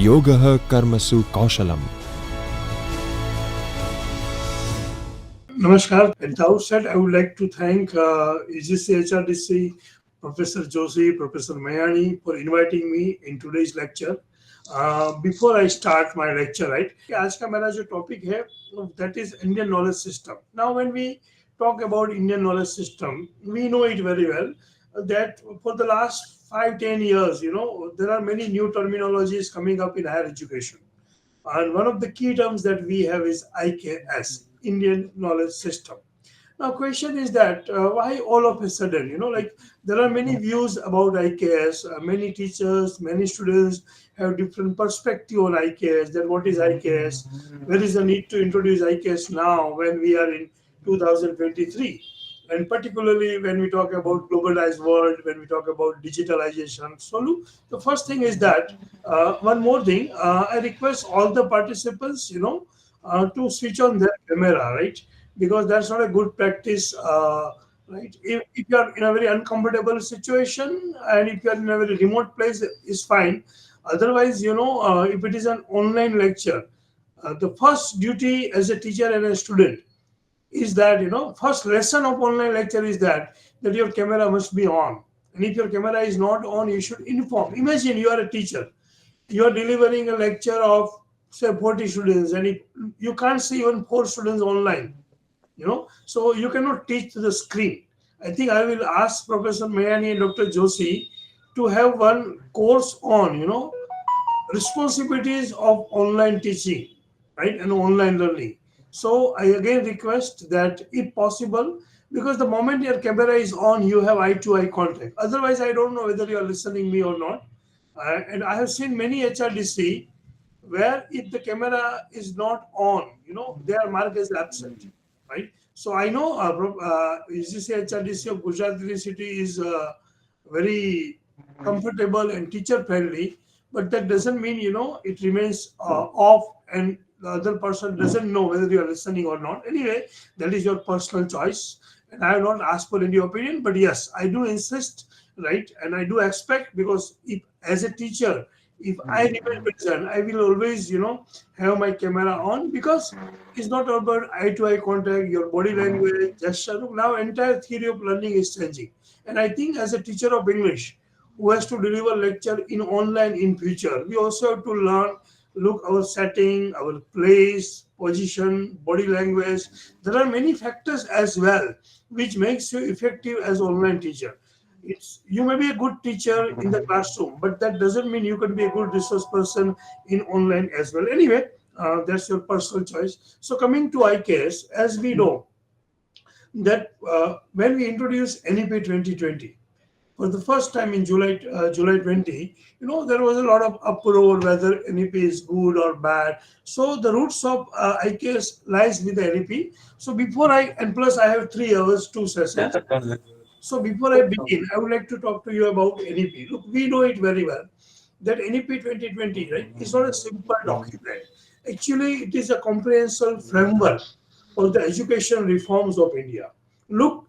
Yogah Karmasu Kaushalam. Namaskar. At the outset, I would like to thank EGC HRDC, Professor Joshi, Professor Mayani for inviting me in today's lecture. Before I start my lecture, right, आज का मेरा जो topic है, that is Indian knowledge system. Now, when we talk about Indian knowledge system, we know it very well that for the last 5-10 years, there are many new terminologies coming up in higher education. And one of the key terms that we have is IKS, Indian Knowledge System. Now, question is that why all of a sudden, like there are many views about IKS. Many teachers, many students have different perspective on IKS. That what is IKS? Where is the need to introduce IKS now when we are in 2023? And particularly when we talk about globalized world, when we talk about digitalization. So, look, the first thing is that one more thing. I request all the participants, to switch on their camera, right? Because that's not a good practice, right? If you are in a very uncomfortable situation and if you are in a very remote place, is fine. Otherwise, if it is an online lecture, the first duty as a teacher and a student is that first lesson of online lecture is that your camera must be on, and if your camera is not on, you should inform. Imagine you are a teacher, you are delivering a lecture of say 40 students, and you can't see even 4 students online, so you cannot teach to the screen. I think I will ask Professor Mayani and Dr. Joshi to have one course on responsibilities of online teaching, right, and online learning. So I again request that if possible, because the moment your camera is on, you have eye to eye contact. Otherwise, I don't know whether you are listening me or not. And I have seen many HRDC where if the camera is not on, they are marked as absent, right? So I know UGC HRDC of Gujarat University is very comfortable and teacher friendly, but that doesn't mean it remains off and the other person doesn't know whether you are listening or not. Anyway, that is your personal choice, and I have not asked for any opinion, but yes, I do insist, right, and I do expect, because if as a teacher, if I remain present, I will always have my camera on, because it's not about eye to eye contact, your body language, gesture. Look, now entire theory of learning is changing, and I think as a teacher of English who has to deliver lecture in online in future, we also have to learn, look our setting, our place, position, body language. There are many factors as well which makes you effective as online teacher. It's, you may be a good teacher in the classroom, but that doesn't mean you can be a good resource person in online as well. Anyway, that's your personal choice. So coming to IKS, as we know that when we introduced NEP 2020, for the first time in July 20, there was a lot of uproar whether NEP is good or bad. So the roots of IKS lies with the NEP. So before and plus I have 3 hours, 2 sessions. So before I begin, I would like to talk to you about NEP. Look, we know it very well that NEP 2020, right, is not a simple document. Actually, it is a comprehensive framework for the education reforms of India. Look,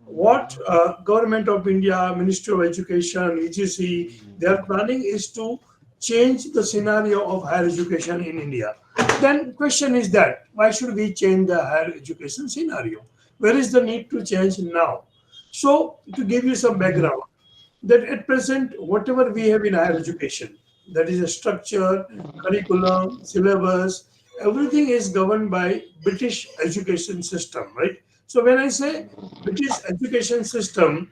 what Government of India, Ministry of Education, EGC, they are planning is to change the scenario of higher education in India. Then question is that why should we change the higher education scenario? Where is the need to change now? So to give you some background, that at present, whatever we have in higher education, that is a structure, curriculum, syllabus, everything is governed by British education system, right? So when I say British education system,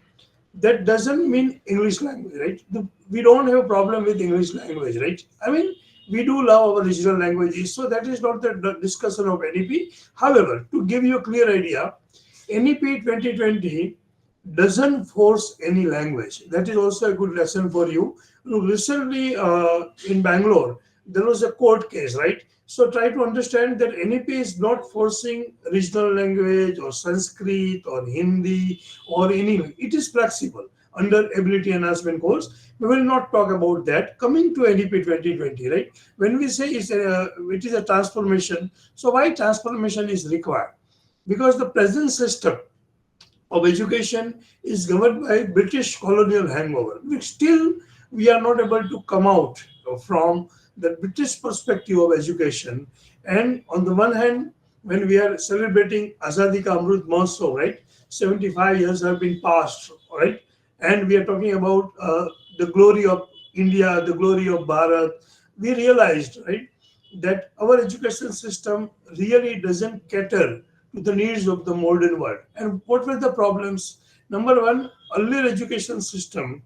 that doesn't mean English language, right? We don't have a problem with English language, right? I mean, we do love our regional languages, so that is not the discussion of NEP. However, to give you a clear idea, NEP 2020 doesn't force any language. That is also a good lesson for you. Look, recently in Bangalore, there was a court case, right? So try to understand that NEP is not forcing regional language or Sanskrit or Hindi or anything. It is flexible under ability enhancement course. We will not talk about that. Coming to NEP 2020, right? When we say it is a transformation, so why transformation is required? Because the present system of education is governed by British colonial hangover. We are not able to come out from the British perspective of education. And on the one hand, when we are celebrating Azadi Ka Amrut Mahotsav, right? 75 years have been passed, right? And we are talking about the glory of India, the glory of Bharat. We realized, right, that our education system really doesn't cater to the needs of the modern world. And what were the problems? Number one, earlier education system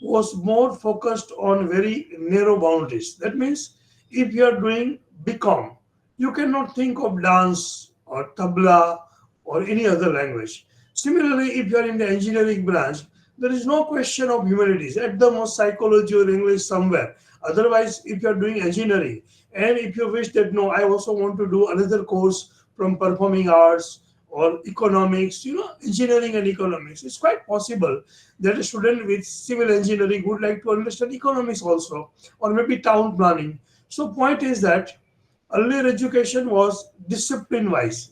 was more focused on very narrow boundaries. That means if you are doing BCom, you cannot think of dance or tabla or any other language. Similarly, if you are in the engineering branch, there is no question of humanities, at the most psychology or English somewhere. Otherwise, if you are doing engineering and if you wish that no, I also want to do another course from performing arts or economics, engineering and economics, it's quite possible that a student with civil engineering would like to understand economics also, or maybe town planning. So point is that earlier education was discipline wise,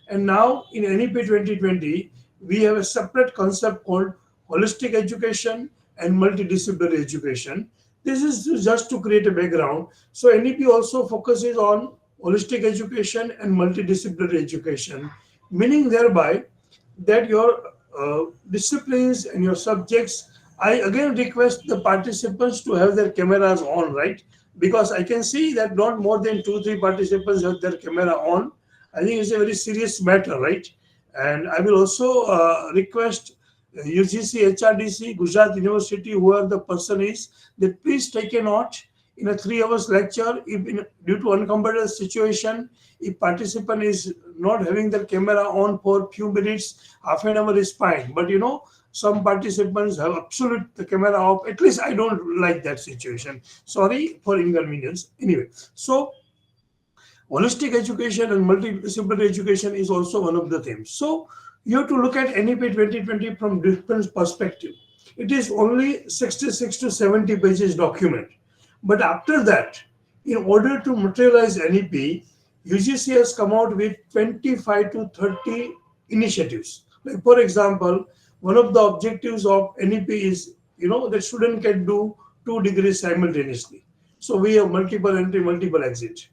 and now in NEP 2020, we have a separate concept called holistic education and multidisciplinary education. This is just to create a background. So NEP also focuses on holistic education and multidisciplinary education, meaning thereby that your disciplines and your subjects. I again request the participants to have their cameras on, right? Because I can see that not more than two, three participants have their camera on. I think it's a very serious matter, right? And I will also request UGC, HRDC, Gujarat University, whoever the person is, that please take a note in a 3 hours lecture. If due to uncomfortable situation, if participant is not having their camera on for few minutes, half an hour is fine. But some participants have absolute the camera off. At least I don't like that situation. Sorry for inconvenience. Anyway, so holistic education and multidisciplinary education is also one of the themes. So you have to look at NEP 2020 from different perspective. It is only 66 to 70 pages document. But after that, in order to materialize NEP, UGC has come out with 25 to 30 initiatives. Like for example, one of the objectives of NEP is, that student can do 2 degrees simultaneously. So we have multiple entry, multiple exit.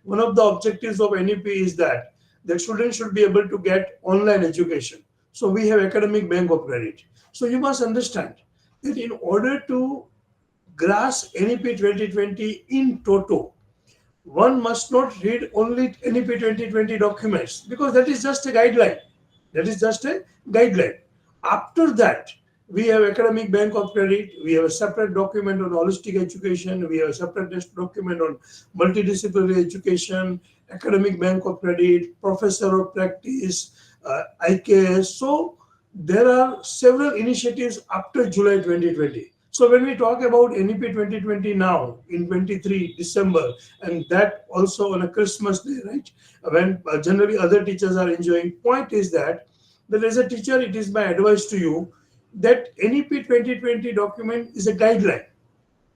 One of the objectives of NEP is that students should be able to get online education. So we have academic bank of credit. So you must understand that in order to grasp NEP 2020 in toto, one must not read only NEP 2020 documents, because that is just a guideline. That is just a guideline. After that, we have academic bank of credit. We have a separate document on holistic education. We have a separate document on multidisciplinary education, academic bank of credit, professor of practice, IKS. So there are several initiatives after July 2020. So when we talk about NEP 2020 now in 23 December, and that also on a Christmas day, right? When generally other teachers are enjoying, point is that as a teacher, it is my advice to you that NEP 2020 document is a guideline.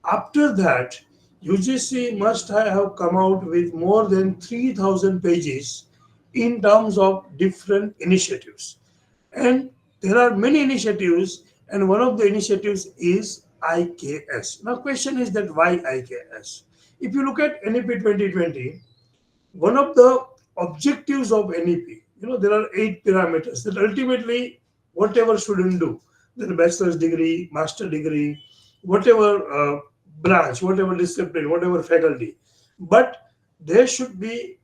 After that, UGC must have come out with more than 3,000 pages in terms of different initiatives. And there are many initiatives, and one of the initiatives is IKS. Now, question is that why IKS? If you look at NEP 2020, one of the objectives of NEP, there are 8 parameters that ultimately whatever student do, the bachelor's degree, master degree, whatever branch, whatever discipline, whatever faculty, but they should be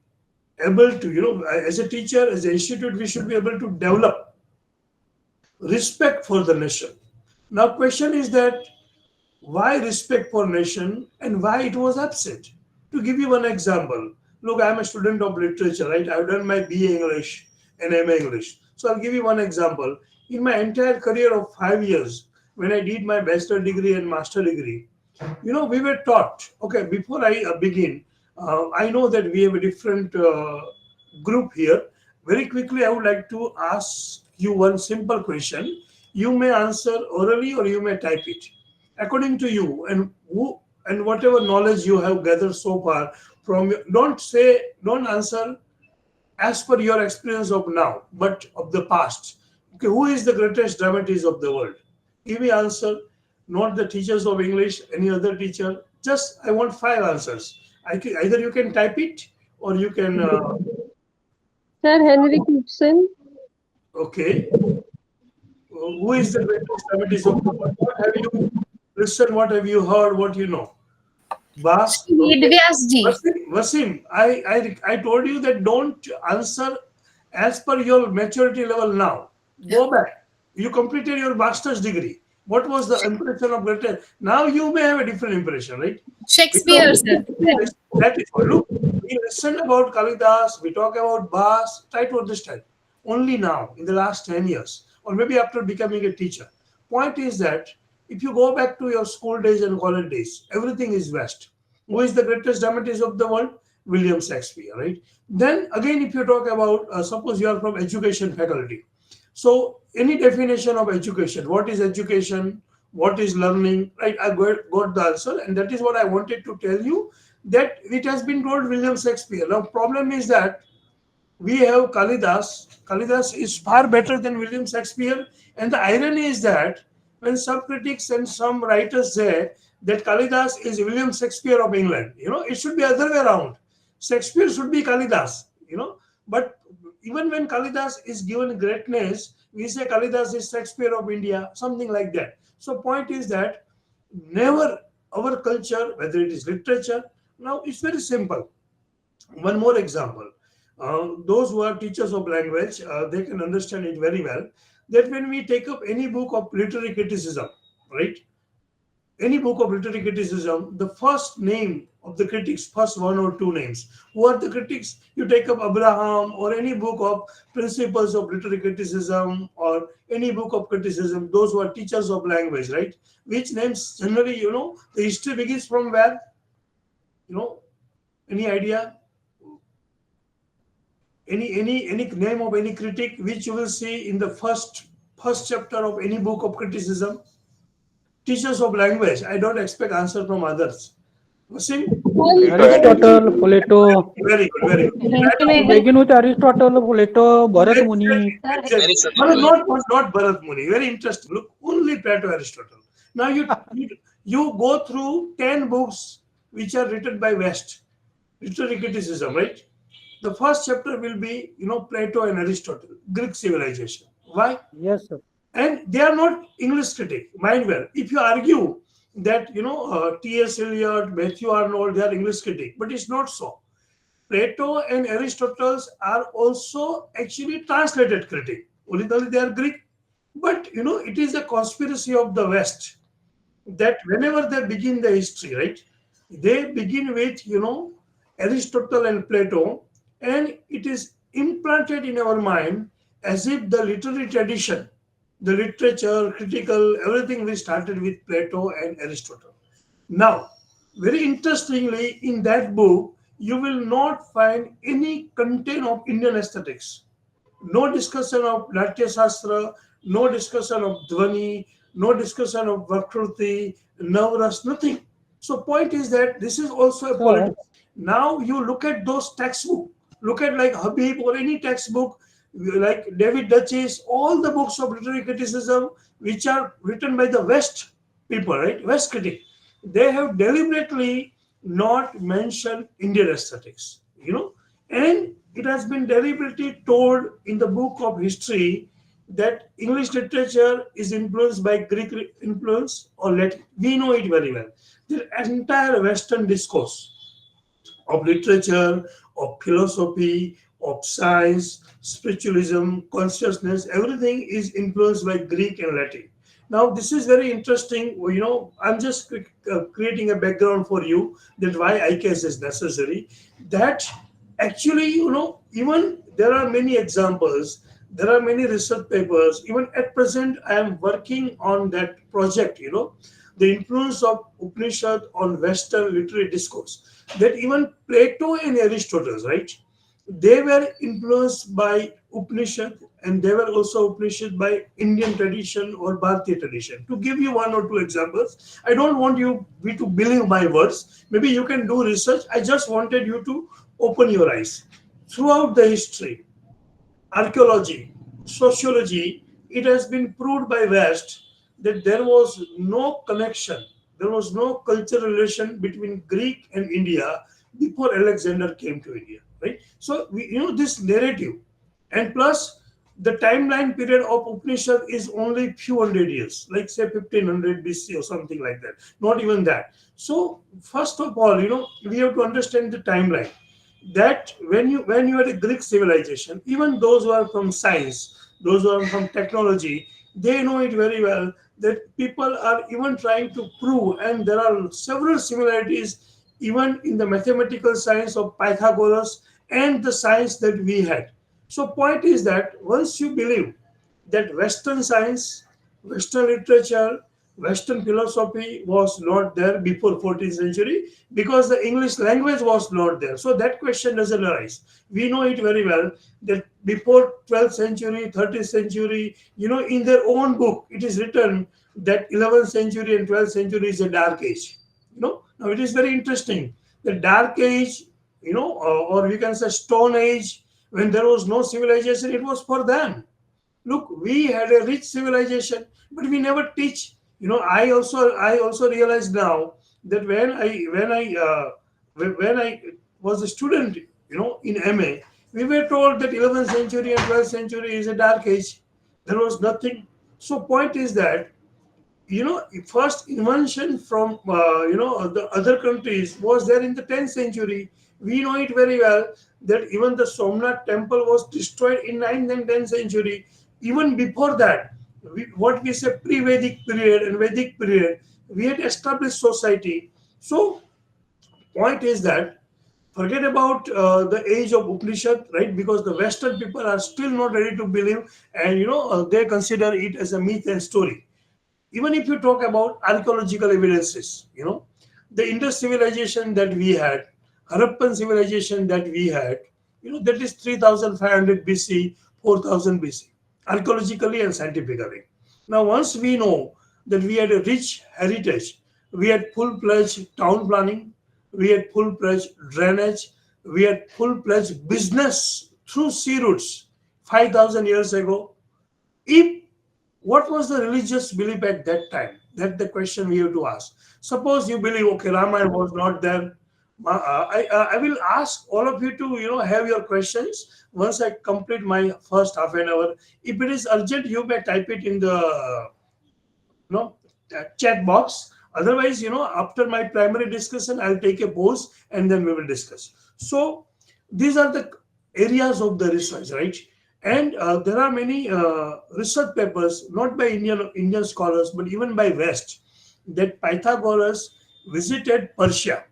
able to, as a teacher, as an institute, we should be able to develop respect for the nation. Now, question is that why respect for nation and why it was absent? To give you one example, look, I'm a student of literature, right? I've done my BA English and MA English. So I'll give you one example. In my entire career of 5 years, when I did my bachelor degree and master degree, we were taught, okay, before I begin, I know that we have a different group here. Very quickly, I would like to ask you one simple question. You may answer orally or you may type it. According to you, and whatever knowledge you have gathered so far from, don't answer as per your experience of now, but of the past. Okay, who is the greatest dramatist of the world? Give me answer, not the teachers of English, any other teacher. Just I want five answers. Either you can type it or you can. Sir Henry Ibsen. Okay, who is the greatest dramatist of the world? What have you listened? What have you heard? What you know? Bas. Shahid Okay. Vyas ji. Wasim, I told you that don't answer as per your maturity level now. Go back. You completed your master's degree. What was the impression of greater? Now you may have a different impression, right? Shakespeare, Because sir. that is all. Look, we listen about Kalidas, we talk about Bas, try to understand. Only now, in the last 10 years, or maybe after becoming a teacher. Point is that if you go back to your school days and college days, everything is West. Who is the greatest dramatist of the world? William Shakespeare, right? Then again, if you talk about, suppose you are from education faculty. So any definition of education, what is education? What is learning? Right? I got the answer, and that is what I wanted to tell you. That it has been told William Shakespeare. Now, problem is that we have Kalidas. Kalidas is far better than William Shakespeare. And the irony is that when some critics and some writers say that Kalidas is William Shakespeare of England, it should be other way around. Shakespeare should be Kalidas. But even when Kalidas is given greatness, we say Kalidas is Shakespeare of India, something like that. So point is that never our culture, whether it is literature, now it's very simple. One more example. Those who are teachers of language, they can understand it very well. That when we take up any book of literary criticism, right? Any book of literary criticism, the first name of the critics, first one or two names. Who are the critics? You take up Abraham or any book of principles of literary criticism or any book of criticism, those who are teachers of language, right? Which names generally, the history begins from where? You know, any idea? Any name of any critic which you will see in the first chapter of any book of criticism? Teachers of language. I don't expect answer from others. Wasim? Aristotle, Plato. Very good, very good. Begin with Aristotle, Plato, Bharat Muni. Exactly. Not Bharat Muni. Very interesting. Look, only Plato, Aristotle. Now you go through 10 books which are written by West, literary criticism, right? The first chapter will be, Plato and Aristotle, Greek civilization. Why? Yes, sir. And they are not English critic. Mind well, if you argue that, T.S. Eliot, Matthew Arnold, they are English critic, but it's not so. Plato and Aristotle are also actually translated critic. Only they are Greek. But, it is a conspiracy of the West that whenever they begin the history, right, they begin with, Aristotle and Plato, and it is implanted in our mind as if the literary tradition, the literature, critical, everything we started with Plato and Aristotle. Now, very interestingly, in that book, you will not find any content of Indian aesthetics. No discussion of Natya Shastra, no discussion of Dhvani, no discussion of Vakruti, Navras, nothing. So point is that this is also a Sir, politics. Now you look at those textbooks, look at like Habib or any textbook, like David Duchess, all the books of literary criticism which are written by the West people, right? West critic. They have deliberately not mentioned Indian aesthetics, and it has been deliberately told in the book of history that English literature is influenced by Greek influence or Latin. We know it very well. The entire Western discourse of literature, of philosophy, of science, spiritualism, consciousness, everything is influenced by Greek and Latin. Now, this is very interesting. I'm just creating a background for you that why ICAS is necessary. That actually, even there are many examples, there are many research papers. Even at present, I am working on that project, the influence of Upanishad on Western literary discourse. That even Plato and Aristotle, right? They were influenced by Upanishad and they were also Upanishad by Indian tradition or Bharatiya tradition. To give you one or two examples, I don't want you to believe my words. Maybe you can do research. I just wanted you to open your eyes. Throughout the history, archaeology, sociology, it has been proved by West that there was no connection There was no cultural relation between Greek and India before Alexander came to India, right? So this narrative, and plus the timeline period of Upanishad is only few hundred years, like say 1500 BC or something like that. Not even that. So first of all, we have to understand the timeline. That when you are a Greek civilization, even those who are from science, those who are from technology, they know it very well that people are even trying to prove, and there are several similarities even in the mathematical science of Pythagoras and the science that we had. So point is that once you believe that Western science, Western literature, Western philosophy was not there before 14th century because the English language was not there. So that question doesn't arise. We know it very well that before 12th century, 13th century, in their own book, it is written that 11th century and 12th century is a dark age. Now it is very interesting. The dark age, or we can say stone age, when there was no civilization, it was for them. Look, we had a rich civilization, but we never teach. I also realize now that when I was a student, in MA, we were told that 11th century and 12th century is a dark age. There was nothing. So point is that first invention from the other countries was there in the 10th century. We know it very well that even the Somnath temple was destroyed in 9th and 10th century. Even before that, what we say pre-Vedic period and Vedic period, we had established society. So point is that forget about the age of Upanishad, right? Because the Western people are still not ready to believe, and they consider it as a myth and story. Even if you talk about archaeological evidences, the Indus civilization that we had, Harappan civilization that we had, that is 3500 BC, 4000 BC, archaeologically and scientifically. Now, once we know that we had a rich heritage, we had full-fledged town planning, we had full-fledged drainage, we had full-fledged business through sea routes 5000 years ago. If What was the religious belief at that time? That's the question we have to ask. Suppose you believe, okay, Ramayana was not there. I will ask all of you to have your questions once I complete my first half an hour. If it is urgent, you may type it in the know chat box. Otherwise, after my primary discussion, I'll take a pause and then we will discuss. So these are the areas of the research, right? And there are many research papers, not by Indian scholars, but even by West, that Pythagoras visited Persia,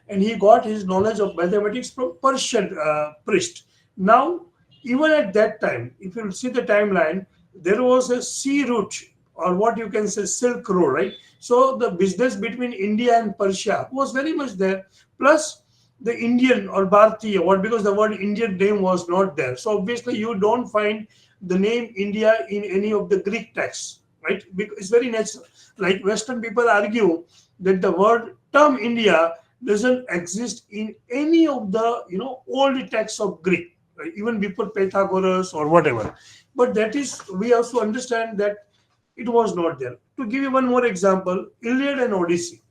and he got his knowledge of mathematics from Persian priest. Now, even at that time, if you see the timeline, there was a sea route, or what you can say Silk Road, right? So the business between India and Persia was very much there. Plus the Indian or Bharatiya, what, because the word Indian name was not there. So obviously you don't find the name India in any of the Greek texts, right? Because it's very natural. Like Western people argue that the word term India doesn't exist in any of the old texts of Greek, right? Even before Pythagoras or whatever. But that is, we also understand that it was not there. To give you one more example, Iliad and Odyssey.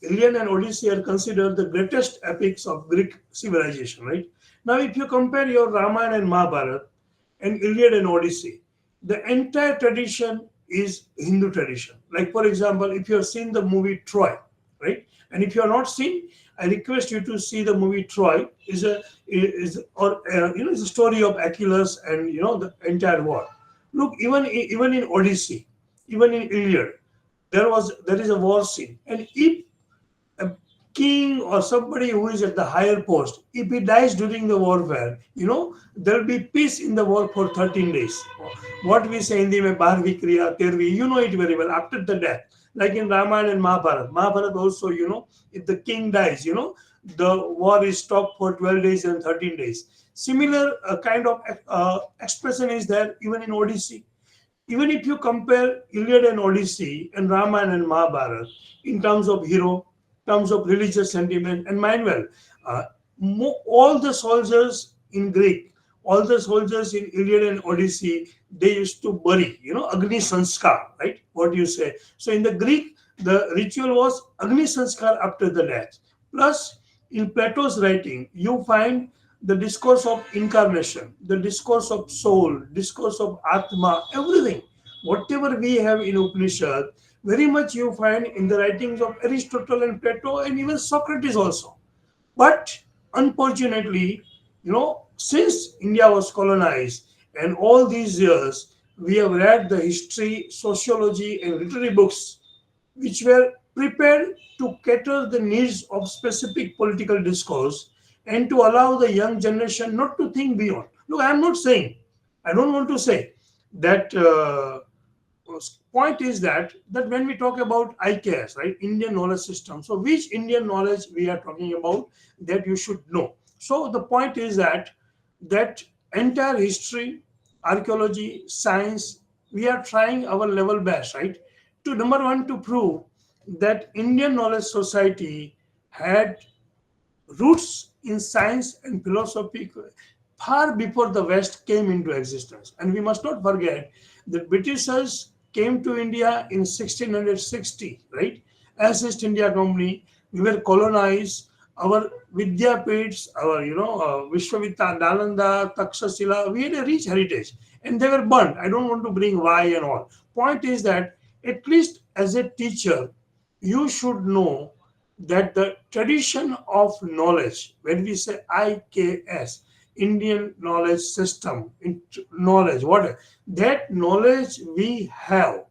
Iliad and Odyssey are considered the greatest epics of Greek civilization, right? Now, if you compare your Ramayana and Mahabharata and Iliad and Odyssey, the entire tradition is Hindu tradition. Like, for example, if you have seen the movie Troy, right? And if you are not seen, I request you to see the movie Troy. Is a story of Achilles and the entire war. Look, even in Odyssey, even in Iliad, there is a war scene, and if a king or somebody who is at the higher post, if he dies during the warfare, there will be peace in the war for 13 days. What we say in the Bharvi Kriya, Tervi, you know it very well, after the death. Like in Ramayana and Mahabharata. Mahabharata also, if the king dies, the war is stopped for 12 days and 13 days. Similar kind of expression is there even in Odyssey. Even if you compare Iliad and Odyssey and Ramayana and Mahabharata in terms of hero, terms of religious sentiment, and mind well, uh, all the soldiers in Greek, all the soldiers in Iliad and Odyssey, they used to bury, Agni Sanskar, right? What you say. So in the Greek, The ritual was Agni Sanskar after the death. Plus, in Plato's writing, you find the discourse of incarnation, the discourse of soul, discourse of Atma, everything. Whatever we have in Upanishad, very much you find in the writings of Aristotle and Plato and even Socrates also. But unfortunately, since India was colonized and all these years, we have read the history, sociology, and literary books which were prepared to cater the needs of specific political discourse and to allow the young generation not to think beyond. Look, I'm not saying, I don't want to say that. Point is that when we talk about IKS, right, Indian knowledge system. So which Indian knowledge we are talking about that you should know. So the point is that entire history, archaeology, science, we are trying our level best, right, to number one to prove that Indian knowledge society had roots in science and philosophy far before the West came into existence. And we must not forget that Britishers came to India in 1660, right? As East India Company, we were colonized. Our Vidyapits, our Vishwavidya, Nalanda, Takshashila, we had a rich heritage, and they were burnt. I don't want to bring why and all. Point is that at least as a teacher, you should know that the tradition of knowledge, when we say IKS, Indian knowledge system, knowledge, what that knowledge we have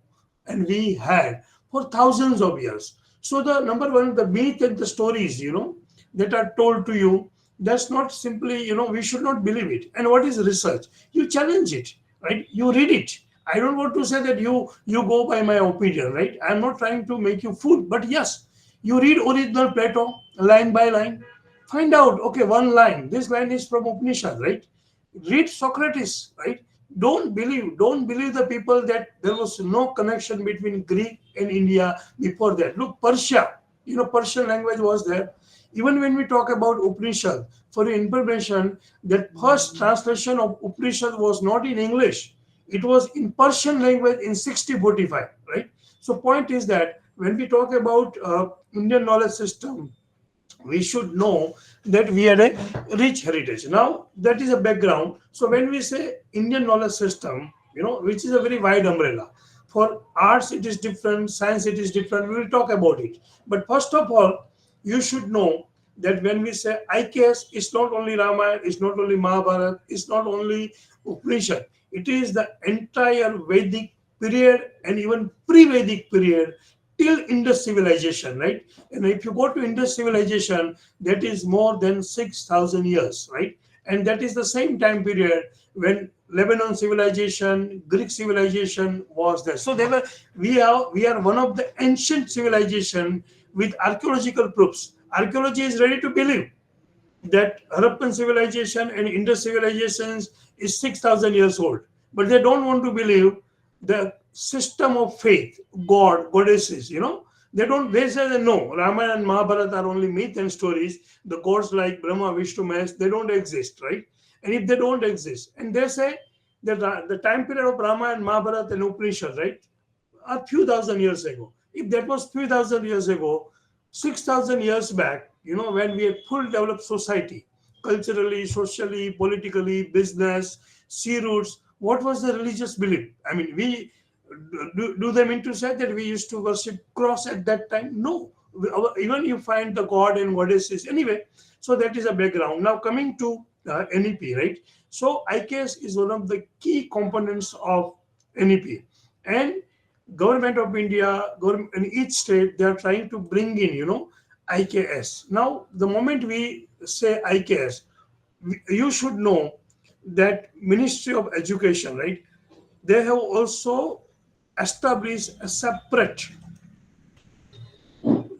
and we had for thousands of years. So the number one, the myth and the stories, that are told to you, that's not simply, we should not believe it. And what is research? You challenge it, right? You read it. I don't want to say that you go by my opinion, right? I'm not trying to make you fool, but yes, you read original Plato line by line. Find out, okay, one line. This line is from Upanishad, right? Read Socrates, right? Don't believe the people that there was no connection between Greek and India before that. Look, Persia, Persian language was there. Even when we talk about Upanishad, for your information, that first translation of Upanishad was not in English. It was in Persian language in 6045, right? So point is that when we talk about Indian knowledge system, we should know that we had a rich heritage. Now, that is a background. So when we say Indian knowledge system, which is a very wide umbrella. For arts, it is different. Science, it is different. We will talk about it. But first of all, you should know that when we say IKS, it's not only Ramayana, it's not only Mahabharata, it's not only Upanishad. It is the entire Vedic period and even pre-Vedic period till Indus civilization, right? And if you go to Indus civilization, that is more than 6,000 years, right? And that is the same time period when Lebanon civilization, Greek civilization was there. So we are one of the ancient civilization with archaeological proofs. Archaeology is ready to believe that Harappan civilization and Indus civilizations is 6,000 years old. But they don't want to believe the system of faith, God, goddesses, They say that no, Ramayana and Mahabharata are only myth and stories. The gods like Brahma, Vishnu, Mahesh, they don't exist, right? And if they don't exist, and they say that the time period of Ramayana and Mahabharata and Upanishad, right, a few thousand years ago. If that was few thousand years ago, 6,000 years back, when we had full developed society, culturally, socially, politically, business, sea routes, what was the religious belief? I mean, do they mean to say that we used to worship cross at that time? No. Even you find the god and goddesses. Anyway, so that is a background. Now coming to NEP, right? So IKS is one of the key components of NEP. And government of India, government in each state, they are trying to bring in, IKS. Now, the moment we say IKS, you should know that Ministry of Education, right? They have also established a separate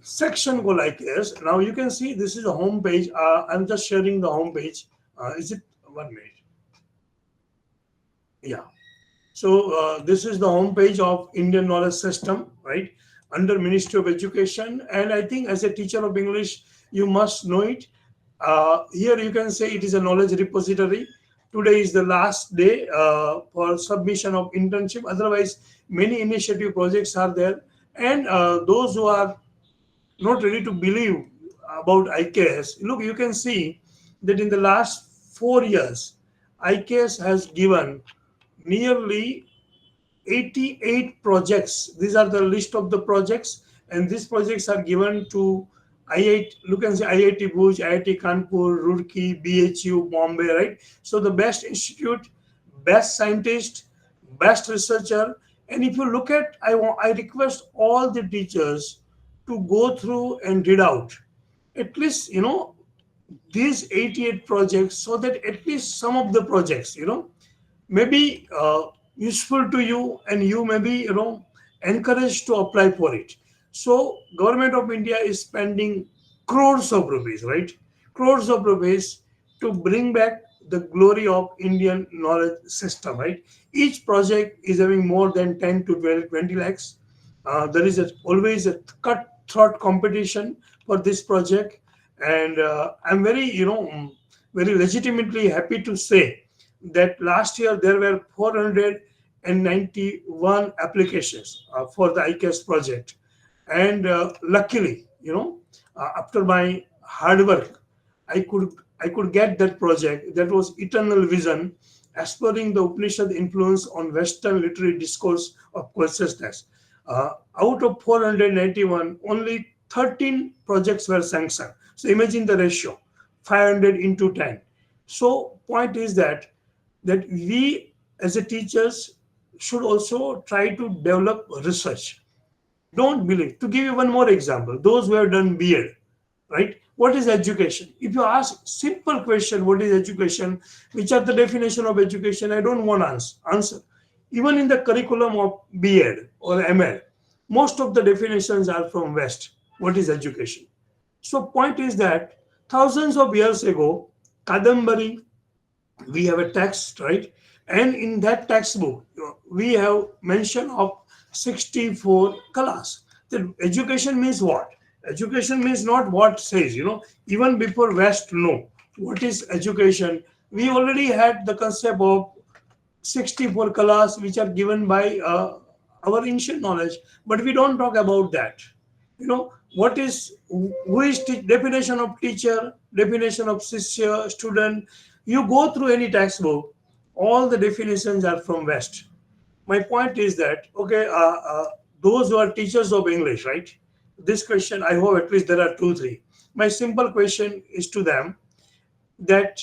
section called IKS. Now you can see this is a home page. I'm just sharing the home page. Is it 1 minute? Yeah. So this is the homepage of Indian Knowledge System, right? Under Ministry of Education. And I think as a teacher of English, you must know it. Here you can say it is a knowledge repository. Today is the last day for submission of internship. Otherwise, many initiative projects are there. And those who are not ready to believe about IKS, look, you can see that in the last 4 years, IKS has given nearly 88 projects. These are the list of the projects, and these projects are given to IIT. You can say IIT Bhuj, IIT Kanpur, Roorkee, BHU, Bombay, right? So the best institute, best scientist, best researcher. And if you look at, I request all the teachers to go through and read out at least these 88 projects, so that at least some of the projects may be useful to you, and you may be encouraged to apply for it. So government of India is spending crores of rupees, right? Crores of rupees to bring back the glory of Indian knowledge system, right? Each project is having more than 10 to 12, 20 lakhs. There is always a cutthroat competition for this project, and I'm very very legitimately happy to say that last year there were 491 applications for the ICAS project. And luckily, after my hard work, I could I could get that project. That was Eternal Vision, exploring the Upanishad influence on Western literary discourse of consciousness. Out of 491, only 13 projects were sanctioned. So imagine the ratio, 500 into 10. So point is that we as a teachers should also try to develop research. Don't believe. To give you one more example, those who have done BEd, right? What is education? If you ask simple question, what is education? Which are the definition of education? I don't want answer. Even in the curriculum of BEd or ML, most of the definitions are from West. What is education? So point is that thousands of years ago, Kadambari, we have a text, right? And in that textbook, we have mention of 64 kalas. The education means what? Education means not what says, even before West know what is education, we already had the concept of 64 kalas which are given by our ancient knowledge, but we don't talk about that. What is, who is definition of teacher, definition of shishya, student. You go through any textbook, all the definitions are from West. My point is that, okay, those who are teachers of English, right? This question, I hope at least there are two, three. My simple question is to them that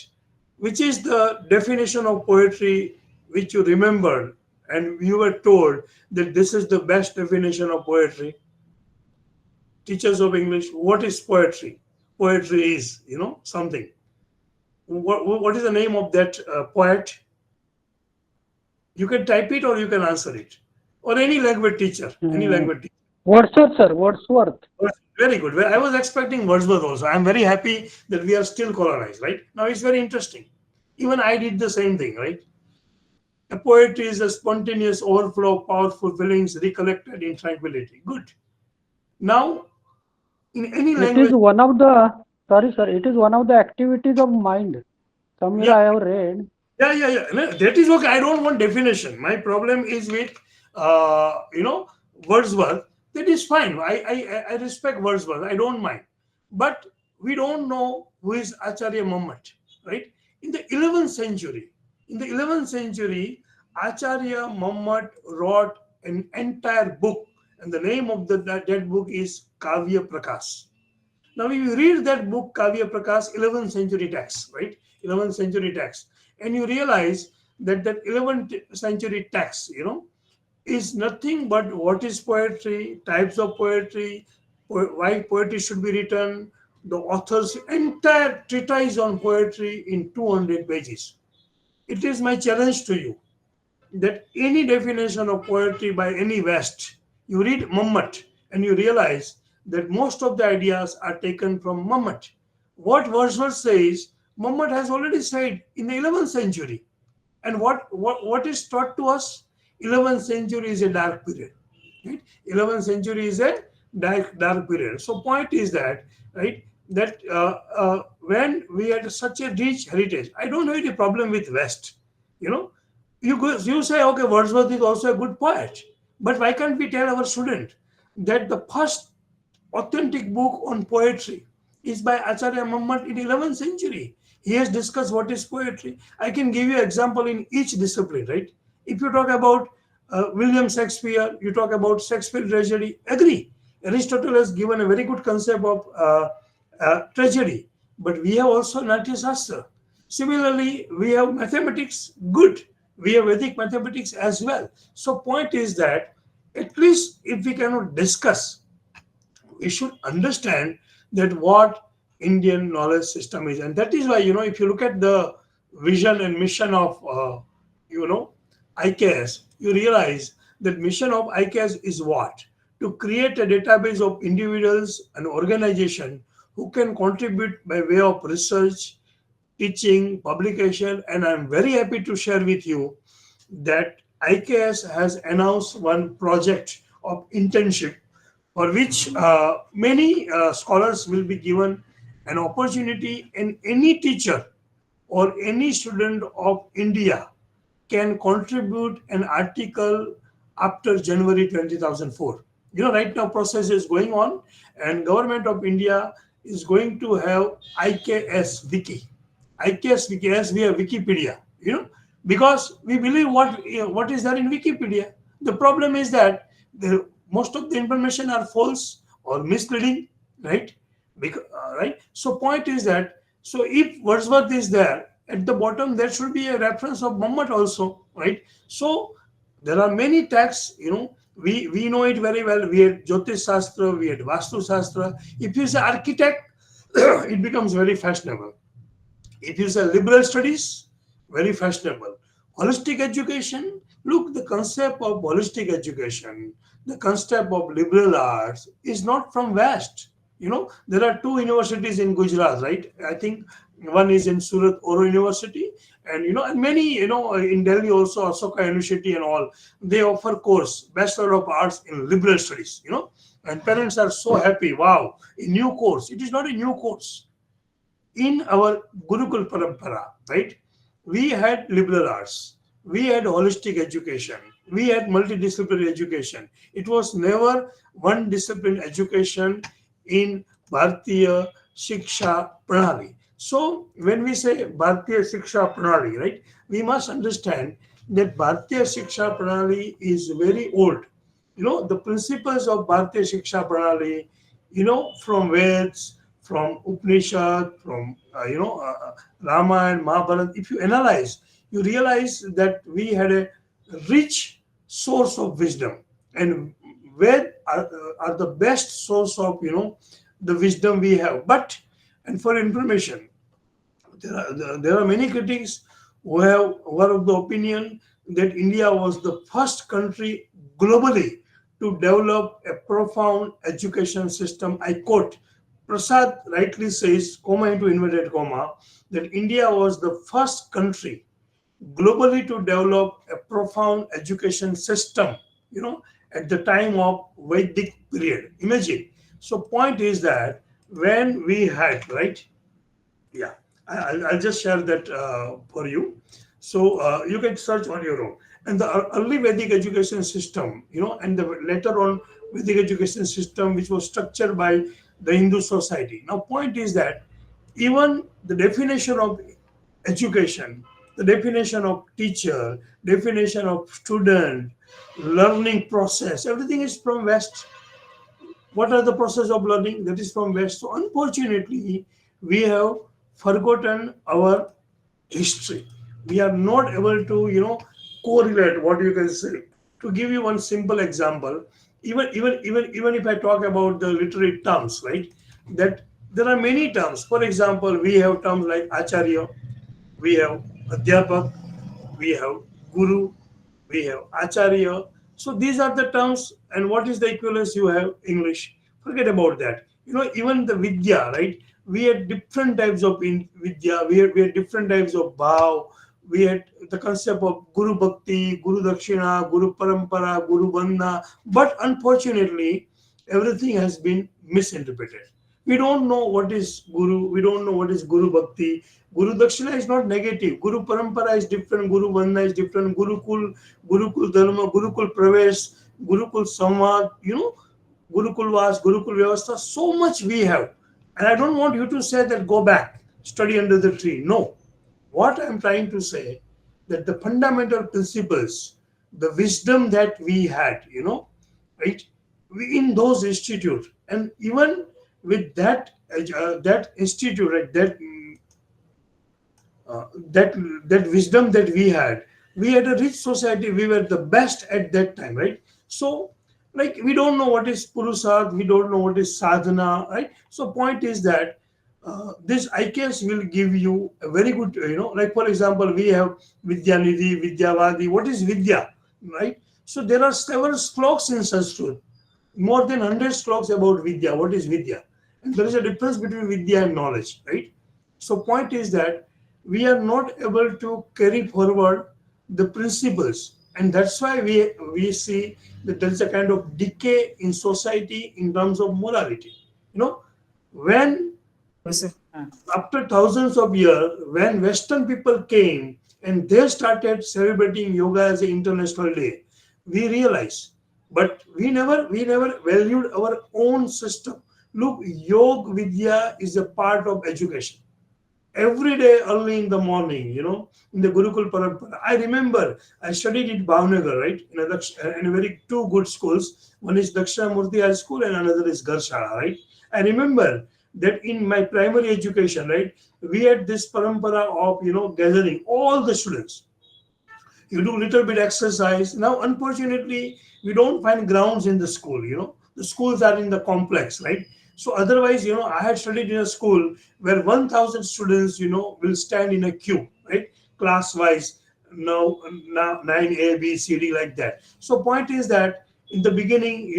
which is the definition of poetry which you remembered and you were told that this is the best definition of poetry. Teachers of English, what is poetry? Poetry is, something. What is the name of that poet? You can type it or you can answer it. Or any language teacher, any language teacher. Wordsworth, sir. Wordsworth. Very good. Well, I was expecting Wordsworth also. I'm very happy that we are still colonized, right? Now it's very interesting. Even I did the same thing, right? A poetry is a spontaneous overflow of powerful feelings recollected in tranquility. Good. Now, in any It language, is one of the, sorry, sir, it is one of the activities of mind. Somewhere yeah, I have read. yeah. No, that is okay. I don't want definition. My problem is with, Wordsworth. That is fine. I respect Wordsworth. I don't mind. But we don't know who is Acharya Mammat, right? In the 11th century, Acharya Mammat wrote an entire book, and the name of that book is Kavya Prakash. Now, if you read that book, Kavya Prakash, 11th century text, right? 11th century text, and you realize that 11th century text, is nothing but what is poetry, types of poetry, why poetry should be written, the author's entire treatise on poetry in 200 pages. It is my challenge to you that any definition of poetry by any West, you read Mammat and you realize that most of the ideas are taken from Mammat. What Wordsworth says, Mammat has already said in the 11th century. And what is taught to us? 11th century is a dark period. Right? 11th century is a dark period. So point is that, right, that when we had such a rich heritage, I don't have any problem with West. You say, okay, Wordsworth is also a good poet, but why can't we tell our student that the first authentic book on poetry is by Acharya Muhammad in 11th century. He has discussed what is poetry. I can give you example in each discipline, right? If you talk about William Shakespeare, you talk about Shakespeare tragedy, agree. Aristotle has given a very good concept of tragedy, but we have also Natya Shastra. Similarly, we have mathematics, good. We have Vedic mathematics as well. So point is that at least if we cannot discuss, we should understand that what Indian knowledge system is, and that is why if you look at the vision and mission of you know IKS, you realize that mission of IKS is what, to create a database of individuals and organization who can contribute by way of research, teaching, publication, and I'm very happy to share with you that IKS has announced one project of internship for which many scholars will be given an opportunity, and any teacher or any student of India can contribute an article after January 2004. Right now process is going on, and government of India is going to have IKS Wiki. IKS Wiki, as we have Wikipedia, because we believe what is there in Wikipedia. The problem is that most of the information are false or misleading, right? Right. So point is that, so if Wordsworth is there at the bottom, there should be a reference of Muhammad also, right? So there are many texts, we know it very well. We had Jyotish Shastra, we had Vastu Shastra. If you say architect, it becomes very fashionable. If you say liberal studies, very fashionable. Holistic education, look, the concept of holistic education, the concept of liberal arts is not from West. There are two universities in Gujarat, right? I think one is in Surat Oro University, and many, in Delhi also, Asoka University and all, they offer course, Bachelor of Arts in Liberal Studies, and parents are so happy. Wow, a new course. It is not a new course. In our Gurukul Parampara, right, we had liberal arts, we had holistic education, we had multidisciplinary education. It was never one discipline education in Bharatiya Shiksha Pranali. So when we say Bharatiya Shiksha Pranali, right, we must understand that Bharatiya Shiksha Pranali is very old. The principles of Bharatiya Shiksha Pranali, from Veds, from Upanishad, from Rama and Mahabharata. If you analyze, you realize that we had a rich source of wisdom, and Ved are the best source of the wisdom we have. But, and for information, there are many critics who are of the opinion that India was the first country globally to develop a profound education system. I quote, Prasad rightly says, comma into inverted comma, that India was the first country globally to develop a profound education system, at the time of Vedic period. Imagine. So point is that when we had, right, yeah, I'll just share that for you. So you can search on your own. And the early Vedic education system, and the later on Vedic education system, which was structured by the Hindu society. Now, point is that even the definition of education, the definition of teacher, definition of student, learning process, everything is from West. What are the process of learning? That is from West. So unfortunately, we have forgotten our history. We are not able to, correlate what you can say. To give you one simple example, even if I talk about the literary terms, right? That there are many terms. For example, we have terms like Acharya, we have Adhyapak, we have Guru, we have Acharya. So these are the terms, and what is the equivalence? You have English. Forget about that. Even the Vidya, right? We had different types of Vidya, we had different types of Bhav, we had the concept of Guru Bhakti, Guru Dakshina, Guru Parampara, Guru Bandha, but unfortunately, everything has been misinterpreted. We don't know what is Guru, we don't know what is Guru Bhakti. Guru Dakshina is not negative. Guru Parampara is different. Guru Bandha is different. Gurukul Dharma, Gurukul Pravesh, Gurukul Samvad, Gurukul was, Gurukul Vyavastha, so much we have. And I don't want you to say that go back, study under the tree. No. What I'm trying to say, that the fundamental principles, the wisdom that we had, right, in those institutes, and even with that institute, right, that wisdom that we had a rich society. We were the best at that time, right? So, like, we don't know what is purusarth, we don't know what is sadhana, right? So point is that this IKS will give you a very good, like, for example, we have Vidyanidhi, Vidyavadi. What is Vidya, right? So there are several sloks in Sanskrit, more than 100 sloks about Vidya. What is Vidya? And there is a difference between Vidya and knowledge, right? So point is that we are not able to carry forward the principles, and that's why we see that there is a kind of decay in society in terms of morality. When Yes, sir. after thousands of years, when Western people came and they started celebrating yoga as an international day, we realized, but we never valued our own system. Look, Yoga Vidya is a part of education. Every day early in the morning, in the Gurukul Parampara. I remember I studied in Bhavnagar, right, in a very two good schools. One is Dakshinamurti High School and another is Garshala, right. I remember that in my primary education, right, we had this parampara of, gathering all the students. You do little bit exercise. Now, unfortunately, we don't find grounds in the school. The schools are in the complex, right? So otherwise, I had studied in a school where 1,000 students, will stand in a queue, right? Class wise, now 9A, B, C, D, like that. So point is that in the beginning,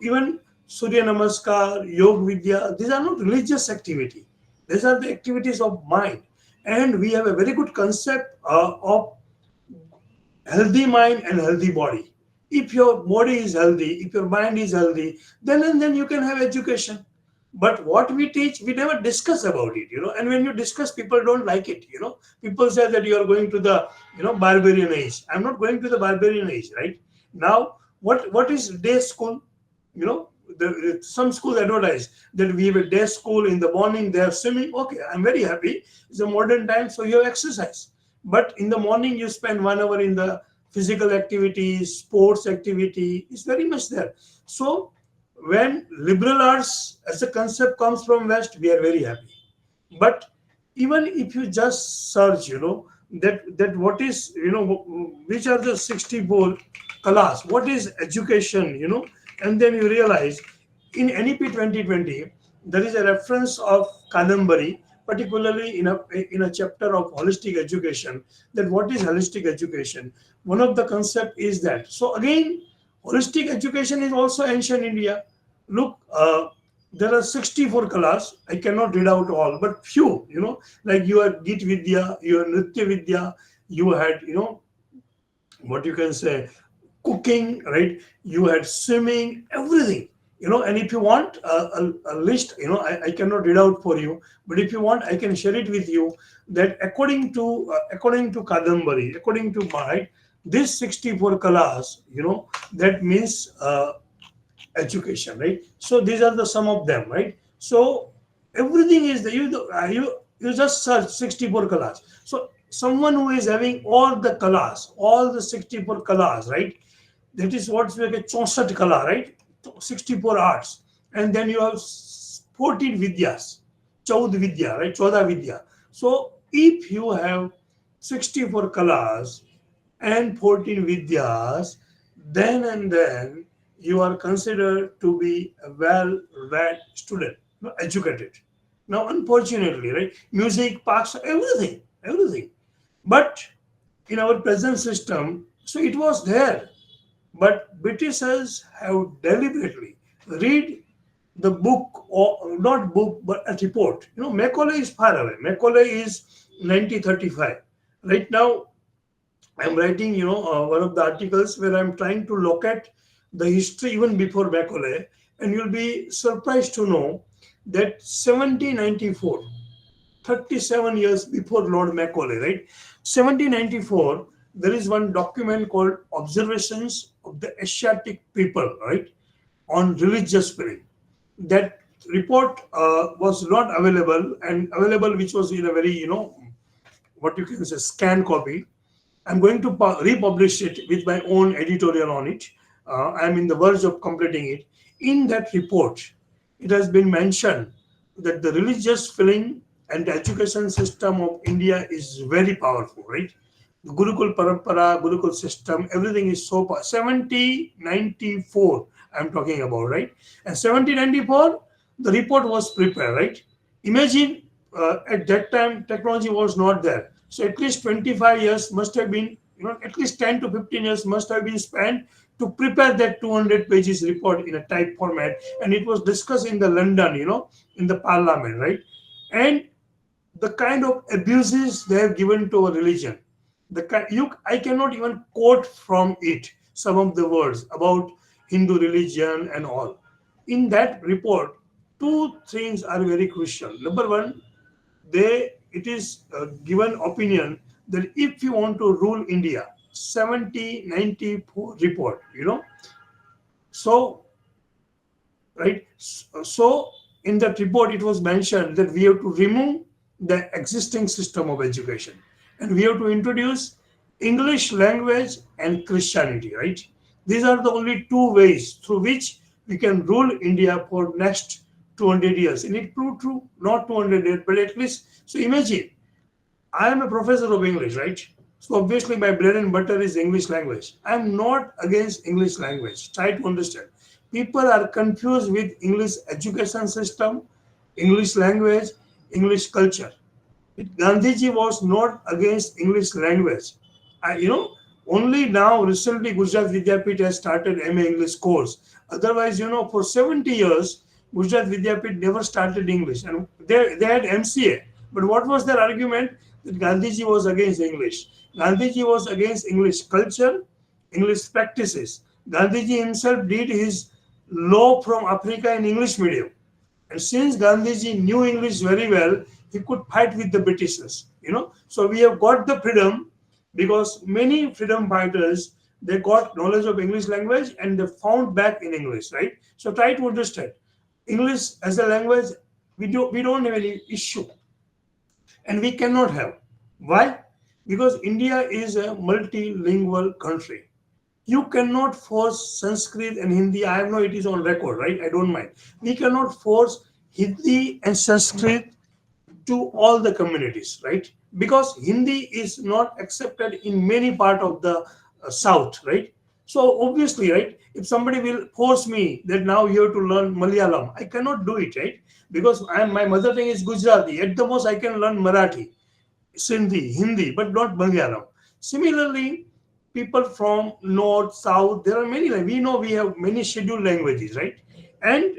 even Surya Namaskar, Yoga Vidya, these are not religious activity. These are the activities of mind. And we have a very good concept of healthy mind and healthy body. If your body is healthy, if your mind is healthy, then and then you can have education. But what we teach, we never discuss about it, and when you discuss, people don't like it. People say that you are going to the, barbarian age. I'm not going to the barbarian age, right? Now, what is day school? Some schools advertise that we have a day school in the morning, they are swimming. Okay, I'm very happy. It's a modern time, so you have exercise. But in the morning, you spend 1 hour in the physical activities, sports activity. It's very much there. So when liberal arts as a concept comes from West, we are very happy. But even if you just search, that what is, which are the 64 kalas, what is education, and then you realize in NEP 2020, there is a reference of Kadambari, particularly in a chapter of holistic education, that what is holistic education. One of the concept is that. So again, holistic education is also ancient India. Look, there are 64 kalas. I cannot read out all, but few, like you had Git Vidya, you had Nritya Vidya, you had, what you can say, cooking, right? You had swimming, everything, and if you want a list, I cannot read out for you, but if you want, I can share it with you, that according to Kadambari, according to my, this 64 kalas, that means education, right? So these are the some of them, right? So everything is the, you just search 64 kalas. So someone who is having all the kalas, all the 64 kalas, right? That is what's like a 64 kala, right? 64 arts. And then you have 14 vidyas, Chaud Vidya, right? Choda Vidya. So if you have 64 kalas and 14 vidyas, then and then you are considered to be a well-read student, educated. Now, unfortunately, right? Music, parks, everything, everything. But in our present system, so it was there, but Britishers have deliberately read the book, or not book, but a report. Macaulay is far away. Macaulay is 1935. Right now, I'm writing, one of the articles where I'm trying to locate the history even before Macaulay, and you'll be surprised to know that 1794, 37 years before Lord Macaulay, right? 1794, there is one document called Observations of the Asiatic People, right? on religious feeling. That report was not available, and available which was in a very, what you can say, scan copy. I'm going to republish it with my own editorial on it. I'm in the verge of completing it. In that report, it has been mentioned that the religious feeling and the education system of India is very powerful, right? The Gurukul Parampara, Gurukul system, everything is so powerful. 1794, I'm talking about, right? And 1794, the report was prepared, right? Imagine at that time, technology was not there. So at least 25 years must have been, at least 10 to 15 years must have been spent to prepare that 200 pages report in a type format. And it was discussed in the London, in the parliament, right? And the kind of abuses they have given to our religion. I cannot even quote from it some of the words about Hindu religion and all. In that report, two things are very crucial. Number one, it is given opinion that if you want to rule India, 7094 report, so right, so in that report it was mentioned that we have to remove the existing system of education, and we have to introduce English language and Christianity, right? These are the only two ways through which we can rule India for next 200 years. And it proved true, not 200 years, but at least. So imagine, I am a professor of English, right? So obviously my bread and butter is English language. I am not against English language. Try to understand. People are confused with English education system, English language, English culture. Gandhiji was not against English language. Only now recently Gujarat Vidyapit has started MA English course. Otherwise, for 70 years, Gujarat Vidyapit never started English, and they had MCA. But what was their argument? That Gandhiji was against English. Gandhiji was against English culture, English practices. Gandhiji himself did his law from Africa in English medium. And since Gandhiji knew English very well, he could fight with the Britishers. So we have got the freedom because many freedom fighters, they got knowledge of English language and they found back in English, right? So try to understand English as a language. We don't have any issue, and we cannot have. Why? Because India is a multilingual country. You cannot force Sanskrit and Hindi. I know it is on record, right? I don't mind. We cannot force Hindi and Sanskrit to all the communities, right? Because Hindi is not accepted in many part of the South, right? So obviously, right, if somebody will force me that now you have to learn Malayalam, I cannot do it, right? Because my mother tongue is Gujarati. At the most, I can learn Marathi, Sindhi, Hindi, but not Malayalam. Similarly, people from North, South, there are many. We know we have many scheduled languages, right? And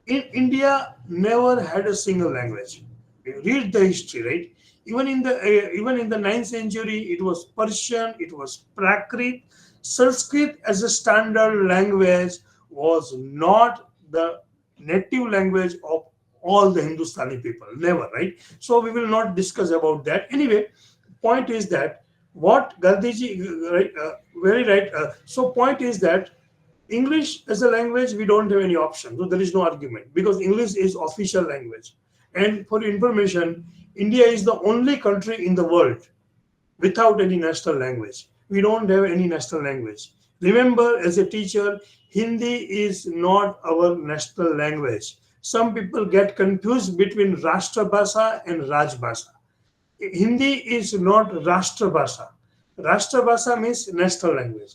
in India, never had a single language. Read the history, right? Even in the 9th century, it was Persian, it was Prakrit. Sanskrit as a standard language was not the native language of all the Hindustani people. Never, right? So we will not discuss about that. Anyway, point is that what Gandhiji, right, very right. So point is that English as a language, we don't have any option. So there is no argument because English is official language. And for information, India is the only country in the world without any national language. We don't have any national language. Remember, as a teacher, Hindi is not our national language. Some people get confused between Rashtra Bhasha and Raj Bhasha. Hindi is not Rashtra Bhasha. Rashtra Bhasha means national language.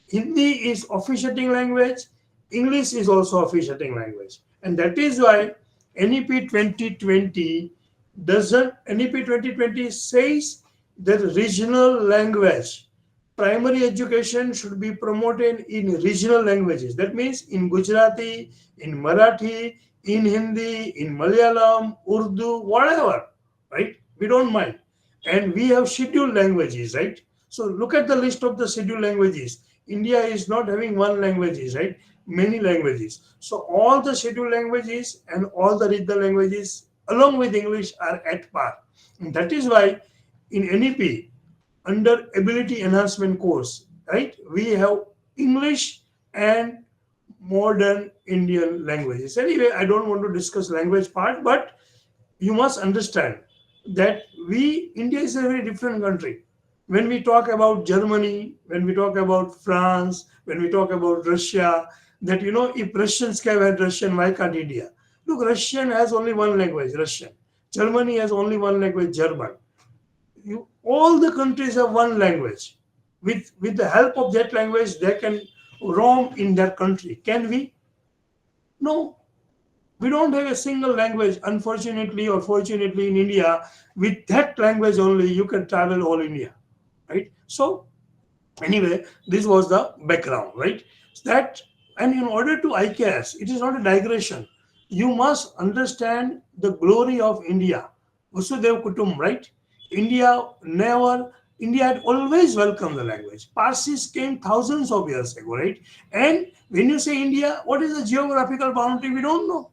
Hindi is officiating language. English is also officiating language. And that is why NEP 2020 NEP 2020 says that regional language, primary education should be promoted in regional languages. That means in Gujarati, in Marathi, in Hindi, in Malayalam, Urdu, whatever, right? We don't mind. And we have scheduled languages, right? So look at the list of the scheduled languages. India is not having one languages, right? Many languages. So all the scheduled languages and all the regional languages along with English are at par. And that is why in NEP, under ability enhancement course, right, we have English and modern Indian languages. Anyway, I don't want to discuss language part, but you must understand that India is a very different country. When we talk about Germany, when we talk about France, when we talk about Russia, that if Russians can have Russian, why can't India? Look, Russian has only one language, Russian. Germany has only one language, German. All the countries have one language. With the help of that language, they can roam in their country. Can we? No, we don't have a single language, unfortunately or fortunately, in India. With that language only, you can travel all India, right? So anyway, this was the background, right? That, and in order to IKS, it is not a digression. You must understand the glory of India. Vasudev Kutum, right? India had always welcomed the language. Parsis came thousands of years ago, right? And when you say India, what is the geographical boundary? We don't know.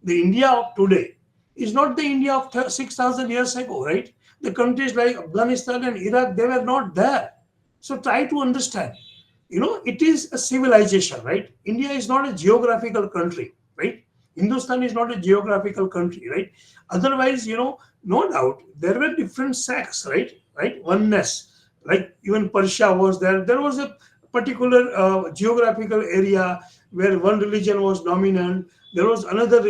The India of today is not the India of 6,000 years ago, right? The countries like Afghanistan and Iraq, they were not there. So try to understand. It is a civilization, right? India is not a geographical country, right? Hindustan is not a geographical country, right? Otherwise, no doubt there were different sects, right? Right? Oneness. Like even Persia was there. There was a particular geographical area where one religion was dominant. There was another,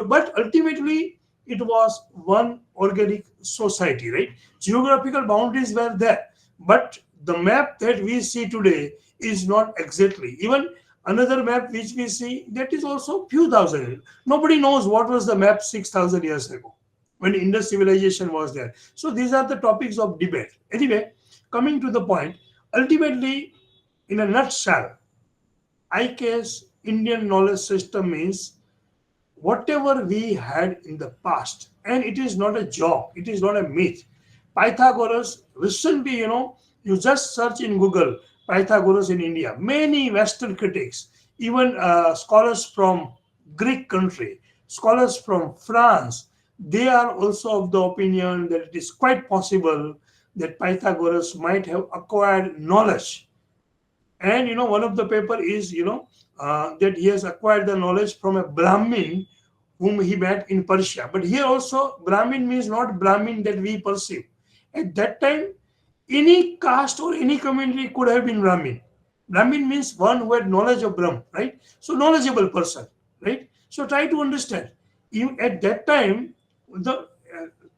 but ultimately it was one organic society, right? Geographical boundaries were there, but the map that we see today is not exactly. Even another map which we see, that is also few thousand. Nobody knows what was the map 6,000 years ago when Indus civilization was there. So these are the topics of debate. Anyway, coming to the point, ultimately, in a nutshell, IKS Indian knowledge system means whatever we had in the past, and it is not a joke, it is not a myth. Pythagoras, recently, you just search in Google Pythagoras in India. Many Western critics, even scholars from Greek country, scholars from France, they are also of the opinion that it is quite possible that Pythagoras might have acquired knowledge. And one of the paper is that he has acquired the knowledge from a Brahmin whom he met in Persia. But here also, Brahmin means not Brahmin that we perceive. At that time, any caste or any community could have been Brahmin. Brahmin means one who had knowledge of Brahm, right? So knowledgeable person, right? So try to understand. At that time, the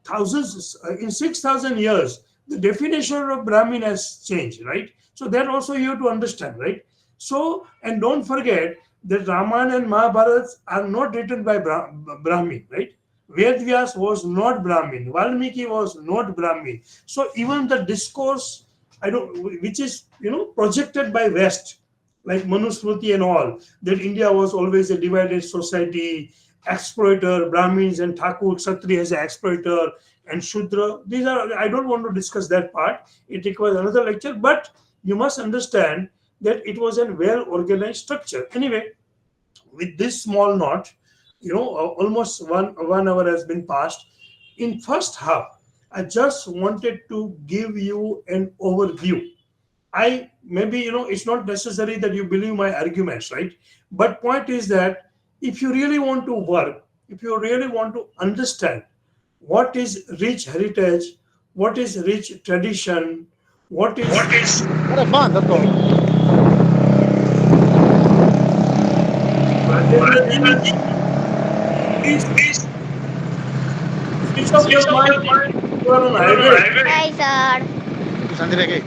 thousands in 6,000 years, the definition of Brahmin has changed, right? So that also you have to understand, right? So, and don't forget that Ramayana and Mahabharata are not written by Brahmin, right? Ved Vyas was not Brahmin. Valmiki was not Brahmin. So even the discourse, which is projected by West, like Manusmriti and all, that India was always a divided society, exploiter, Brahmins and Thakur, Kshatriya as an exploiter, and Shudra. These are, I don't want to discuss that part. It requires another lecture, but you must understand that it was a well organized structure. Anyway, with this small note, almost one hour has been passed. In first half, I just wanted to give you an overview. I maybe it's not necessary that you believe my arguments, right? But point is that if you really want to work, if you really want to understand what is rich heritage, what is rich tradition, what is What a fun, that's all. Rajendra ji, please switch off your mic. You are on highway. Hi, sir. Sanjay Rege.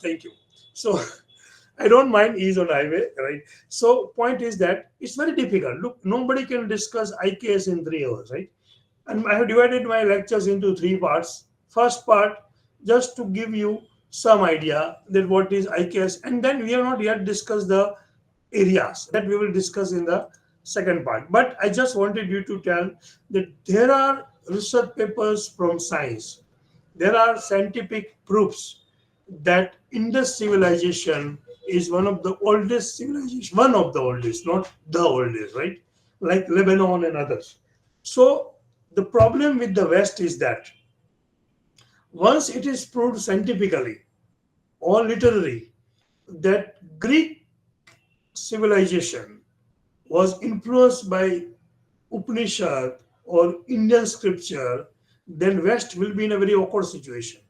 Thank you. So I don't mind ease on highway, right? So point is that it's very difficult. Look, nobody can discuss IKS in 3 hours, right? And I have divided my lectures into three parts. First part, just to give you some idea that what is IKS, and then we have not yet discussed the areas that we will discuss in the second part. But I just wanted you to tell that there are research papers from science, there are scientific proofs that Indus civilization is one of the oldest civilization, one of the oldest, not the oldest, right? Like Lebanon and others. So the problem with the West is that once it is proved scientifically or literally that Greek civilization was influenced by Upanishad or Indian scripture, then West will be in a very awkward situation.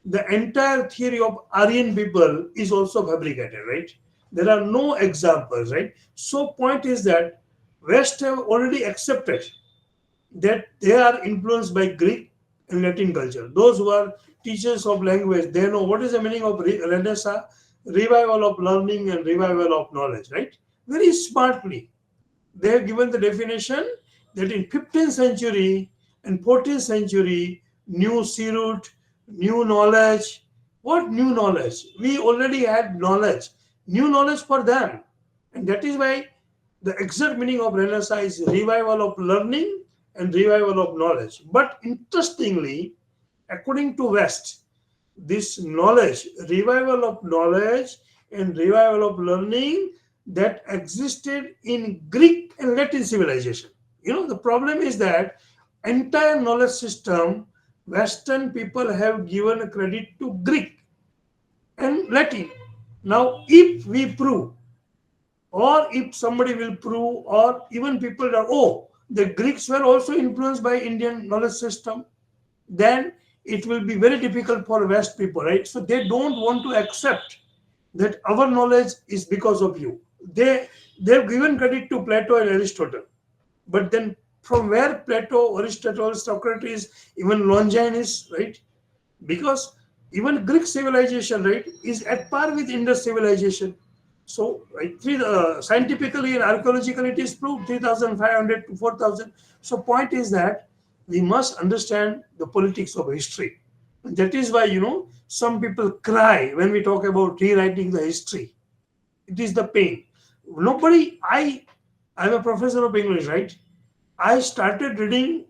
The entire theory of Aryan people is also fabricated, right? There are no examples, right? So point is that West have already accepted that they are influenced by Greek and Latin culture. Those who are teachers of language, they know what is the meaning of Renaissance, revival of learning and revival of knowledge, right? Very smartly they have given the definition that in 15th century and 14th century, new root, new knowledge. What new knowledge? We already had knowledge, new knowledge for them. And that is why the exact meaning of Renaissance is revival of learning and revival of knowledge. But interestingly, according to West, this knowledge, revival of knowledge and revival of learning that existed in Greek and Latin civilization. The problem is that entire knowledge system, Western people have given credit to Greek and Latin. Now, if we prove, or if somebody will prove, or even people that, oh, the Greeks were also influenced by Indian knowledge system, then it will be very difficult for West people, right? So they don't want to accept that our knowledge is because of you. They've given credit to Plato and Aristotle, but then from where Plato, Aristotle, Socrates, even Longinus, right? Because even Greek civilization, right, is at par with Indus civilization. So, right, scientifically and archaeologically, it is proved 3,500 to 4,000. So, point is that we must understand the politics of history. And that is why, some people cry when we talk about rewriting the history. It is the pain. I'm a professor of English, right? I started reading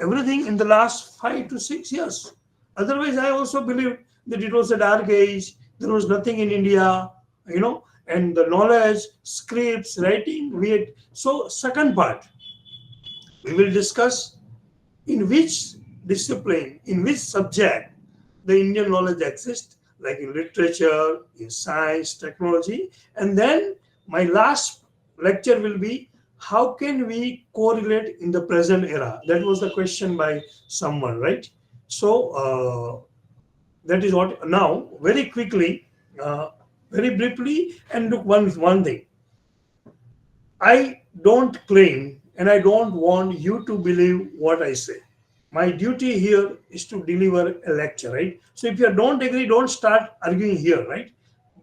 everything in the last 5 to 6 years. Otherwise, I also believe that it was a dark age. There was nothing in India, and the knowledge, scripts, writing, we had. So, second part, we will discuss in which discipline, in which subject the Indian knowledge exists, like in literature, in science, technology. And then my last lecture will be how can we correlate in the present era? That was the question by someone, right? So that is what now, very quickly, very briefly, and look one thing. I don't claim and I don't want you to believe what I say. My duty here is to deliver a lecture, right? So if you don't agree, don't start arguing here, right?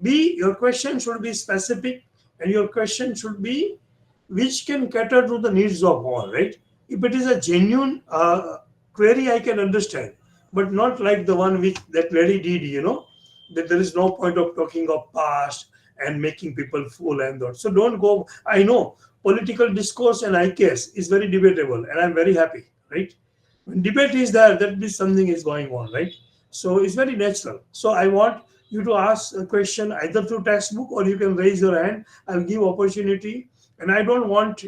Your question should be specific and your question should be which can cater to the needs of all, right? If it is a genuine query, I can understand, but not like the one which that lady did, that there is no point of talking of past and making people fool and that. So don't go. I know political discourse and IKS is very debatable, and I'm very happy, right? When debate is there, that means something is going on, right? So it's very natural. So I want you to ask a question either through textbook or you can raise your hand. I'll give opportunity, and I don't want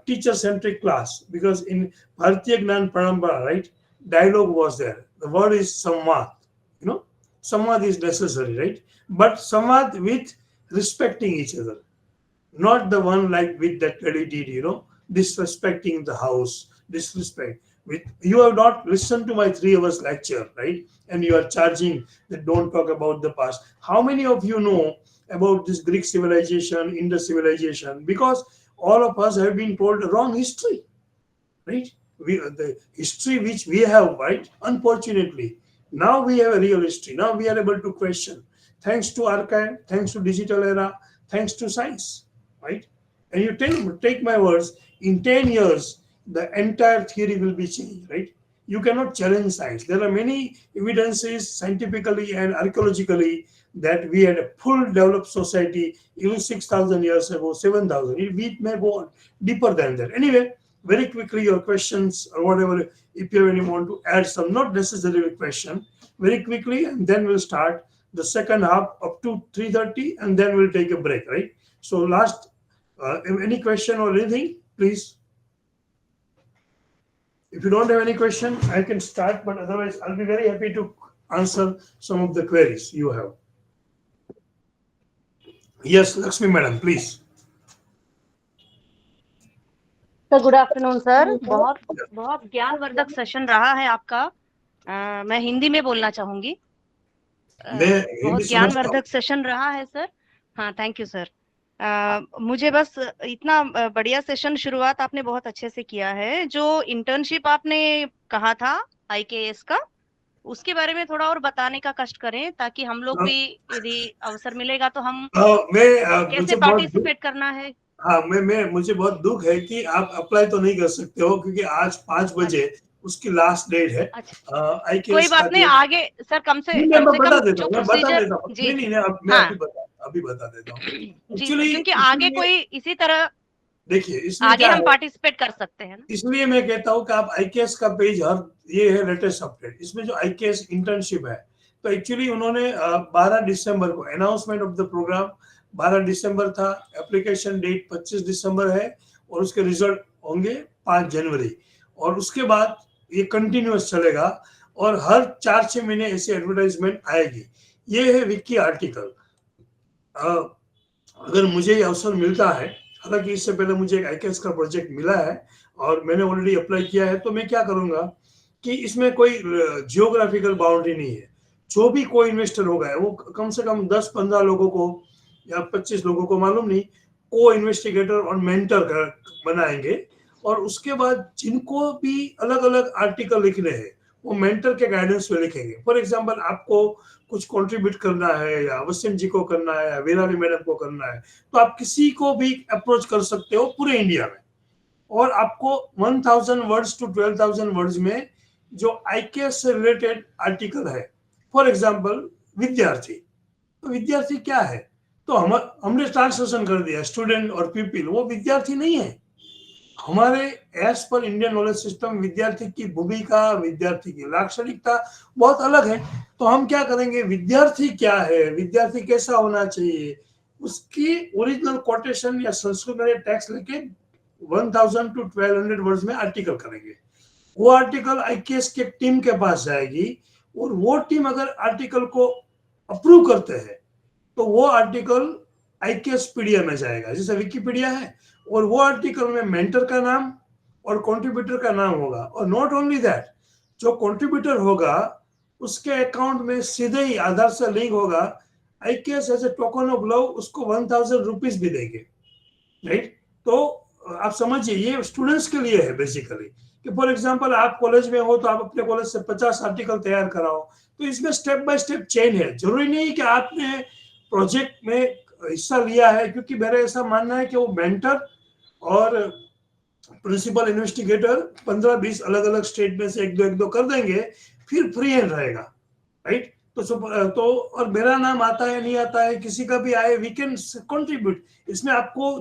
teacher-centric class because in Bharatiya Gnan Parampara, right, dialogue was there. The word is samvad. Samvad is necessary, right? But samvad with respecting each other, not the one like with that lady did, disrespecting the house, disrespect. You have not listened to my 3 hours lecture, right? And you are charging that don't talk about the past. How many of you know about this Greek civilization, Indus civilization? Because all of us have been told the wrong history, right? The history which we have, right? Unfortunately, now we have a real history. Now we are able to question, thanks to archive, thanks to digital era, thanks to science, right? And you take my words, in 10 years, the entire theory will be changed, right? You cannot challenge science. There are many evidences scientifically and archaeologically that we had a full developed society even 6,000 years ago, 7,000. We may go on deeper than that. Anyway, very quickly, your questions or whatever, if you really want to add some, not necessarily a question, very quickly, and then we'll start the second half up to 3:30, and then we'll take a break, right? So last, any question or anything, please. If you don't have any question, I can start, but otherwise I'll be very happy to answer some of the queries you have. Yes, Lakshmi madam, please. Sir good afternoon sir. बहुत बहुत ज्ञानवर्धक session रहा है आपका। मैं हिंदी में बोलना चाहूंगी। मैं हिंदी बहुत समझता हूँ। ज्ञानवर्धक सेशन रहा है सर। हाँ, थैंक यू सर। मुझे बस इतना बढ़िया सेशन शुरुआत आपने बहुत अच्छे से किया है। जो इंटर्नशिप आपने कहा था आईकेएस का, उसके बारे में थोड़ा और बताने का कष्ट करें, ताकि हम लोग भी, यदि अवसर मिलेगा तो हम कैसे मुझे बहुत दुख, पार्टिसिपेट करना है। हाँ मुझे बहुत दुख है कि आप अप्लाई तो नहीं कर सकते हो, क्योंकि आज 5 बजे अच्छा उसकी लास्ट डेट है। अच्छा, कोई आईकेएस का बात नहीं, जो, आगे सर नहीं, मैं कम से बता कम देता जो हूँ, मैं बता प्रोसीजर। देता हूँ, जी नहीं नहीं जी। नहीं, मैं हाँ अभी बता देता हूँ। जी सर, एक्चुअली क्योंकि आगे इसलिए, कोई इसी तरह देखिए इसमें आगे क्या हम है, पार्टिसिपेट कर सकते हैं ना। इसलिए मैं कहता हूँ कि आप आईकेएस का पेज, हर ये है लेटेस्ट अपडेट, इसमें जो आईकेएस इंटर्नशिप है, तो एक्चुअली उन्होंने 12 दिसंबर को अनाउंसमेंट ऑफ द प्रोग्राम 12 दिसंबर था, एप्लीकेशन डेट 25 दिसंबर है, और उसके रिजल्ट होंगे 5 जनवरी, और उसके बाद ये कंटिन्यूस चलेगा, और हर 4-6 महीने ऐसी एडवर्टाइजमेंट आएगी। ये है विकी आर्टिकल। अगर मुझे ये अवसर मिलता है, हालांकि इससे पहले मुझे एक आईकेएस का प्रोजेक्ट मिला है और मैंने ऑलरेडी अप्लाई किया है, तो मैं क्या करूंगा कि इसमें कोई जियोग्राफिकल बाउंड्री नहीं है। जो भी कोई इन्वेस्टर होगा वो कम से कम 10-15 लोगों को या 25 लोगों को, मालूम नहीं, को इन्वेस्टिगेटर और मेंटर बनाएंगे, और उसके बाद जिनको भी अलग अलग आर्टिकल लिखने हैं वो मेंटर के गाइडेंस में लिखेंगे। फॉर एग्जाम्पल, आपको कुछ कंट्रीब्यूट करना है, या अवश्यम जी को करना है, या वीराली मैडम को करना है, तो आप किसी को भी अप्रोच कर सकते हो पूरे इंडिया में, और आपको 1000 वर्ड्स टू 12,000 वर्ड्स में जो आईकेएस से रिलेटेड आर्टिकल है, फॉर एग्जाम्पल विद्यार्थी, तो विद्यार्थी क्या है, तो हमने ट्रांसलेशन कर दिया स्टूडेंट और पीपल, वो विद्यार्थी नहीं है। हमारे as per Indian knowledge system विद्यार्थी की भूमिका, विद्यार्थी की लाक्षणिकता बहुत अलग है। तो हम क्या करेंगे, विद्यार्थी क्या है, विद्यार्थी कैसा होना चाहिए, उसकी ओरिजिनल कोटेशन या संस्कृत में टेक्स्ट लेके 1000 to 1200 वर्ड्स में आर्टिकल करेंगे। वो आर्टिकल आईकेएस के टीम के पास जाएगी, और वो टीम अगर आर्टिकल को अप्रूव करते हैं तो वो आर्टिकल आईकेएस पीडीएफ में जाएगा, जैसे विकिपीडिया है, और वो आर्टिकल में मेंटर का नाम और कंट्रीब्यूटर का नाम होगा। और नॉट ओनली दैट, जो कंट्रीब्यूटर होगा उसके अकाउंट में सीधे ही आधार से लिंक होगा, IKS as a token of love उसको 1000 रुपीज भी देंगे, राइट। तो आप समझिए, ये स्टूडेंट्स के लिए है बेसिकली, कि फॉर एग्जांपल आप कॉलेज में हो तो आप अपने कॉलेज से 50 आर्टिकल तैयार कराओ। तो इसमें स्टेप बाय स्टेप चेन है, जरूरी नहीं कि आपने प्रोजेक्ट में हिस्सा लिया है, क्योंकि मेरा ऐसा मानना है कि वो मेंटर और प्रिंसिपल इन्वेस्टिगेटर 15-20 अलग अलग स्टेट में से एक दो कर देंगे, फिर फ्री हैंड रहेगा, राइट। तो और मेरा नाम आता है नहीं आता है, किसी का भी आए, वी कैन कंट्रीब्यूट। इसमें आपको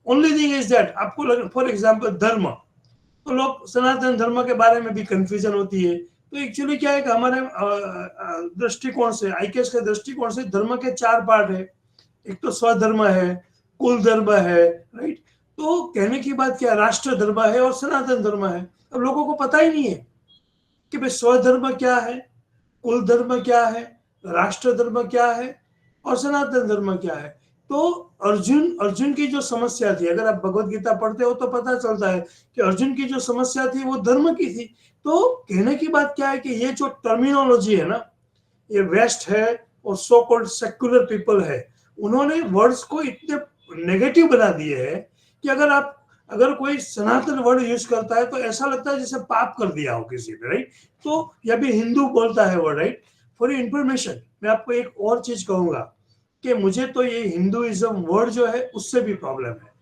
ओनली थिंग इज दैट, आपको फॉर एग्जांपल धर्म, तो लोग सनातन धर्म के बारे में भी कंफ्यूजन होती है। तो एक्चुअली क्या है कि हमारे दृष्टिकोण से, आईकेएस के दृष्टिकोण से, धर्म के 4 पार्ट है। एक तो स्वधर्म है, कुल धर्म है, राइट। तो कहने की बात क्या, राष्ट्र धर्म है और सनातन धर्म है। अब लोगों को पता ही नहीं है कि भाई स्वधर्म क्या है, कुल धर्म क्या है, राष्ट्र धर्म क्या है, और सनातन धर्म क्या है। तो अर्जुन की जो समस्या थी, अगर आप भगवत गीता पढ़ते हो तो पता चलता है कि अर्जुन की जो समस्या थी वो धर्म की थी। तो कहने की बात क्या है कि ये जो टर्मिनोलॉजी है ना, ये वेस्ट है और सो कॉल्ड सेक्युलर पीपल है, उन्होंने वर्ड्स को इतने नेगेटिव बना दिए हैं कि अगर कोई सनातन वर्ड यूज करता है तो ऐसा लगता है जैसे पाप कर दिया हो किसी ने, राइट। तो यह भी हिंदू बोलता है वर्ड, राइट। फॉर इंफॉर्मेशन मैं आपको एक और चीज कहूंगा कि मुझे तो ये हिंदुइज्म वर्ड जो है उससे भी प्रॉब्लम है,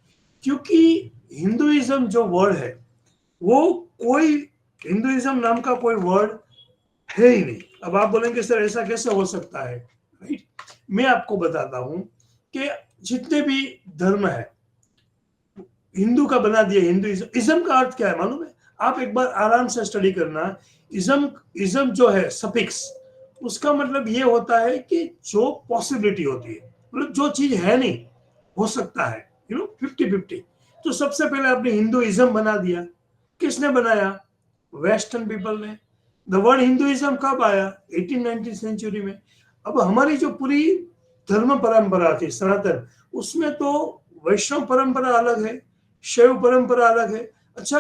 क्योंकि हिंदुइज्म जो वर्ड है वो कोई, हिंदुइज्म नाम का कोई वर्ड है ही नहीं। अब आप बोलेंगे सर ऐसा कैसे हो सकता है, राइट। मैं आपको बताता हूं कि जितने भी धर्म है हिंदू का बना दिया हिंदुइज्म। इज्म का अर्थ क्या है मालूम है, आप एक बार आराम से स्टडी करना। इज्म जो है सफिक्स, उसका मतलब ये होता है कि जो पॉसिबिलिटी होती है, मतलब जो चीज है नहीं हो सकता है, 50-50। तो सबसे पहले आपने हिंदुइज्म बना दिया। किसने बनाया, वेस्टर्न पीपल ने। द वर्ड हिंदुइज्म कब आया, 18-19 सेंचुरी में। अब हमारी जो पूरी धर्म परंपरा थी सनातन, उसमें तो वैष्णव परंपरा अलग है, शैव परंपरा अलग है। अच्छा,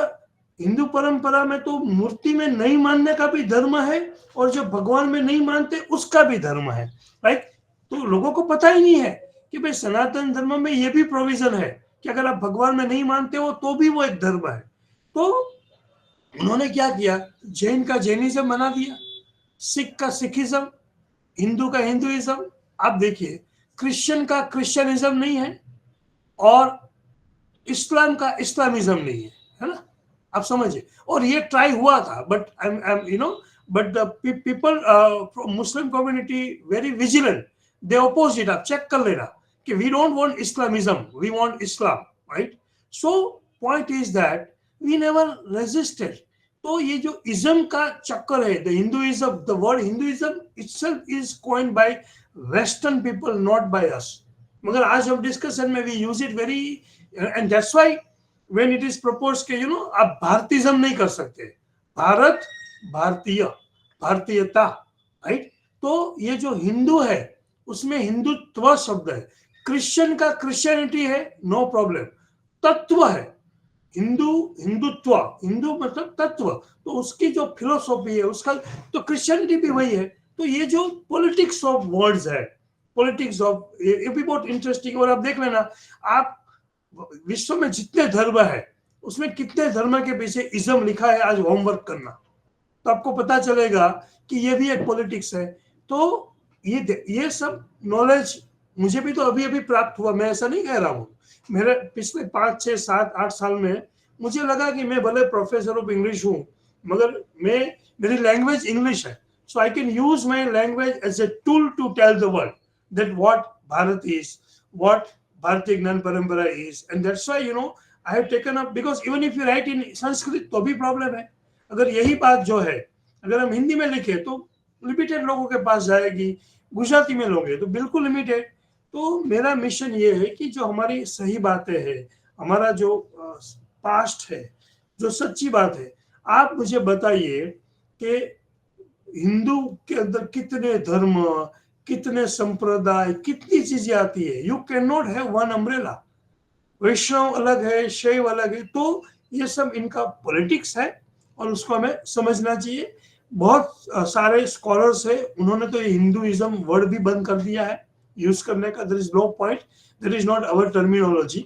हिंदू परंपरा में तो मूर्ति में नहीं मानने का भी धर्म है और जो भगवान में नहीं मानते उसका भी धर्म है, राइट। तो लोगों को पता ही नहीं है कि भाई सनातन धर्म में ये भी प्रोविजन है कि अगर आप भगवान में नहीं मानते हो तो भी वो एक धर्म है। तो उन्होंने क्या किया, जैन का जैनिज्म बना दिया, सिख का सिखिज्म, हिंदू का हिंदुइज्म। आप देखिए, क्रिश्चियन का क्रिश्चियनिज्म नहीं है और इस्लाम का इस्लामिज्म नहीं है ना, आप समझिए। और ये ट्राई हुआ था, but I am but the people Muslim community very vigilant, they oppose it. आप चेक कर लेना कि we don't want Islamism, we want Islam, right. So point is that we never resisted. तो ये जो इज्म का चक्कर है, the Hinduism, the word Hinduism itself is coined by western people, not by us. मगर आज हम डिस्कशन में we use it very, and that's why when it is proposed कि आप भारतीज्म नहीं कर सकते, भारत, भारतीय, भारतीयता, राइट। तो ये जो हिंदू है उसमें हिंदुत्व शब्द है, क्रिश्चियन का क्रिश्चियनिटी है, नो प्रॉब्लम, तत्व है हिंदू, हिंदुत्व, हिंदू मतलब तत्व, तो उसकी जो फिलोसॉफी है उसका, तो क्रिश्चियनिटी भी वही है। तो ये जो पॉलिटिक्स ऑफ वर्ड्स है, पॉलिटिक्स ऑफ, ये भी बहुत इंटरेस्टिंग। और आप देख लेना, आप विश्व में जितने धर्म है उसमें कितने धर्म के पीछे इज्म लिखा है, आज होमवर्क करना, तो आपको पता चलेगा कि ये भी एक पॉलिटिक्स है। तो ये सब नॉलेज मुझे भी तो अभी अभी प्राप्त हुआ, मैं ऐसा नहीं कह रहा हूँ। मेरे पिछले 5, 6, 7, 8 साल में मुझे लगा कि मैं भले प्रोफेसर ऑफ इंग्लिश हूँ, मगर मेरी लैंग्वेज इंग्लिश है, so I can use my language as a tool to tell the world that what Bharat is, what Bharatiya gyan parampara is, and that's why I have taken up, because even if you write in Sanskrit तो भी problem है। अगर यही बात जो है अगर हम हिंदी में लिखे तो लिमिटेड लोगों के पास जाएगी, गुजराती में लोगे तो बिल्कुल लिमिटेड। तो मेरा मिशन ये है कि जो हमारी सही बातें हैं, हमारा जो पास्ट है, जो सच्ची बात है, आप मुझे बताइए कि हिंदू के अंदर कितने धर्म, कितने संप्रदाय, कितनी चीजें आती है। You can not have one umbrella, Vaishnav अलग है, शैव अलग है। तो ये सब इनका पॉलिटिक्स है और उसको हमें समझना चाहिए। बहुत सारे स्कॉलर्स है, उन्होंने तो ये हिंदुइज्म वर्ड भी बंद कर दिया है यूज करने का। There is no point, there is not our terminology.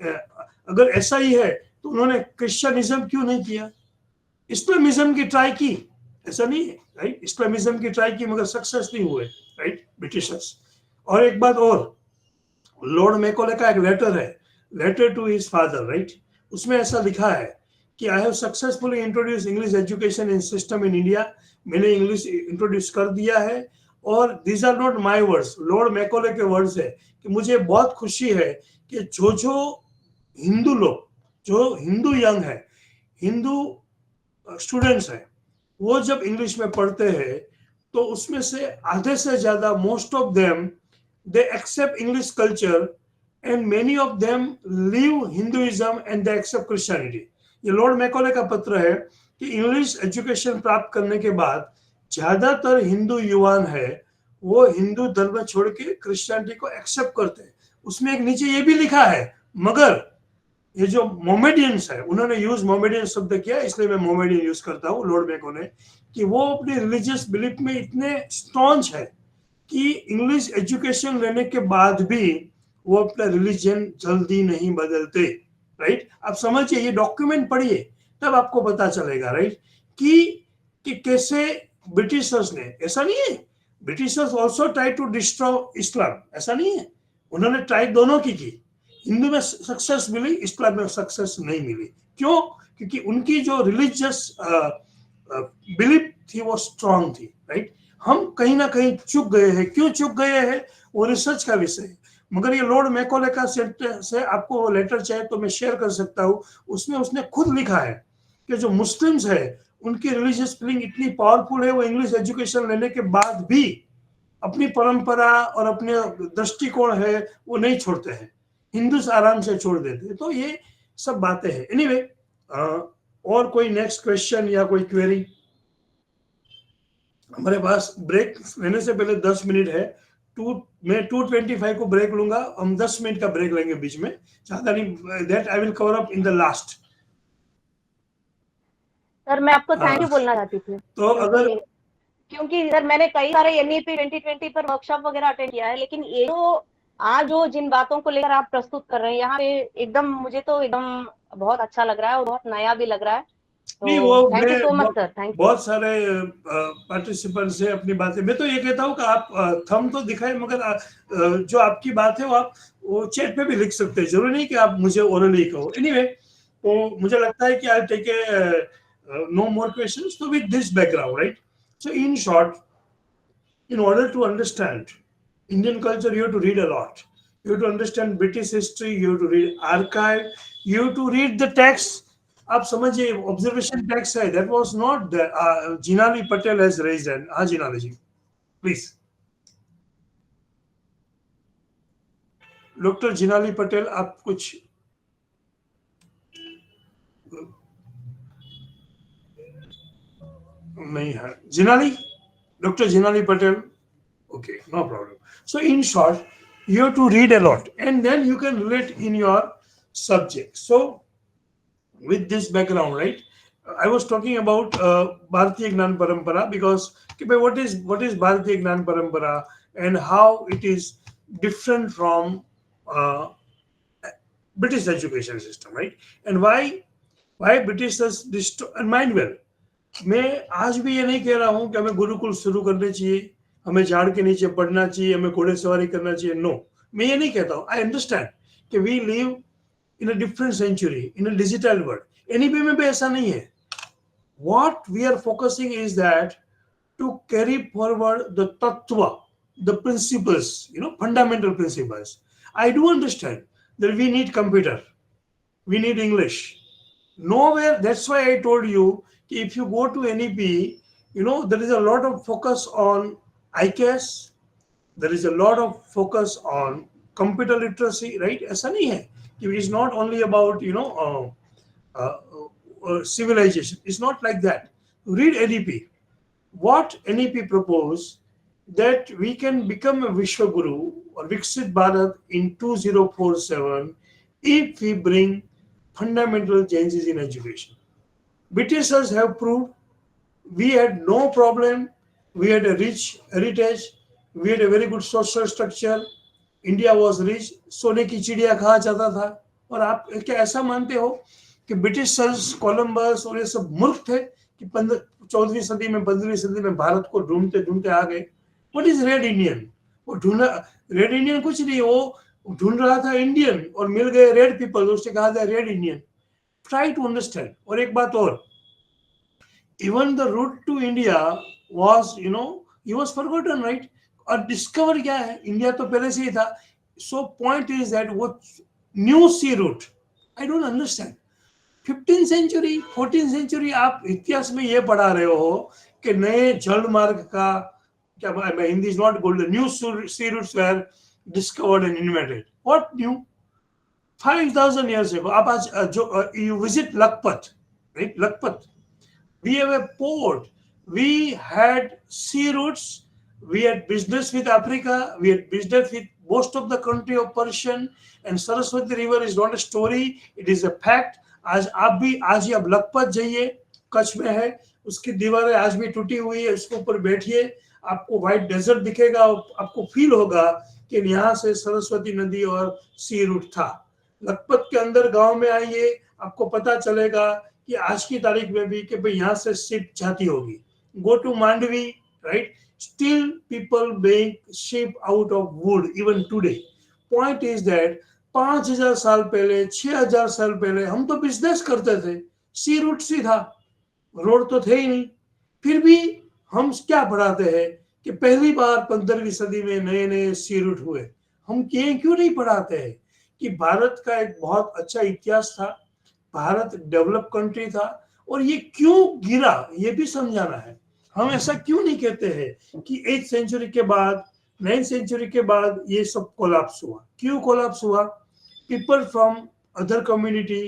अगर ऐसा ही है तो उन्होंने क्रिश्चियनिज्म क्यों नहीं किया, इस्लामिज्म की ट्राई की, ऐसा नहीं है, राइट। इस्लामिज्म की ट्राई की मगर सक्सेस नहीं हुए, राइट, ब्रिटिशर्स। और एक बात और, लॉर्ड मैकॉले का एक लेटर है, letter to his father, right, उसमें ऐसा लिखा है कि I have successfully introduce English education in system in India, मैंने इंग्लिश इंट्रोड्यूस कर दिया है। और these are not my words, Lord Macaulay के वर्ड्स है कि मुझे बहुत खुशी है कि जो हिंदू लोग, जो हिंदू यंग है, हिंदू स्टूडेंट्स हैं, वो जब इंग्लिश में पढ़ते हैं तो उसमें से आधे से ज्यादा, most of them, they accept English culture and many of them leave Hinduism and they accept Christianity. ये लॉर्ड मैकॉले का पत्र है कि इंग्लिश एजुकेशन प्राप्त करने के बाद ज्यादातर हिंदू युवान है वो हिंदू धर्म छोड़ के क्रिश्चियनिटी को एक्सेप्ट करते हैं। उसमें एक नीचे ये भी लिखा है, मगर ये जो मोमेडियंस है, उन्होंने यूज मोमेडियन शब्द किया, इसलिए मैं मोमेडियन यूज करता हूँ, लॉर्ड मैकॉले, कि वो अपनी रिलीजियस बिलीफ में इतने स्ट्रॉन्ग है कि इंग्लिश एजुकेशन लेने के बाद भी वो अपना रिलीजन जल्दी नहीं बदलते, राइट। आप समझिए, ये डॉक्यूमेंट पढ़िए तब आपको पता चलेगा, राइट, कि कैसे ब्रिटिशर्स ने, ऐसा नहीं है, Britishers also try to destroy Islam, ऐसा नहीं है, उन्होंने ट्राई दोनों की, हिंदू में सक्सेस मिली, इस्लाम में सक्सेस नहीं मिली। क्यों? क्योंकि उनकी जो रिलीजियस बिलीफ थी वो स्ट्रांग थी, राइट। हम कहीं ना कहीं चूक गए हैं, क्यों चूक गए हैं वो रिसर्च का विषय है। मगर ये लॉर्ड मैकॉले का से आपको लेटर चाहिए तो मैं शेयर कर सकता हूँ, उसमें उसने खुद लिखा है कि जो मुस्लिम्स है उनकी रिलीजियस फीलिंग इतनी पावरफुल है, वो इंग्लिश एजुकेशन लेने के बाद भी अपनी परंपरा और अपने दृष्टिकोण है वो नहीं छोड़ते हैं, हिंदू आराम से छोड़ देते हैं। तो ये सब बातें हैं। एनीवे, और कोई नेक्स्ट क्वेश्चन या कोई क्वेरी? हमारे पास ब्रेक लेने से पहले 10 मिनट है, मैं 2:25 को ब्रेक लूंगा, हम 10 मिनट का ब्रेक लेंगे बीच में, चाहता नहीं, that I will cover up in the last. Sir मैं आपको हाँ। थैंक यू बोलना चाहती थी, तो अगर क्योंकि सर मैंने कई सारे एनईपी 2020 पर वर्कशॉप वगैरह अटेंड किया है, लेकिन ये जो आज जो जिन बातों को लेकर आप प्रस्तुत कर रहे हैं यहाँ पे, एकदम मुझे तो एकदम बहुत अच्छा लग रहा है और बहुत नया भी लग रहा है। नहीं, तो वो थैंक यू मैं so much sir, thank you. बहुत सारे पार्टिसिपेंट से अपनी बातें, मैं तो ये कहता हूँ कि आप थंब तो दिखाए, मगर जो आपकी बात है वो आप वो चैट पे भी लिख सकते हैं, जरूरी नहीं कि आप मुझे ओरली कहो। एनीवे, तो मुझे लगता है कि I take a no more questions. तो with this background, right, so in short, in order to understand Indian culture, you have to read a lot. You have to understand British history, you have to read archive, you have to read the text. आप समझिए, observation text है, that was not the Jinali Patel has raised hand. हाँ जिनाली जी, please. Doctor Jinali Patel, आप कुछ नहीं है? Jinali, doctor Jinali Patel, okay, no problem. So in short, you have to read a lot and then you can relate in your subject. So with this background, right, I was talking about Bharatiya Gnan Parampara, because what is Bharatiya Gnan Parampara and how it is different from British education system, right? And why British has and mind well, मैं आज भी ये नहीं कह रहा हूं कि हमें गुरुकुल शुरू करने चाहिए, हमें झाड़ के नीचे पढ़ना चाहिए, हमें घोड़े सवारी करना चाहिए। नो, मैं ये नहीं कहता हूं। आई अंडरस्टैंड कि we live in a different century, in a digital world. Anyway में भी ऐसा नहीं है। What we are focusing is that to carry forward the tattva, the principles, fundamental principles. I do understand that we need computer, we need English. Nowhere, that's why I told you, if you go to NEP, there is a lot of focus on ICAS, there is a lot of focus on computer literacy, right? ऐसा नहीं है कि it's not only about, civilization. It's not like that. Read NEP. What NEP propose that we can become a Vishwaguru or Viksit Bharat in 2047 if we bring fundamental changes in education. Britishers have proved we had no problem, we had a rich heritage, we had a very good social structure, India was rich, सोने की चिड़िया कहा जाता था। और आप क्या ऐसा मानते हो कि ब्रिटिशर्स, कोलंबस और ये सब मूर्ख थे कि 14वीं सदी में, 15वीं सदी में भारत को ढूंढते ढूंढते आ गए? What is red Indian? वो ढूंढा, रेड इंडियन कुछ नहीं, वो ढूंढ रहा था इंडियन और मिल गए रेड पीपल, उससे कहा था red Indian. Try to understand. और एक बात और, even the route to India was, he was forgotten, right? और डिस्कवर क्या है, इंडिया तो पहले से ही था। सो पॉइंट इज दैट वो new sea route, I don't understand. 15th century, 14th century, आप इतिहास में ये पढ़ा रहे हो कि नए जल मार्ग का क्या, Hindi is not golden, new sea routes were discovered and invented. What new? 5000 years ago. आप आज जो you visit Lakpat, right? Lakpat. We have a port. We had sea routes. We had business with Africa. We had business with most of the country of Persian. And Saraswati River is not a story. It is a fact. आज ही आप लखपत जाइए, कच्छ में है, उसकी दीवारें आज भी टूटी हुई है, उसके ऊपर बैठिए, आपको व्हाइट डेजर्ट दिखेगा, आपको फील होगा कि यहाँ से सरस्वती नदी और सी रूट था। लखपत के अंदर गांव में आइए, आपको पता चलेगा कि आज की तारीख में भी कि भाई यहाँ से शिप जाती होगी। Go to Mandvi, right, still people make ship out of wood even today. Point is that 5000 साल पहले, 6000 साल पहले हम तो बिजनेस करते थे, सी रूट सी था, रोड तो थे ही नहीं। फिर भी हम क्या पढ़ाते हैं कि पहली बार 15वीं सदी में नए नए सी रूट हुए। हम क्यों नहीं पढ़ाते हैं कि भारत का एक बहुत अच्छा इतिहास था, भारत डेवलप कंट्री था, और ये क्यों गिरा ये भी समझाना है। हम ऐसा क्यों नहीं कहते हैं कि 8th सेंचुरी के बाद, 9th सेंचुरी के बाद ये सब कोलैप्स हुआ? क्यों कोलैप्स हुआ? People from other community,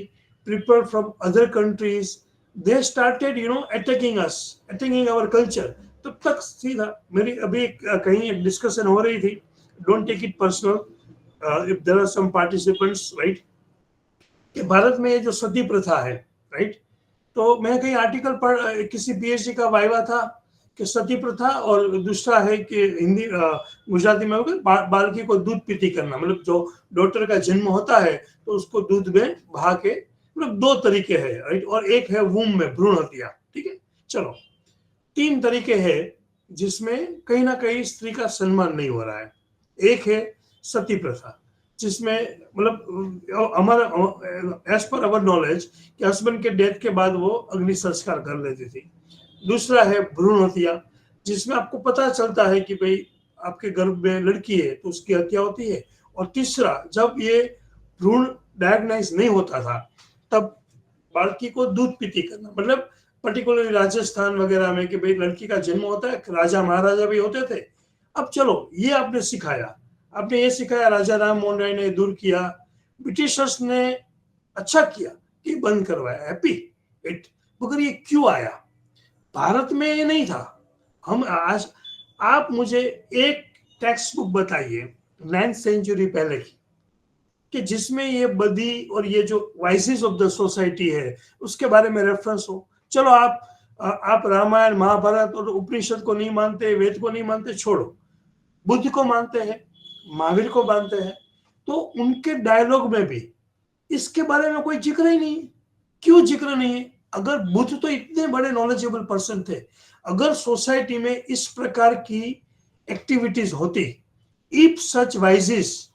people from other countries, they started attacking us, attacking our culture. तब तक सीधा मेरी अभी कहीं डिस्कशन हो रही थी, don't take it personal. If there are some participants, right, कि भारत में ये जो सती प्रथा है, राइट, तो मैं कहीं आर्टिकल पढ़, किसी पीएचडी का वाइवा था कि सती प्रथा, और दूसरा है कि हिंदी गुजराती में होगा बालकी को दूध पीती करना, मतलब जो डॉटर का जन्म होता है तो उसको दूध में बहा के, मतलब दो तरीके हैं, राइट, और एक है वूम में भ्रूण हत्या, ठीक है। चलो, तीन तरीके हैं जिसमें कहीं ना कहीं स्त्री का सम्मान नहीं हो रहा है। एक है सती प्रथा, जिसमें मतलब हमारा एज पर अवर नॉलेज कि हस्बैंड के डेथ के बाद वो अग्नि संस्कार कर लेती थी। दूसरा है भ्रूण हत्या, जिसमें आपको पता चलता है कि भाई आपके गर्भ में लड़की है तो उसकी हत्या होती है। और तीसरा, जब ये भ्रूण डायग्नाइज नहीं होता था तब बालकी को दूध पीती करना, मतलब पर्टिकुलरली राजस्थान वगैरह में कि भाई लड़की का जन्म होता है, राजा महाराजा भी होते थे। अब चलो, ये आपने सिखाया, आपने ये सिखाया, राजा राम मोहन राय ने दूर किया, ब्रिटिशर्स ने अच्छा किया कि बंद करवाया, हैप्पी इट। मगर ये क्यों आया? भारत में ये नहीं था। हम आज, आप मुझे एक टेक्स्ट बुक बताइए 9th सेंचुरी पहले की, कि जिसमें ये बदी और ये जो वाइसेस ऑफ द सोसाइटी है उसके बारे में रेफरेंस हो। चलो, आप रामायण महाभारत और उपनिषद को नहीं मानते, वेद को नहीं मानते, छोड़ो, बुद्ध को मानते हैं, महावीर को मानते हैं, तो उनके डायलॉग में भी इसके बारे में कोई जिक्र ही नहीं है। क्यों जिक्र नहीं है? अगर बुद्ध तो इतने बड़े नॉलेजेबल पर्सन थे, अगर सोसाइटी में इस प्रकार की एक्टिविटीज होती, if such voyages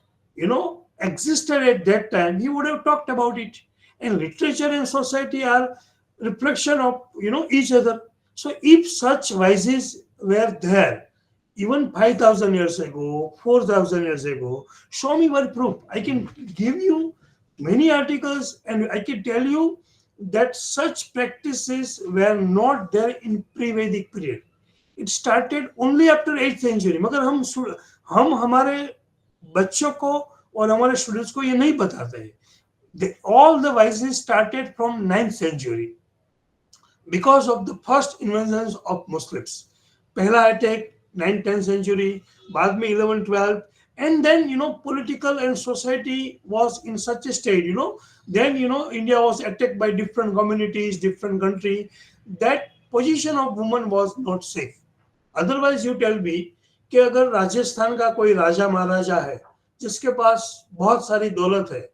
existed at that time, he would have talked about it. And literature and society are reflection of each other. So if such vices were there even 5,000 years ago, 4,000 years ago, show me one proof. I can give you many articles and I can tell you that such practices were not there in pre-Vedic period. It started only after 8th century. मगर हम हमारे बच्चों को और हमारे students को ये नहीं बताते हैं। All the vices started from 9th century because of the first inventions of Muslims. पहला अटैक 9th-10th century, बाद में 11th-12th, and then political and society was in such a state, then India was attacked by different communities, different country. That position of woman was not safe. Otherwise you tell me कि अगर राजस्थान का कोई राजा महाराजा है जिसके पास बहुत सारी दौलत है,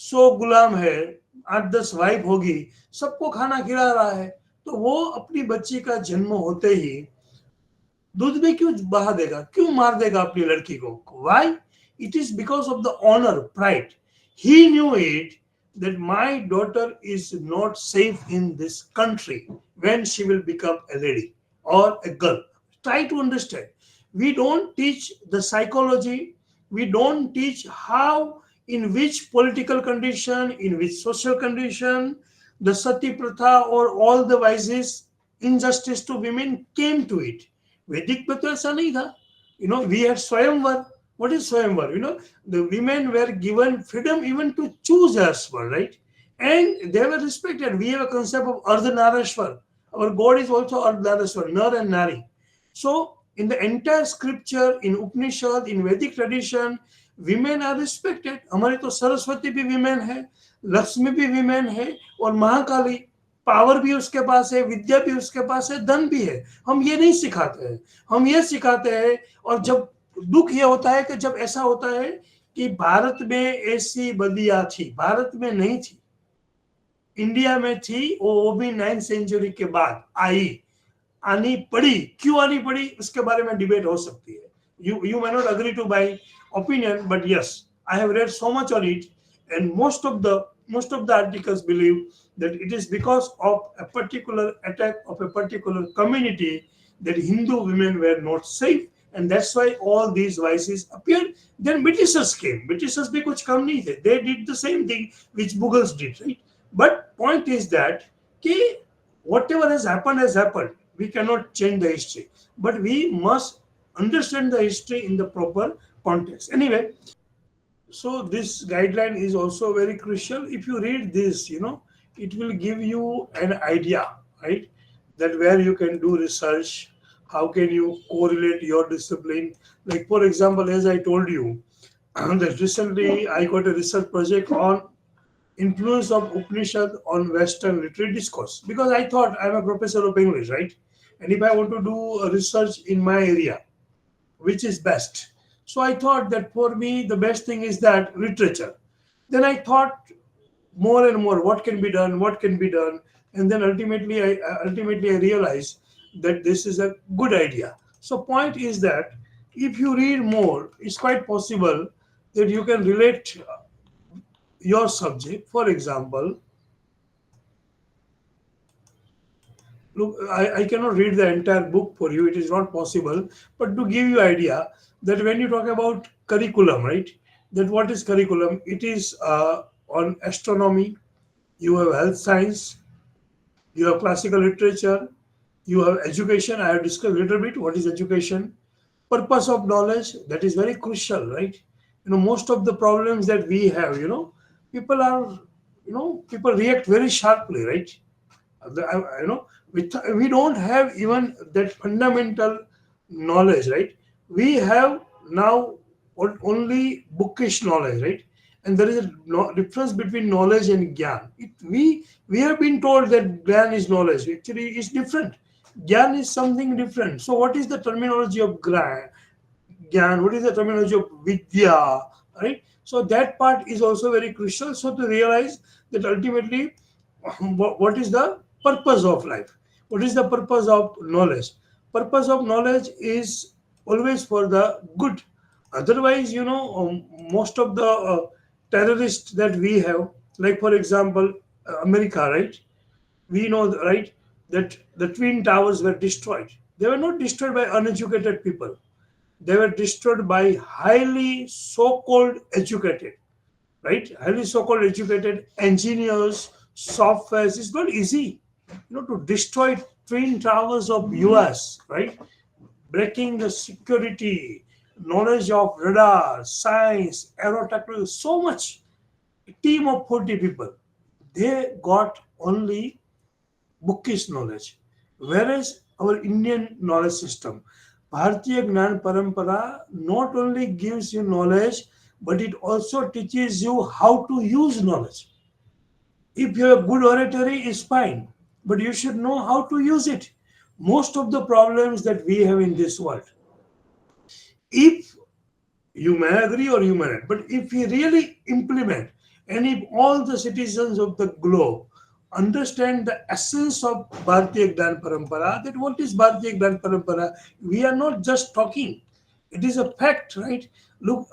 100 गुलाम है, 8-10 वाइफ होगी, सबको खाना खिला रहा है, तो वो अपनी बच्ची का जन्म होते ही दूध में क्यों बहा देगा, क्यों मार देगा अपनी लड़की को? Why? It is because of the honor, pride. He knew it that my daughter is not safe in this country when she will become a lady or a girl. Try to understand. We don't teach the psychology. We don't teach how, in which political condition, in which social condition, the sati pratha or all the vices, injustice to women came to it. Vedic में तो ऐसा नहीं था. We had Swayamvar. What is Swayamvar? The women were given freedom even to choose their husband, right? And they were respected. We have a concept of Ardhanarishwar. Our God is also Ardhanarishwar, Nar and Nari. So, in the entire scripture, in Upanishad, in Vedic tradition, women are respected. हमारी तो सरस्वती भी women है, लक्ष्मी भी women है, और Mahakali power भी उसके पास है, विद्या भी उसके पास है, धन भी है. हम ये नहीं सिखाते हैं. हम ये सिखाते हैं. और जब दुख ये होता है कि जब ऐसा होता है कि भारत में ऐसी बदियां थी, भारत में नहीं थी, इंडिया में थी, वो भी 9th सेंचुरी के बाद आनी पड़ी. क्यों आनी पड़ी उसके बारे में डिबेट हो सकती है. You may not agree to my opinion, but yes, I have read so much on it, and most of the articles believe that it is because of a particular attack of a particular community that Hindu women were not safe, and that's why all these vices appeared. Then Britishers came. Britishers भी कुछ कम नहीं थे. They did the same thing which Mughals did, right? But point is that कि whatever has happened. We cannot change the history, but we must understand the history in the proper context. Anyway, so this guideline is also very crucial. If you read this, it will give you an idea, right? That where you can do research, how can you correlate your discipline. Like for example, as I told you, that recently I got a research project on influence of Upanishad on Western literary discourse, because I thought I'm a professor of English, right? And if I want to do a research in my area, which is best? So I thought that for me the best thing is that literature. Then I thought more and more what can be done, and then ultimately I realized that this is a good idea. So point is that if you read more, it's quite possible that you can relate your subject. For example, look, I cannot read the entire book for you, it is not possible, but to give you idea that when you talk about curriculum, right, that what is curriculum, it is on astronomy, you have health science, you have classical literature, you have education. I have discussed a little bit what is education. Purpose of knowledge, that is very crucial, right? Most of the problems that we have, people are, people react very sharply, right? We don't have even that fundamental knowledge, right? We have now only bookish knowledge, right? And there is a difference between knowledge and gyan. We have been told that gyan is knowledge. Actually, it's different. Gyan is something different. So, what is the terminology of gyan? What is the terminology of vidya? Right? So that part is also very crucial. So to realize that ultimately, what is the purpose of life? What is the purpose of knowledge? Purpose of knowledge is always for the good. Otherwise, most of the terrorists that we have, like for example, America, right? We know, right, that the twin towers were destroyed. They were not destroyed by uneducated people. They were destroyed by highly so-called educated, right? Highly so-called educated engineers, software. It's not easy, to destroy twin towers of US, right? Breaking the security, knowledge of radar, science, aerotechnology, so much. A team of 40 people. They got only bookish knowledge. Whereas our Indian knowledge system, Bharatiya Gnan Parampara, not only gives you knowledge, but it also teaches you how to use knowledge. If you have good oratory, is fine, but you should know how to use it. Most of the problems that we have in this world, if you may agree or you may not, but if we really implement, and if all the citizens of the globe understand the essence of Bharatiya Gyan Parampara, that what is Bharatiya Gyan Parampara? We are not just talking. It is a fact, right? Look,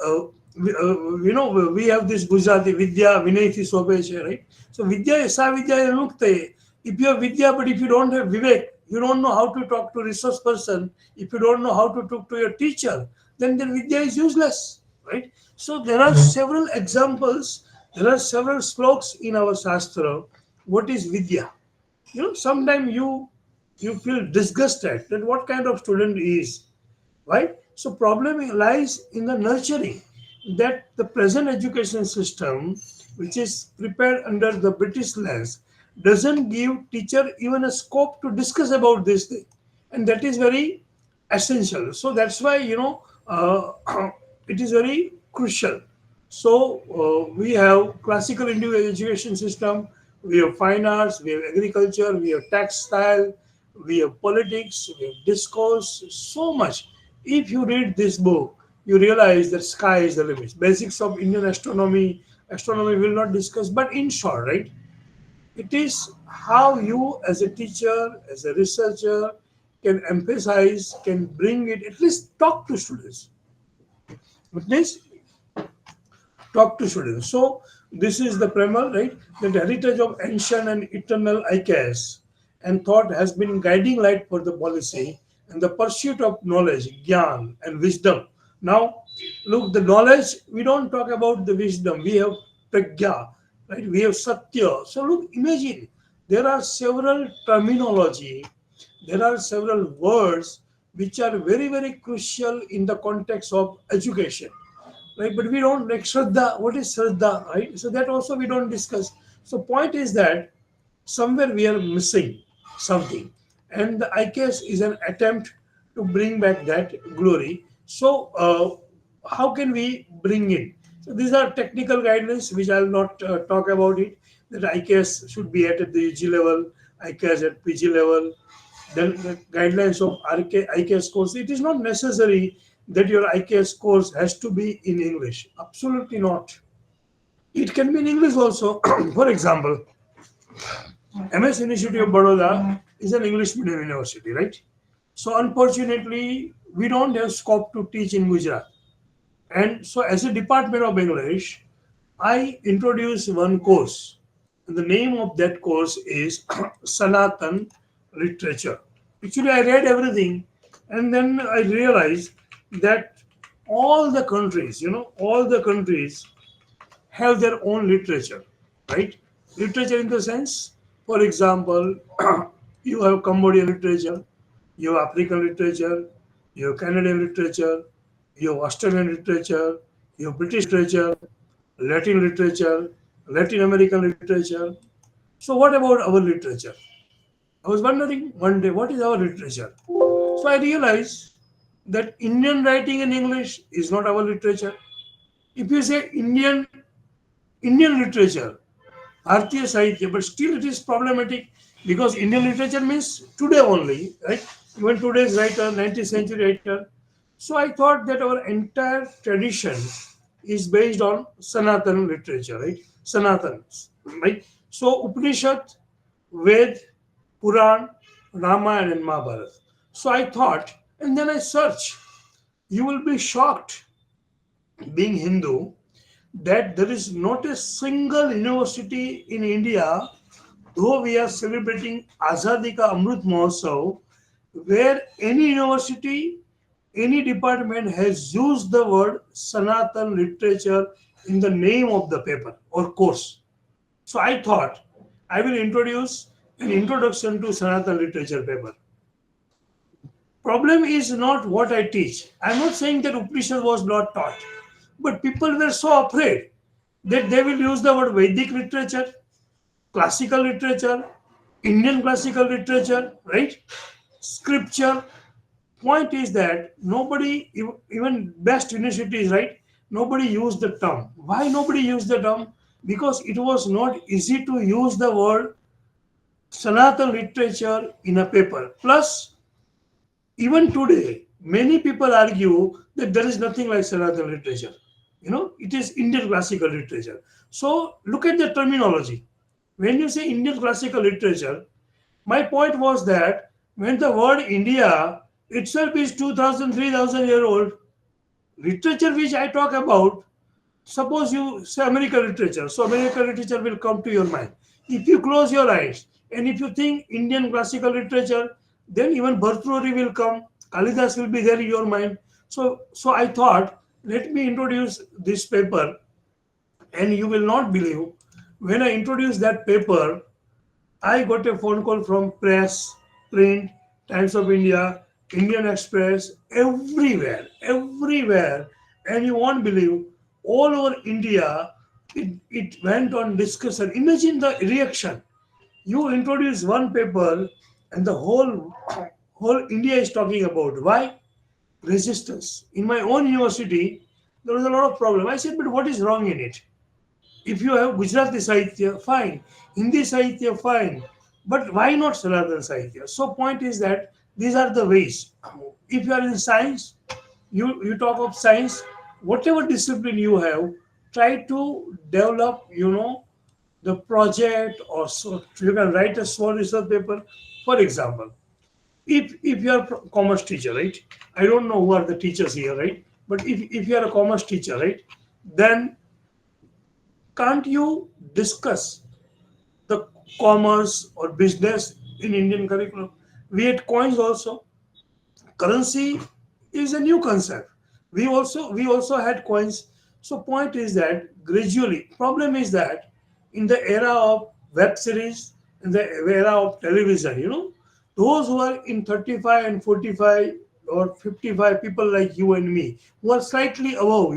we have this Gujarati Vidya Vinayati Sobeche, right? So Vidya Sa Vidya Mukte. If you have Vidya, but if you don't have Vivek, you don't know how to talk to resource person, if you don't know how to talk to your teacher, then Vidya is useless, right? So there are several examples, there are several sloks in our Shastra. What is Vidya? Sometimes you feel disgusted that what kind of student he is, right? So problem lies in the nurturing, that the present education system, which is prepared under the British lens, doesn't give teacher even a scope to discuss about this thing, and that is very essential. So that's why it is very crucial. So we have classical Indian education system, we have fine arts, we have agriculture, we have textile, we have politics, we have discourse, so much. If you read this book, you realize that sky is the limit. Basics of Indian astronomy will not discuss, but in short, right? It is how you, as a teacher, as a researcher, can emphasize, can bring it, at least talk to students. At least talk to students. So this is the primer, right? That heritage of ancient and eternal IKS and thought has been guiding light for the policy and the pursuit of knowledge, gyan, and wisdom. Now, look, the knowledge, we don't talk about the wisdom. We have pragya, right? We have satya. So look, imagine, there are several terminology, there are several words which are very, very crucial in the context of education, right? But we don't, like Shraddha, what is Shraddha, right? So that also we don't discuss. So point is that somewhere we are missing something. And the ICAS is an attempt to bring back that glory. So, how can we bring in? So, these are technical guidelines which I will not talk about it. That IKS should be at the UG level, IKS at PG level. Then the guidelines of IKS course. It is not necessary that your IKS course has to be in English. Absolutely not. It can be in English also. For example, MS University of Baroda is an English medium university, right? So unfortunately, we don't have scope to teach in Gujarat. And so as a department of English, I introduced one course. And the name of that course is Sanatan Literature. Actually, I read everything and then I realized that all the countries, all the countries have their own literature, right? Literature in the sense, for example, you have Cambodian literature, you have African literature, you have Canadian literature, you have Australian literature, you have British literature, Latin literature, Latin American literature. So what about our literature? I was wondering one day, what is our literature? So I realized that Indian writing in English is not our literature. If you say Indian literature, Bharatiya Sahitya, but still it is problematic because Indian literature means today only, right? Even today's writer, 19th century writer. So I thought that our entire tradition is based on Sanatan literature, right? Sanatan, right? So Upanishad, Ved, Puran, Ramayana, and Mahabharata. So I thought, and then I searched. You will be shocked, being Hindu, that there is not a single university in India, though we are celebrating Azadi Ka Amrit Mahotsav, where any university, any department has used the word Sanatan literature in the name of the paper or course. So I thought I will introduce an introduction to Sanatan literature paper. Problem is not what I teach. I'm not saying that Upanishad was not taught, but people were so afraid that they will use the word Vedic literature, classical literature, Indian classical literature, right? Scripture. Point is that nobody, even best universities, right? Nobody used the term. Why nobody used the term? Because it was not easy to use the word Sanatan literature in a paper. Plus, even today, many people argue that there is nothing like Sanatan literature. It is Indian classical literature. So look at the terminology. When you say Indian classical literature, my point was that when the word India itself is 2000, 3000 year old, literature which I talk about, suppose you say American literature, so American literature will come to your mind. If you close your eyes and if you think Indian classical literature, then even Bhartrihari will come, Kalidas will be there in your mind. So I thought, let me introduce this paper, and you will not believe, when I introduced that paper, I got a phone call from press, print, Times of India, Indian Express, everywhere. And you won't believe, all over India, it went on discussion. Imagine the reaction. You introduce one paper and the whole India is talking about. Why? Resistance. In my own university, there was a lot of problem. I said, but what is wrong in it? If you have Gujarati Sahitya, fine. Hindi Sahitya, fine. But why not Sanatan Sahitya? So point is that these are the ways. If you are in science, you talk of science, whatever discipline you have, try to develop, the project, or so you can write a small research paper. For example, if you are a commerce teacher, right? I don't know who are the teachers here, right? But if you are a commerce teacher, right, then can't you discuss the commerce or business in Indian curriculum? We had coins also. Currency is a new concept. We also had coins. So point is that gradually, problem is that in the era of web series, in the era of television, those who are in 35 and 45 or 55, people like you and me, who are slightly above,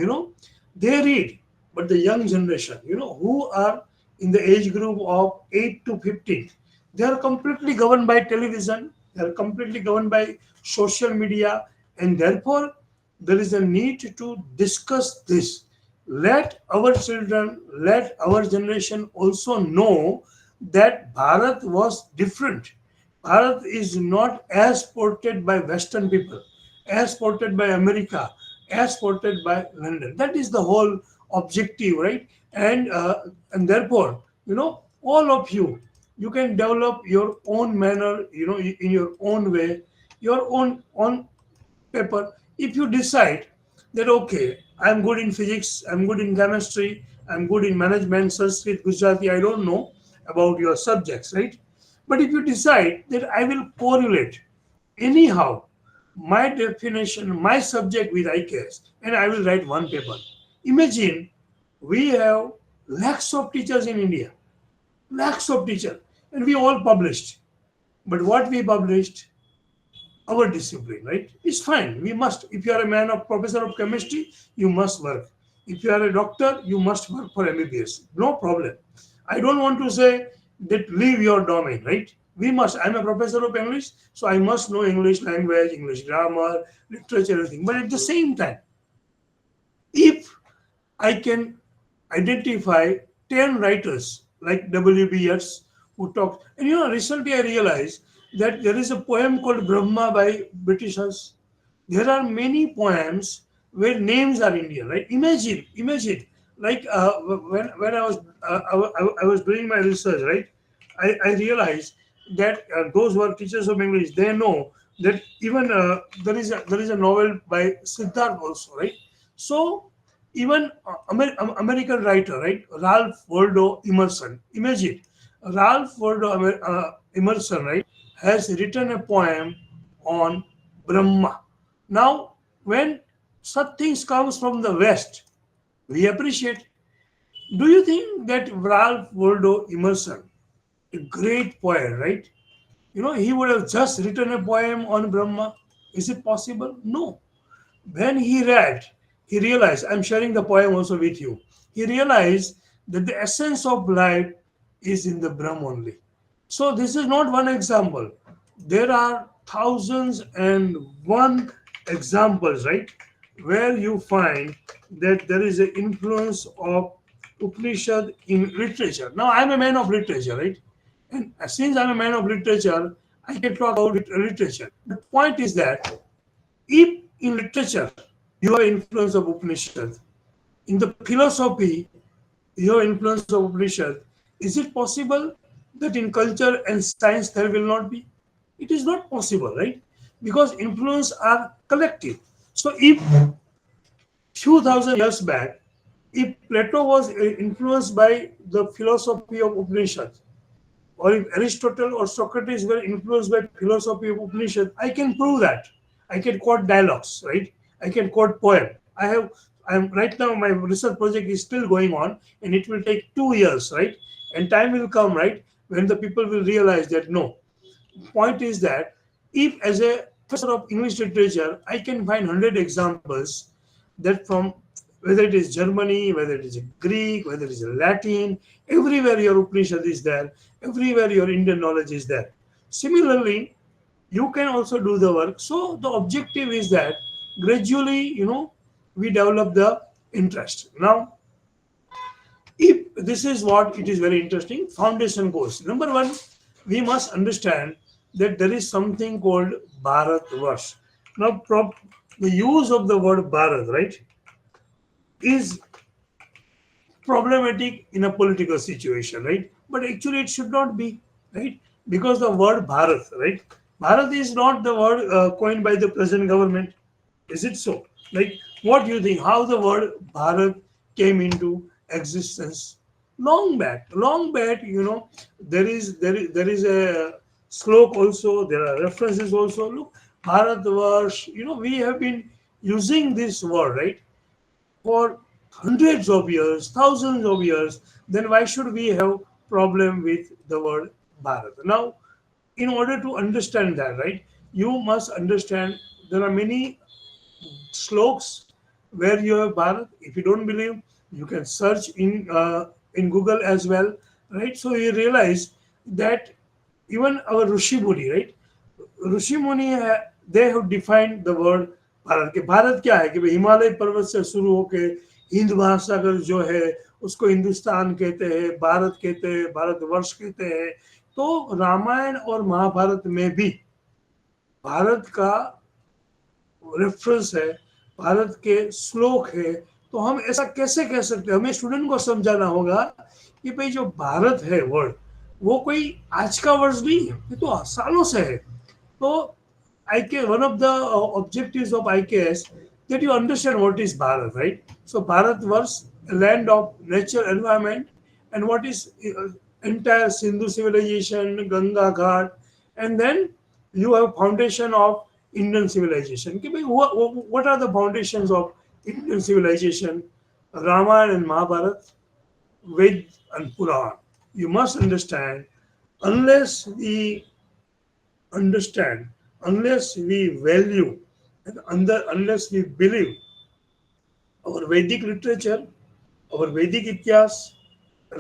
they read. But the young generation, who are in the age group of 8 to 15, they are completely governed by television, They are completely governed by social media, and therefore there is a need to discuss this. Let our children, let our generation also know that Bharat was different. Bharat is not as portrayed by Western people, as portrayed by America, as portrayed by London. That is the whole objective, right? And therefore, all of you, you can develop your own manner, in your own way, your own paper. If you decide that okay, I'm good in physics, I'm good in chemistry, I'm good in management, Sanskrit, Gujarati, I don't know about your subjects, right? But if you decide that I will correlate anyhow my definition, my subject with IKS, and I will write one paper. Imagine we have lakhs of teachers in India, lakhs of teachers, and we all published. But what we published, our discipline, right? It's fine. We must. If you are a man of professor of chemistry, you must work. If you are a doctor, you must work for MBBS. No problem. I don't want to say that leave your domain, right? We must. I'm a professor of English, so I must know English language, English grammar, literature, everything. But at the same time, if I can identify 10 writers like W.B. Yeats who talked. And recently I realized that there is a poem called Brahma by Britishers. There are many poems where names are Indian, right? Imagine, like when I was doing my research, right? I realized that those who are teachers of English, they know that even there is a novel by Siddharth also, right? So even American writer, right, Ralph Waldo Emerson. Imagine, Ralph Waldo Emerson, right, has written a poem on Brahma. Now, when such things comes from the West, we appreciate. Do you think that Ralph Waldo Emerson, a great poet, right? He would have just written a poem on Brahma. Is it possible? No. When he read, he realized, I'm sharing the poem also with you. He realized that the essence of life is in the Brahm only. So this is not one example. There are thousands and one examples, right, where you find that there is an influence of Upanishad in literature. Now I'm a man of literature, right? And since I'm a man of literature, I can talk about literature. The point is that if in literature you have influence of Upanishad, in the philosophy you have influence of Upanishad, is it possible that in culture and science there will not be? It is not possible, right? Because influence are collective. So if few thousand years back, if Plato was influenced by the philosophy of Upanishad, or if Aristotle or Socrates were influenced by philosophy of Upanishad, I can prove that. I can quote dialogues, right? I can quote poem. I'm right now, my research project is still going on, and it will take 2 years, right? And time will come, right, when the people will realize that no. Point is that if as a professor of English literature, I can find 100 examples that from whether it is Germany, whether it is Greek, whether it is Latin, everywhere your Upanishad is there, everywhere your Indian knowledge is there. Similarly, you can also do the work. So the objective is that gradually, we develop the interest. Now, if this is what it is very interesting, foundation course. Number one, we must understand that there is something called Bharat Vash. Now, the use of the word Bharat, right, is problematic in a political situation, right? But actually, it should not be, right? Because the word Bharat, right? Bharat is not the word coined by the present government. Is it so? Like, what do you think? How the word Bharat came into existence? Long back. There is a slok also. There are references also. Look, Bharat Varsh. We have been using this word, right, for hundreds of years, thousands of years, then why should we have problem with the word Bharat? Now, in order to understand that, right, you must understand there are many sloks where you have Bharat. If you don't believe, you can search in Google as well, right? So you realize that even our Rishi Muni, right? ऋषि मुनि है, they have defined the word Bharat के भारत क्या है कि भाई हिमालय पर्वत से शुरू होके हिंद महासागर जो है उसको हिंदुस्तान कहते हैं, भारत कहते हैं, भारतवर्ष कहते हैं। तो रामायण और महाभारत में भी भारत का रेफरेंस है, भारत के श्लोक है। तो हम ऐसा कैसे कह सकते हैं? हमें स्टूडेंट को समझाना होगा कि भाई जो भारत है वर्ड, वो कोई आज का वर्ड नहीं है, ये तो सालों से है। तो IK, one of the objectives of IKS that you understand what is Bharat, right? So Bharat was a land of natural environment, and what is entire Sindhu civilization, Ganga Ghat, and then you have foundation of Indian civilization. कि भाई what are the foundations of Indian civilization? Ramayana and Mahabharata, Ved and Puran. You must understand, unless we understand, unless we value, and unless we believe our Vedic literature, our Vedic Ityas,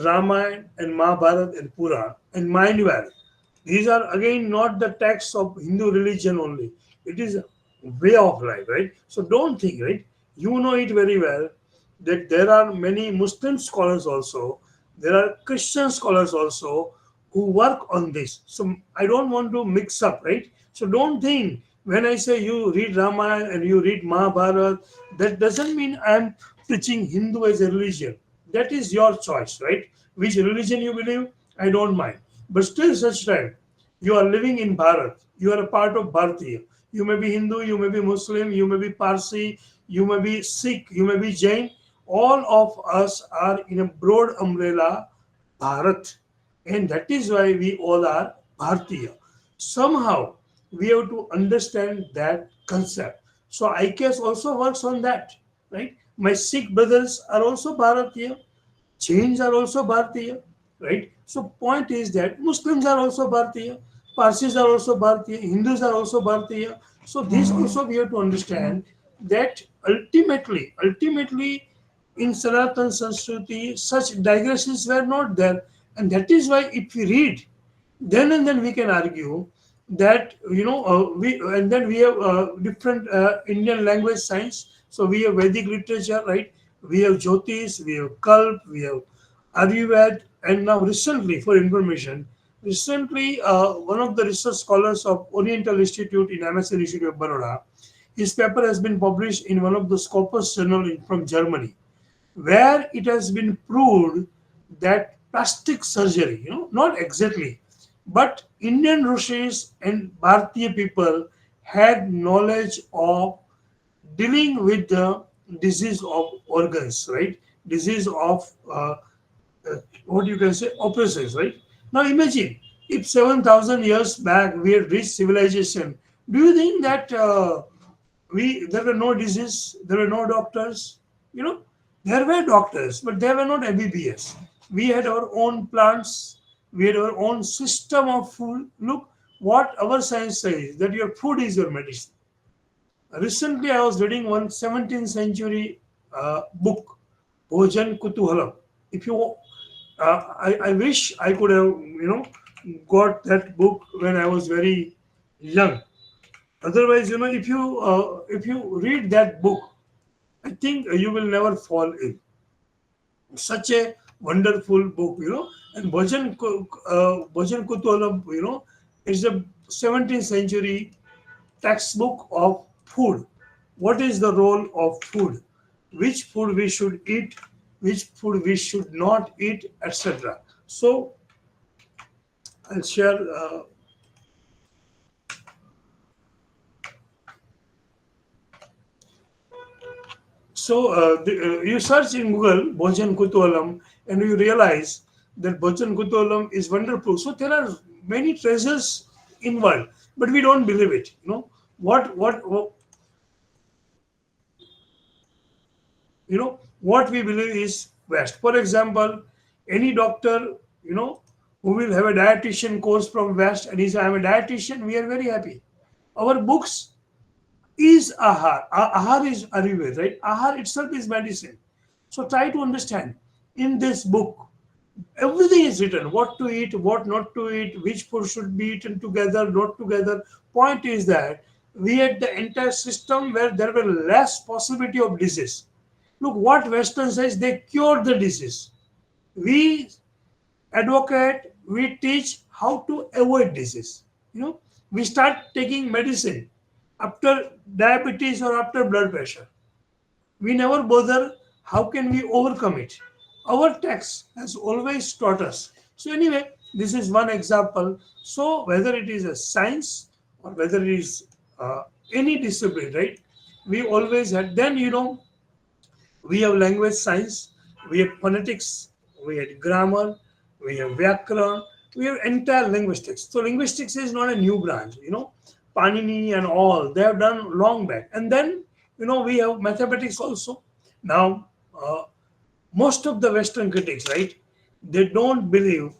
Ramayana and Mahabharata and Puran, and mind well, these are again not the texts of Hindu religion only. It is a way of life, right? So don't think, right? You know it very well that there are many Muslim scholars also, there are Christian scholars also who work on this. So I don't want to mix up, right? So don't think when I say you read Ramayana and you read Mahabharata, that doesn't mean I'm preaching Hindu as a religion. That is your choice, right? Which religion you believe, I don't mind. But still, such time you are living in Bharat, you are a part of Bharatiya. You may be Hindu, you may be Muslim, you may be Parsi, you may be Sikh, you may be Jain. All of us are in a broad umbrella Bharat, and that is why we all are Bharatiya. Somehow we have to understand that concept. So IKS also works on that, right? My Sikh brothers are also Bharatiya. Jains are also Bharatiya, right? So point is that Muslims are also Bharatiya, Parsis are also Bharatiya, Hindus are also Bharatiya. So this also we have to understand that ultimately in Sanatan Sanskriti, such digressions were not there. And that is why if we read, then and then we can argue that we and then we have different Indian language science. So we have Vedic literature, right? We have Jyotish, we have Kalp, we have Ayurveda, and now recently, for information, one of the research scholars of Oriental Institute in MS Institute of Baroda, his paper has been published in one of the Scopus journal from Germany, where it has been proved that plastic surgery, not exactly, but Indian rishis and Bharatiya people had knowledge of dealing with the disease of organs, right? Disease of what you can say, opposites, right? Now imagine if 7,000 years back we had reached civilization. Do you think that there were no disease, there were no doctors? You know, there were doctors, but they were not MBBS. We had our own plants, we had our own system of food. Look what our science says, that your food is your medicine. Recently, I was reading one 17th century book, Bhojan Kutuhalam. If you, I wish I could have, got that book when I was very young. Otherwise, if you read that book, I think you will never fall in. Such a wonderful book, And Bhojan Kutuhalam, is a 17th century textbook of food. What is the role of food? Which food we should eat, which food we should not eat, etc. So I'll share. You search in Google Bhojan Kutualam and you realize that Bhojan Kutualam is wonderful. So there are many treasures in world, but we don't believe it. What we believe is West. For example, any doctor, who will have a dietitian course from West and he says, I'm a dietitian, we are very happy. Our books is ahar. Ahar is Ayurveda, right? Ahar itself is medicine. So try to understand in this book, Everything is written: what to eat, what not to eat, which food should be eaten together, not together. Point is that we had the entire system where there were less possibility of disease. Look what Western says, they cure the disease. We advocate, we teach how to avoid disease. We start taking medicine after diabetes or after blood pressure. We never bother how can we overcome it. Our text has always taught us. So anyway, this is one example. So whether it is a science or whether it is any discipline, right? We always had. Then we have language science, we have phonetics, we have grammar, we have vyakaran, we have entire linguistics. So linguistics is not a new branch. Panini and all they have done long back. And then we have mathematics also. Now most of the Western critics, right, they don't believe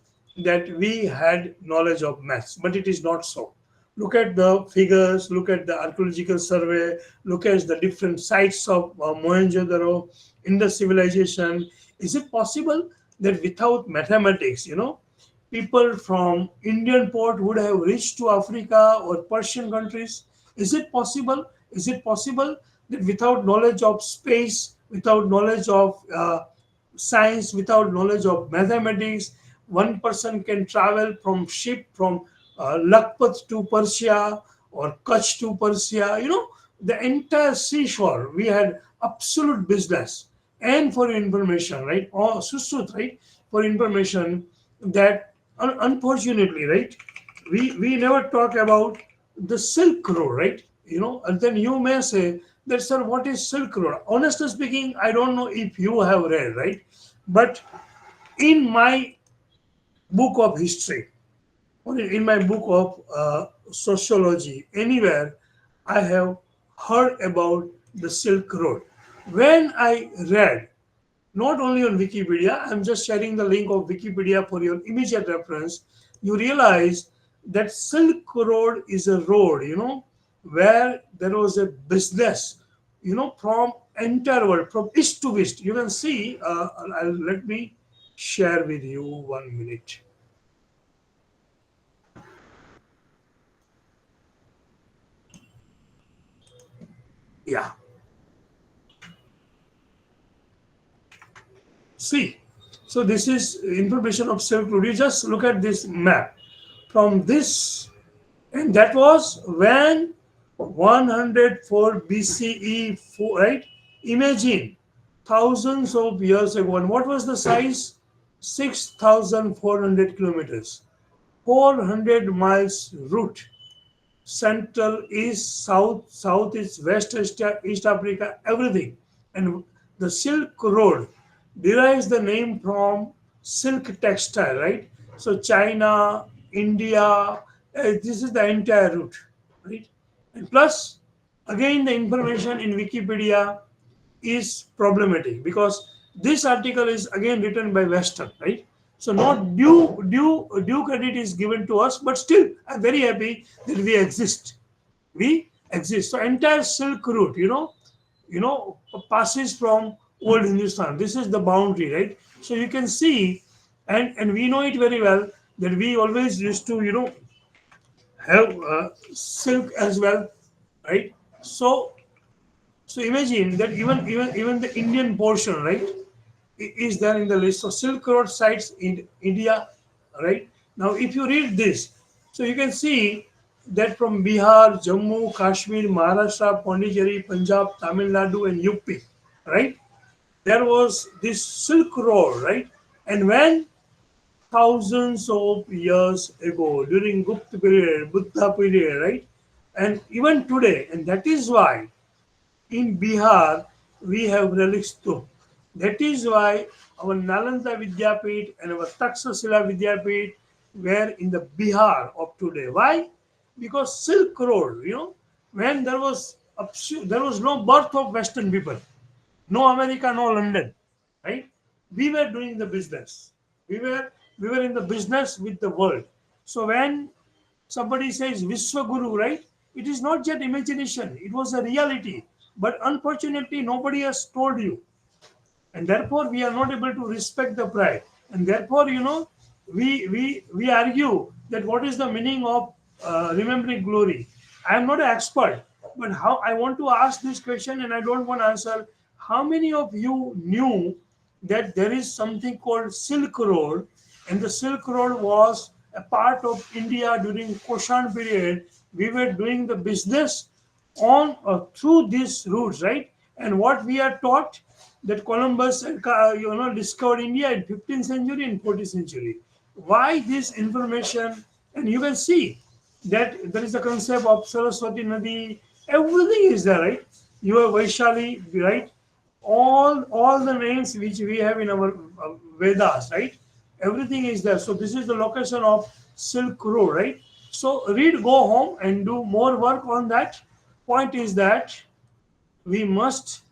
that we had knowledge of maths, but it is not so. Look at the figures, look at the archaeological survey, look at the different sites of Mohenjo-daro, Indus civilization. Is it possible that without mathematics, people from Indian port would have reached to Africa or Persian countries? Is it possible? Is it possible that without knowledge of space, without knowledge of science, without knowledge of mathematics, one person can travel from ship from Lakpat to Persia or Kutch to Persia? The entire seashore, we had absolute business. And for information, right? Or Susut, right? For information that unfortunately, right? We never talk about the Silk Road, right? And then you may say that, sir, what is Silk Road? Honestly speaking, I don't know if you have read, right? But in my book of history, or in my book of sociology, anywhere, I have heard about the Silk Road. When I read, not only on Wikipedia, I'm just sharing the link of Wikipedia for your immediate reference, you realize that Silk Road is a road, where there was a business, from entire world, from east to west. You can see, let me share with you 1 minute. Yeah. See, so this is information of Silk Road. You just look at this map from this, and that was when 104 BCE, right? Imagine thousands of years ago. And what was the size? 6,400 kilometers, 400 miles route. Central, East, South is West Asia, East Africa, everything. And the Silk Road derives the name from silk textile, right? So China, India, this is the entire route, right? And plus, again, the information in Wikipedia is problematic because this article is again written by Western, right? So not due credit is given to us, but still I'm very happy that we exist. We exist. So entire Silk Route, passes from old Hindustan. This is the boundary, right? So you can see, and we know it very well that we always used to, have silk as well, right? So imagine that even the Indian portion, right, is there in the list. So Silk Road sites in India, right? Now, if you read this, so you can see that from Bihar, Jammu, Kashmir, Maharashtra, Pondicherry, Punjab, Tamil Nadu, and UP, right? There was this Silk Road, right? And when thousands of years ago, during Gupta period, Buddha period, right? And even today, and that is why in Bihar, we have relics too. That is why our Nalanda Vidyapit and our Taksasila Vidyapit were in the Bihar of today. Why? Because Silk Road, when there was no birth of Western people, no America, no London, right? We were doing the business. We were in the business with the world. So when somebody says Vishwaguru, right? It is not just imagination, it was a reality. But unfortunately, nobody has told you. And therefore, we are not able to respect the pride. And therefore, we argue that what is the meaning of remembering glory. I am not an expert, but how I want to ask this question, and I don't want to answer. How many of you knew that there is something called Silk Road, and the Silk Road was a part of India during Kushan period? We were doing the business on through these routes, right? And what we are taught that Columbus discovered India in 15th century and 14th century. Why this information? And you can see that there is a concept of Saraswati Nadi. Everything is there, right? You have Vaishali, right? All the names which we have in our Vedas, right? Everything is there. So this is the location of Silk Road, right? So read, go home and do more work on that. Point is that we must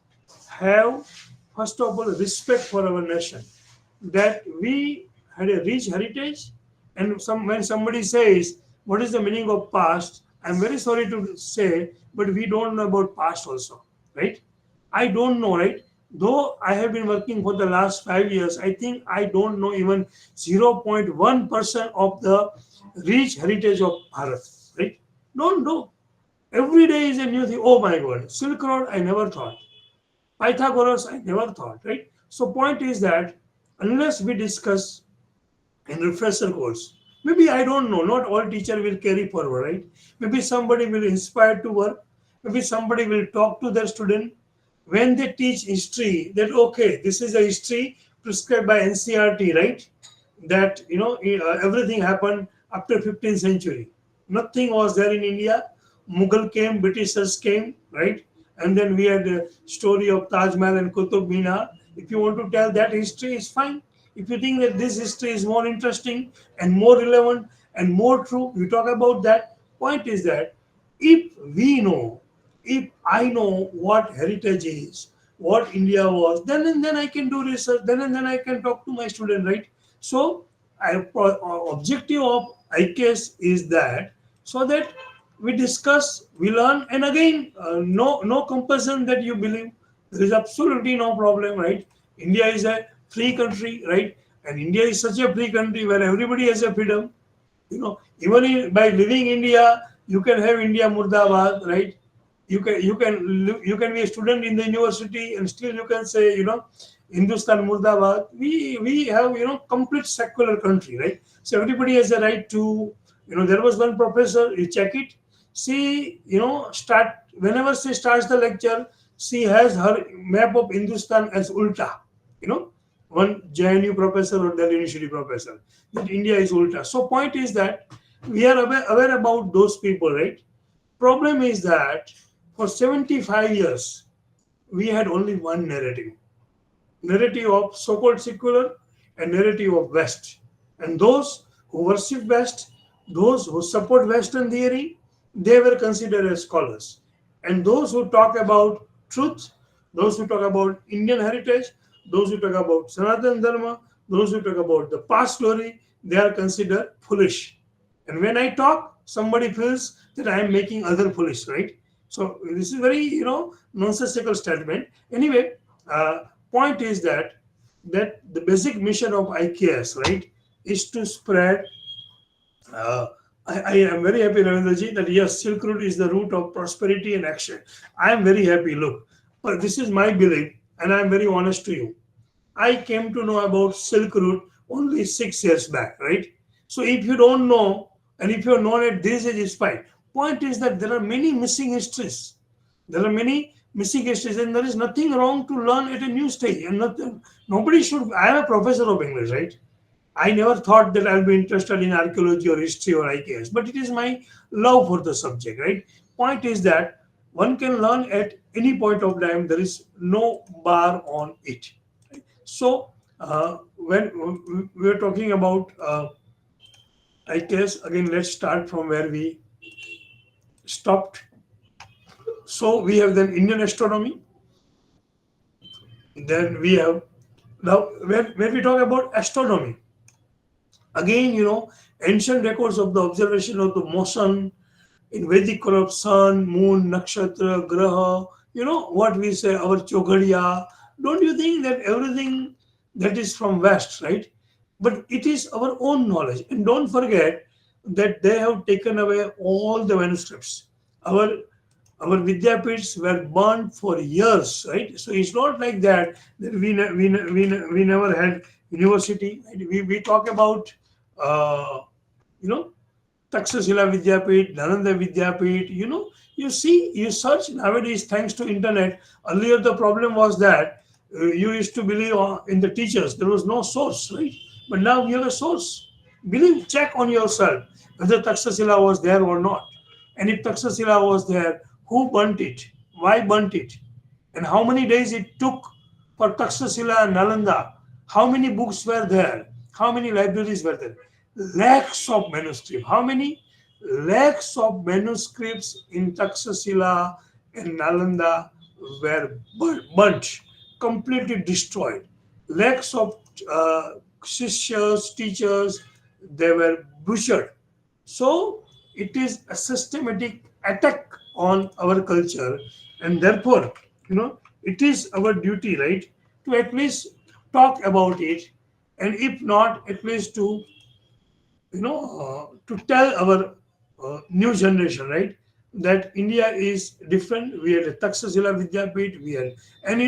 have, first of all, respect for our nation, that we had a rich heritage. And when somebody says what is the meaning of past, I'm very sorry to say, but we don't know about past also, right? I don't know, right? Though I have been working for the last 5 years, I think I don't know even 0.1% of the rich heritage of Bharat, right? Don't know. Every day is a new thing. Oh my God, Silk Road, I never thought. Pythagoras, I never thought, right? So point is that unless we discuss in refresher course, maybe I don't know, not all teacher will carry forward, right? Maybe somebody will inspire to work. Maybe somebody will talk to their student. When they teach history, that okay, this is a history prescribed by NCRT, right? That everything happened after 15th century. Nothing was there in India. Mughal came, Britishers came, right? And then we had the story of Taj Mahal and Qutub Minar. If you want to tell that history, is fine. If you think that this history is more interesting and more relevant and more true, you talk about that. Point is that if we know, if I know what heritage is, what India was, then and then I can do research, then and then I can talk to my student, right? So, objective of IKS is that so that we discuss, we learn, and again, no compulsion that you believe. There is absolutely no problem, right? India is a free country, right? And India is such a free country where everybody has a freedom. Even by living India, you can have India Murdabad, right? You can be a student in the university and still you can say Hindustan Murdabad. We have complete secular country, right? So everybody has a right to there was one professor, you check it. She start whenever she starts the lecture, she has her map of Hindustan as ulta. One JNU professor or Delhi University professor, that India is ulta. So point is that we are aware about those people, right? Problem is that for 75 years, we had only one narrative of so-called secular and narrative of West. And those who worship West, those who support Western theory, they were considered as scholars. And those who talk about truth, those who talk about Indian heritage, those who talk about Sanatana Dharma, those who talk about the past glory, they are considered foolish. And when I talk, somebody feels that I am making other foolish, right? So this is very, nonsensical statement. Anyway, point is that the basic mission of IKS, right, is to spread. I am very happy, Ravindraji, that yes, Silk Road is the route of prosperity and action. I am very happy. Look, but this is my belief, and I am very honest to you. I came to know about Silk Route only 6 years back, right? So if you don't know, and if you're known at this age, it's fine. Point is that there are many missing histories. There are many missing histories, and there is nothing wrong to learn at a new stage. And nobody should. I am a professor of English, right? I never thought that I'll be interested in archaeology or history or IKS, but it is my love for the subject, right? Point is that one can learn at any point of time. There is no bar on it. So when we're talking about IKS, again, let's start from where we stopped. So we have then Indian astronomy. Then we have now when we talk about astronomy, again, ancient records of the observation of the motion in Vedic of sun, moon, nakshatra, graha, what we say, our chogadiya. Don't you think that everything that is from West, right? but it is our own knowledge. And don't forget that they have taken away all the manuscripts. Our Vidyapits were burned for years, right? So it's not like that we never had university. We talk about, you know, Taxashila Vidyapit, Nalanda Vidyapit, you see, you search nowadays thanks to internet. Earlier the problem was that you used to believe in the teachers. There was no source, right? But now we have a source. Believe, check on yourself whether Taxashila was there or not. And if Taxashila was there, who burnt it? Why burnt it? And how many days it took for Taxashila and Nalanda? How many books were there? How many libraries were there? Lakhs of manuscripts. How many? Lakhs of manuscripts in Taxashila and Nalanda were burnt, completely destroyed. Lakhs of teachers, they were butchered. So it is a systematic attack on our culture, and therefore, it is our duty, right, to at least talk about it, and if not, at least to to tell our new generation, right, that India is different. We had a Taxashila Vidyapit, we had, and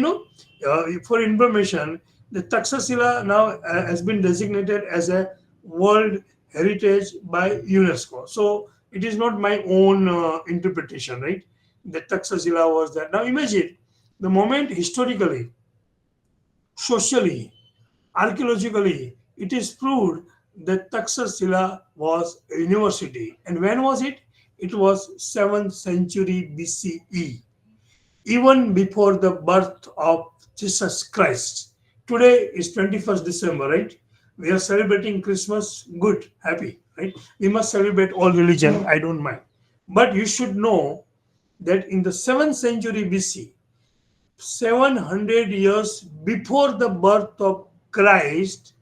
for information, the Taxashila now has been designated as a World Heritage by UNESCO. So it is not my own interpretation, right? The Taxashila was that. Now imagine the moment historically, socially, archaeologically, it is proved that Taxashila was a university. And when was it? It was 7th century BCE, even before the birth of Jesus Christ. Today is 21st December, right? We are celebrating Christmas. Good, happy, right? We must celebrate all religion. I don't mind. But you should know that in the 7th century BC, 700 years before the birth of Christ,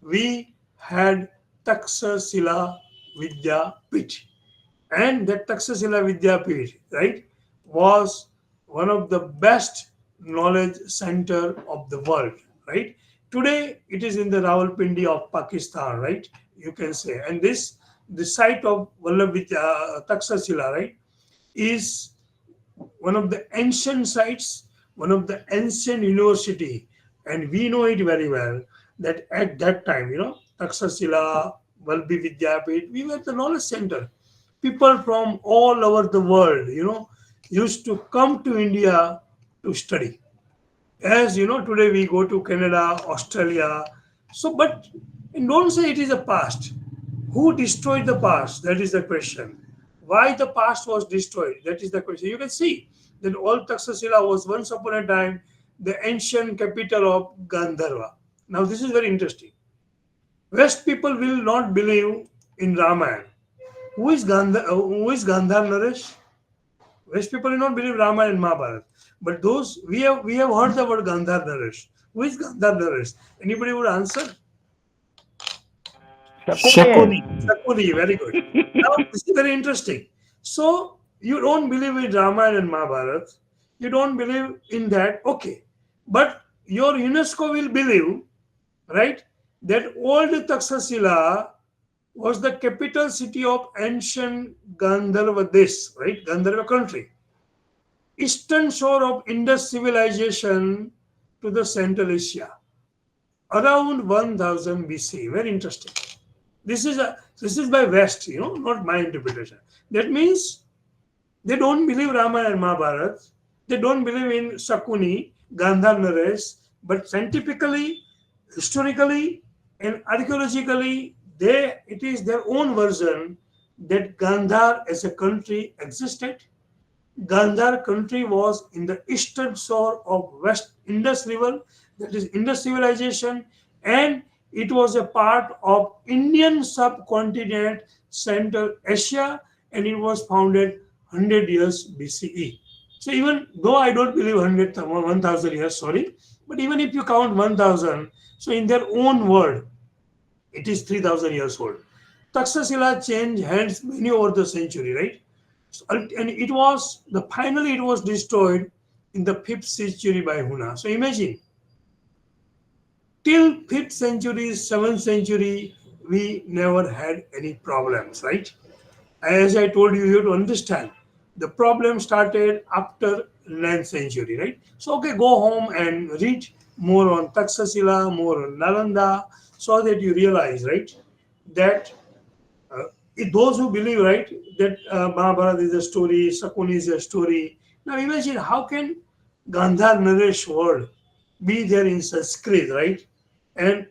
we had Taxashila Vidyapit. And that Taxashila Vidyapit, right, was one of the best knowledge center of the world, right? Today, it is in the Rawalpindi of Pakistan, right? You can say. And the site of Taxashila, right, is one of the ancient sites, one of the ancient university, and we know it very well that at that time, Taxashila, Valbi Vidyapit, we were the knowledge center. People from all over the world, used to come to India to study. As you know, today we go to Canada, Australia. So, but and don't say it is a past. Who destroyed the past? That is the question. Why the past was destroyed? That is the question. You can see that old Taxashila was once upon a time the ancient capital of Gandharva. Now, this is very interesting. West people will not believe in Ramayana. Who is Gandhar Naresh? West people do not believe Ramayana and Mahabharata. But those we have heard the word Gandhar Naresh. Who is Gandhar Naresh? Anybody would answer? Shakuni. Shakuni, very good. Now this is very interesting. So you don't believe in Ramayana and Mahabharata. You don't believe in that. Okay. But your UNESCO will believe, right, that old Taxashila was the capital city of ancient Gandharva Desh, right? Gandharva country. Eastern shore of Indus civilization to the Central Asia. Around 1000 BC. Very interesting. This is by West, not my interpretation. That means they don't believe Ramayana and Mahabharata. They don't believe in Shakuni, Gandhar Naresh, but scientifically, historically, and archaeologically, it is their own version that Gandhar as a country existed. Gandhar country was in the eastern shore of West Indus River, that is Indus civilization, and it was a part of Indian subcontinent, Central Asia, and it was founded 100 years BCE. So even though I don't believe 1000 years, sorry, but even if you count 1000, so in their own word, it is 3000 years old. Taxashila changed hands many over the century, right? So, and finally it was destroyed in the 5th century by Huna. So imagine till 5th century, 7th century, we never had any problems, right? As I told you, you have to understand the problem started after 9th century, right? So, okay, go home and read more on Taksasila, more on Nalanda, so that you realize, right, that those who believe, right, that Mahabharata is a story, Sakuni is a story. Now imagine how can Gandhar Naresh word be there in Sanskrit, right? And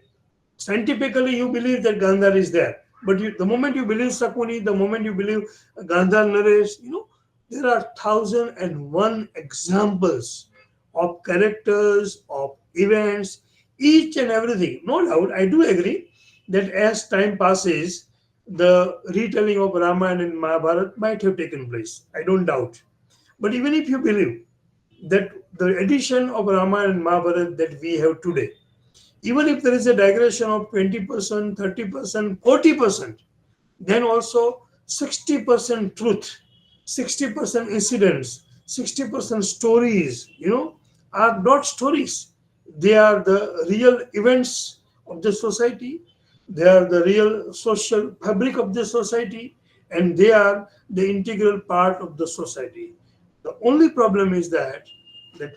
scientifically you believe that Gandhar is there. But the moment you believe Sakuni, the moment you believe Gandhar Naresh, there are 1001 examples of characters, of events, each and everything. No doubt, I do agree that as time passes, the retelling of Ramayana and Mahabharata might have taken place. I don't doubt. But even if you believe that the edition of Ramayana and Mahabharata that we have today, even if there is a digression of 20%, 30%, 40%, then also 60% truth, 60% incidents, 60% stories, are not stories. They are the real events of the society. They are the real social fabric of the society, and they are the integral part of the society. The only problem is that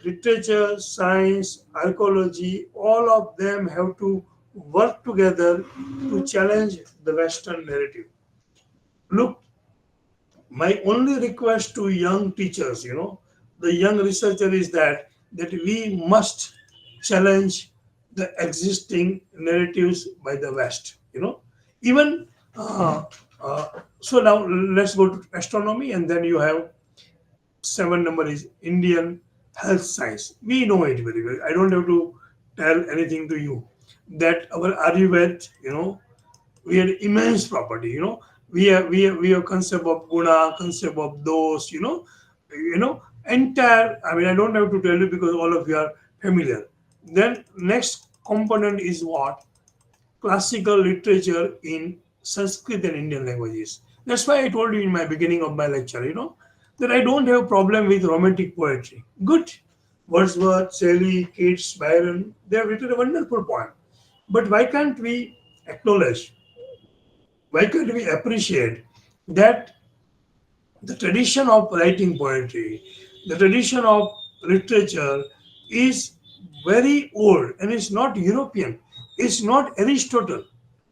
literature, science, archaeology, all of them have to work together to challenge the Western narrative. Look, my only request to young teachers, the young researcher is that we must challenge the existing narratives by the West. Even so. Now let's go to astronomy, and then you have 7 number is Indian health science. We know it very well. I don't have to tell anything to you that our Ayurveda, we had immense property. We have concept of guna, concept of those. Entire. I mean, I don't have to tell you because all of you are familiar. Then next component is what? Classical literature in Sanskrit and Indian languages. That's why I told you in my beginning of my lecture, that I don't have problem with romantic poetry. Good. Wordsworth, Shelley, Keats, Byron, they have written a wonderful poem. But why can't we acknowledge, why can't we appreciate that the tradition of writing poetry, the tradition of literature is very old and it's not European. It's not Aristotle.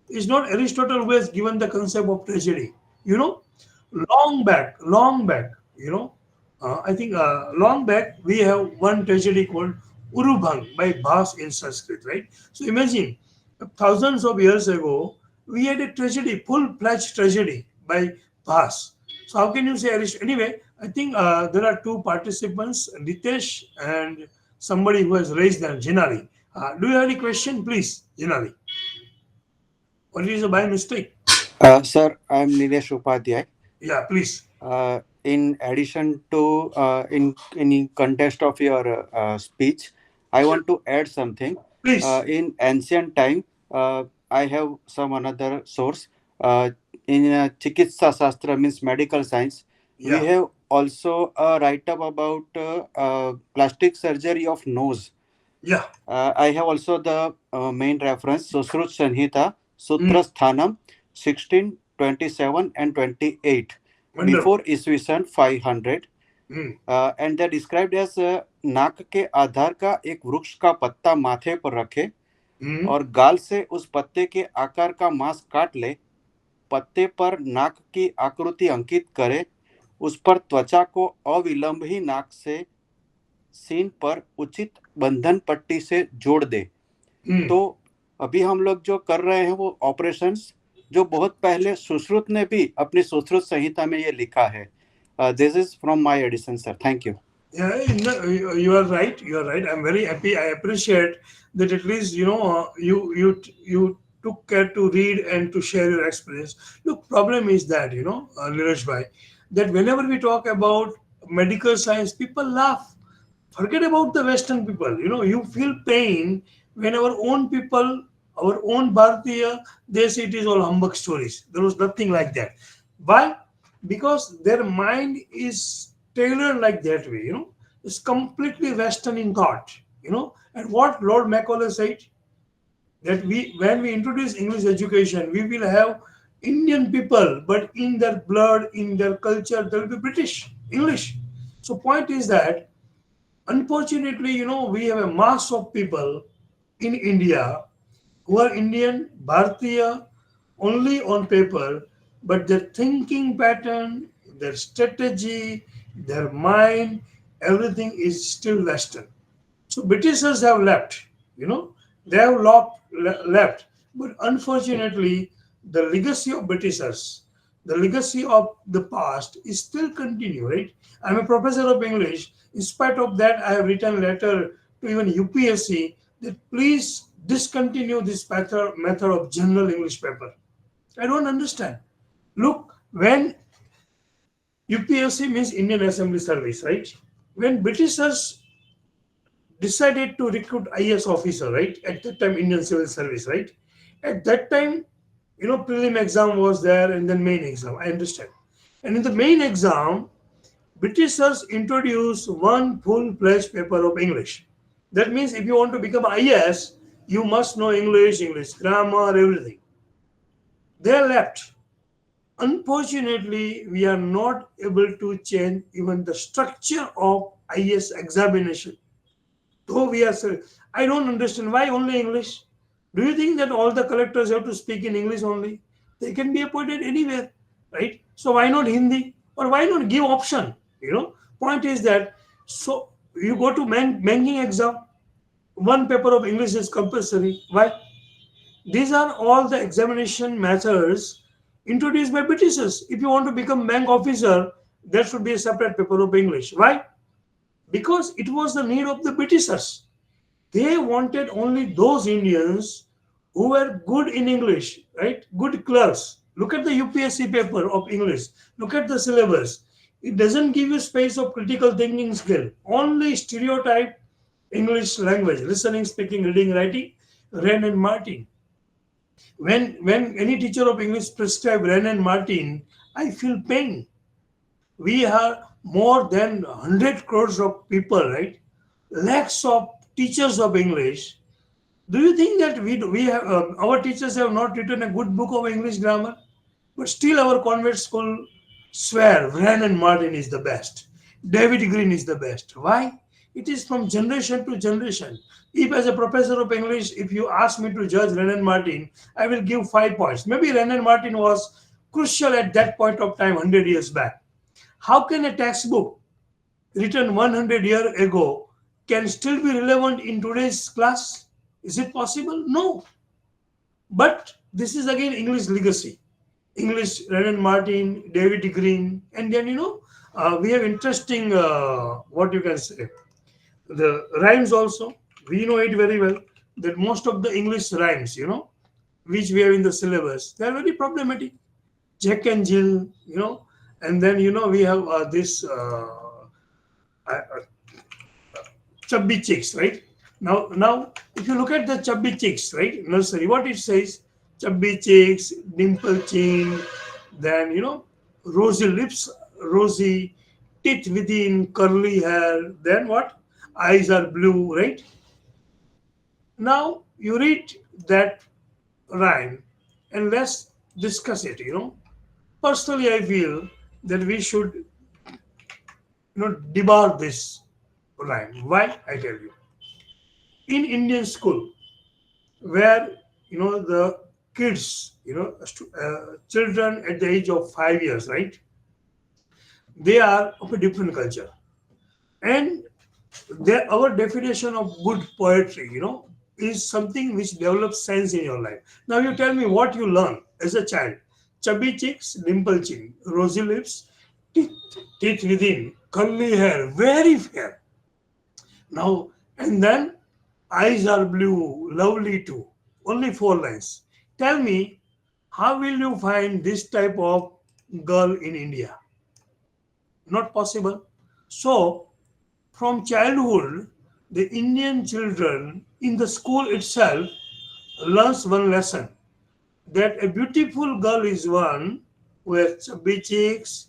It's not Aristotle who has given the concept of tragedy. You know, long back, I think long back we have one tragedy called Urubhang by Bhas in Sanskrit, right? So imagine thousands of years ago we had a tragedy, full-fledged tragedy by Bhas. So how can you say Aristotle? Anyway, I think there are two participants, Hitesh and somebody who has raised their Jinali. Do you have any question, please, Jinali? Or it is a by mistake? Sir, I'm Nilesh Upadhyay. Yeah, please. In addition to in context of your speech, I want to add something. Please. In ancient time, I have some another source. In Chikitsa Shastra means medical science. We Yeah. have also a write up about plastic surgery of nose. Yeah. I have also the main reference, Susrut Sanhita, Sutra Sthanam, 16, 27, and 28, Wonderful. before Isvisan 500. Hmm. And they're described as नाक के आधार का एक वृक्ष का पत्ता माथे पर रखे Hmm. और गाल से उस पत्ते के आकार का मांस काट ले, पत्ते पर नाक की आकृति अंकित करे, उस पर त्वचा को अविलंब ही नाक से सीन पर उचित बंधन पट्टी से जोड़ दे. Hmm. तो अभी हम लोग जो कर रहे हैं वो ऑपरेशंस जो बहुत पहले सुश्रुत ने भी अपनी सुश्रुत संहिता में ये लिखा है. This is from my edition sir. Thank you. Yeah, no, you are right. You are right. I'm very happy. I appreciate that at least you took care to read and to share your experience. Look, problem is that Neeraj bhai, that whenever we talk about medical science, people laugh. Forget about the Western people. You feel pain when our own people, our own Bharatiya, they say it is all humbug stories. There was nothing like that. Why? Because their mind is tailored like that way. It's completely Western in thought. And what Lord Macaulay said, that when we introduce English education, we will have Indian people, but in their blood, in their culture, there will be British English. So point is that unfortunately, we have a mass of people in India who are Indian, Bharatiya, only on paper, but their thinking pattern, their strategy, their mind, everything is still Western. So Britishers have left, they have left. But unfortunately, the legacy of Britishers, the legacy of the past is still continue, right? I'm a professor of English. In spite of that, I have written letter to even UPSC that please discontinue this method of general English paper. I don't understand. Look, when UPSC means Indian Assembly Service, right? When Britishers decided to recruit IS officer, right? At that time, Indian Civil Service, right? At that time, prelim exam was there and then main exam. I understand. And in the main exam, Britishers introduced one full-fledged paper of English. That means if you want to become IS, you must know English, English grammar, everything. They left. Unfortunately, we are not able to change even the structure of IS examination. Though we are, I don't understand why only English. Do you think that all the collectors have to speak in English only? They can be appointed anywhere, right? So why not Hindi, or why not give option? Point is that so you go to banking exam, one paper of English is compulsory. Why? These are all the examination methods introduced by Britishers. If you want to become bank officer, there should be a separate paper of English. Why? Because it was the need of the Britishers. They wanted only those Indians who were good in English, right? Good clerks. Look at the UPSC paper of English. Look at the syllabus. It doesn't give you space of critical thinking skill. Only stereotype English language, listening, speaking, reading, writing, Wren and Martin. When any teacher of English prescribe Wren and Martin, I feel pain. We are more than 100 crores of people, right? Lakhs of teachers of English. Do you think that we have our teachers have not written a good book of English grammar? But still, our convent school swear Wren and Martin is the best. David Green is the best. Why? It is from generation to generation. If, as a professor of English, if you ask me to judge Wren and Martin, I will give 5 points. Maybe Wren and Martin was crucial at that point of time, 100 years back. How can a textbook written 100 years ago can still be relevant in today's class? Is it possible? No. But this is again English legacy. English, Wren and Martin, David Green, and then we have interesting what you can say, the rhymes also. We know it very well that most of the English rhymes, which we have in the syllabus, they are very problematic. Jack and Jill, and then we have this chubby chicks, right? Now, if you look at the chubby chicks, right, nursery, what it says, chubby chicks, dimple chin, then rosy lips, rosy teeth within, curly hair, then what? Eyes are blue, right? Now you read that rhyme and let's discuss it. Personally, I feel that we should debar this rhyme. Why? I tell you. In Indian school, where the kids, children at the age of 5 years, right? They are of a different culture, and our definition of good poetry, is something which develops sense in your life. Now you tell me what you learn as a child. Chubby cheeks, dimple chin, rosy lips, teeth, teeth within, curly hair, very fair. Now, and then eyes are blue, lovely too. Only 4 lines. Tell me, how will you find this type of girl in India? Not possible. So, from childhood, the Indian children in the school itself learns one lesson, that a beautiful girl is one with chubby cheeks,